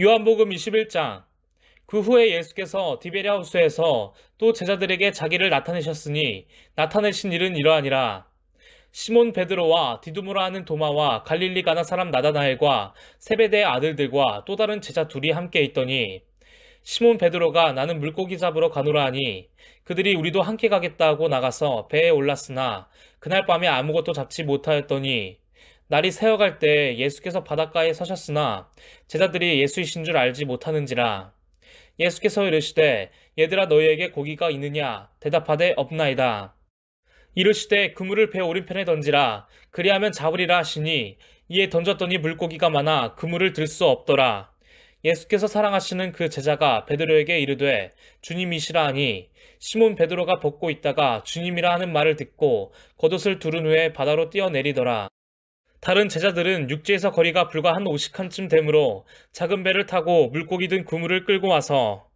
요한복음 21장. 그 후에 예수께서 디베랴 호수에서 또 제자들에게 자기를 나타내셨으니 나타내신 일은 이러하니라. 시몬 베드로와 디두모라 하는 도마와 갈릴리 가나 사람 나다나엘과 세베대의 아들들과 또 다른 제자 둘이 함께 있더니 시몬 베드로가 나는 물고기 잡으러 가노라 하니 그들이 우리도 함께 가겠다 하고 나가서 배에 올랐으나 그날 밤에 아무것도 잡지 못하였더니 날이 새어갈 때 예수께서 바닷가에 서셨으나 제자들이 예수이신 줄 알지 못하는지라. 예수께서 이르시되 얘들아 너희에게 고기가 있느냐 대답하되 없나이다. 이르시되 그물을 배 오른편에 던지라 그리하면 잡으리라 하시니 이에 던졌더니 물고기가 많아 그물을 들 수 없더라. 예수께서 사랑하시는 그 제자가 베드로에게 이르되 주님이시라 하니 시몬 베드로가 벗고 있다가 주님이라 하는 말을 듣고 겉옷을 두른 후에 바다로 뛰어내리더라. 다른 제자들은 육지에서 거리가 불과 한 50칸쯤 되므로 작은 배를 타고 물고기 든 그물을 끌고 와서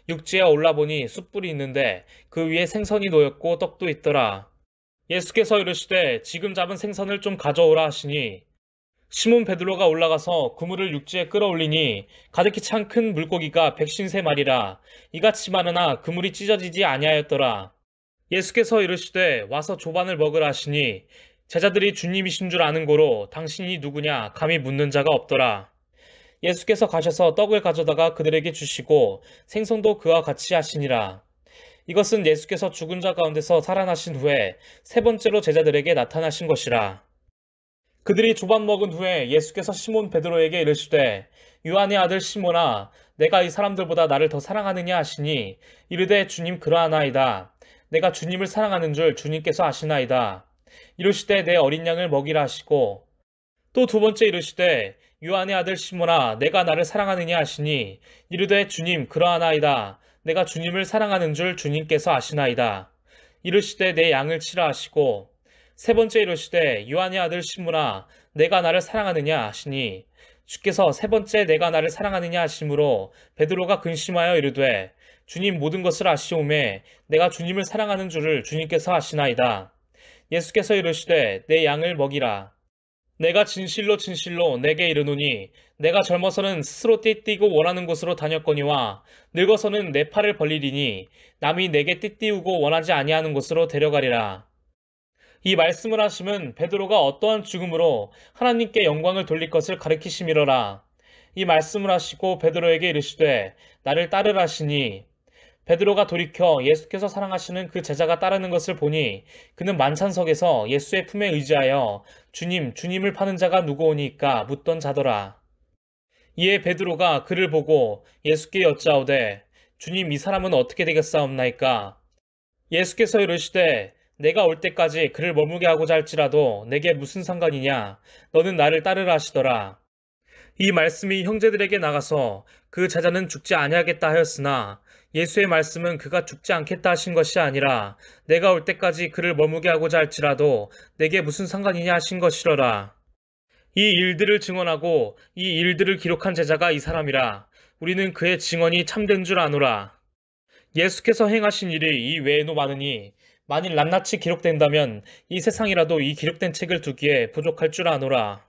육지에 올라보니 숯불이 있는데 그 위에 생선이 놓였고 떡도 있더라. 예수께서 이르시되 지금 잡은 생선을 좀 가져오라 하시니 시몬 베드로가 올라가서 그물을 육지에 끌어올리니 가득히 찬 큰 물고기가 153마리라. 이같이 많으나 그물이 찢어지지 아니하였더라. 예수께서 이르시되 와서 조반을 먹으라 하시니 제자들이 주님이신 줄 아는 고로 당신이 누구냐 감히 묻는 자가 없더라. 예수께서 가셔서 떡을 가져다가 그들에게 주시고 생선도 그와 같이 하시니라. 이것은 예수께서 죽은 자 가운데서 살아나신 후에 세 번째로 제자들에게 나타나신 것이라. 그들이 조반 먹은 후에 예수께서 시몬 베드로에게 이르시되 요한의 아들 시몬아 내가 이 사람들보다 나를 더 사랑하느냐 하시니 이르되 주님 그러하나이다. 내가 주님을 사랑하는 줄 주님께서 아시나이다. 이르시되 내 어린 양을 먹이라 하시고 또 두 번째 이르시되 요한의 아들 시몬아 내가 나를 사랑하느냐 하시니 이르되 주님 그러하나이다. 내가 주님을 사랑하는 줄 주님께서 아시나이다. 이르시되 내 양을 치라 하시고 세 번째 이르시되 요한의 아들 시몬아 내가 나를 사랑하느냐 하시니 주께서 세 번째 내가 나를 사랑하느냐 하심으로 베드로가 근심하여 이르되 주님 모든 것을 아시오매 내가 주님을 사랑하는 줄을 주님께서 아시나이다. 예수께서 이르시되 내 양을 먹이라. 내가 진실로 진실로 내게 이르노니 내가 젊어서는 스스로 띠띠고 원하는 곳으로 다녔거니와 늙어서는 내 팔을 벌리리니 남이 내게 띠띠우고 원하지 아니하는 곳으로 데려가리라. 이 말씀을 하심은 베드로가 어떠한 죽음으로 하나님께 영광을 돌릴 것을 가리키심이로라. 이 말씀을 하시고 베드로에게 이르시되 나를 따르라 하시니 베드로가 돌이켜 예수께서 사랑하시는 그 제자가 따르는 것을 보니 그는 만찬석에서 예수의 품에 의지하여 주님, 주님을 파는 자가 누구오니까 묻던 자더라. 이에 베드로가 그를 보고 예수께 여짜오되 주님, 이 사람은 어떻게 되겠사옵나이까? 예수께서 이르시되 내가 올 때까지 그를 머물게 하고자 할지라도 내게 무슨 상관이냐? 너는 나를 따르라 하시더라. 이 말씀이 형제들에게 나가서 그 제자는 죽지 아니하겠다 하였으나 예수의 말씀은 그가 죽지 않겠다 하신 것이 아니라 내가 올 때까지 그를 머무게 하고자 할지라도 내게 무슨 상관이냐 하신 것이로라. 이 일들을 증언하고 이 일들을 기록한 제자가 이 사람이라. 우리는 그의 증언이 참된 줄 아노라. 예수께서 행하신 일이 이 외에도 많으니 만일 낱낱이 기록된다면 이 세상이라도 이 기록된 책을 두기에 부족할 줄 아노라.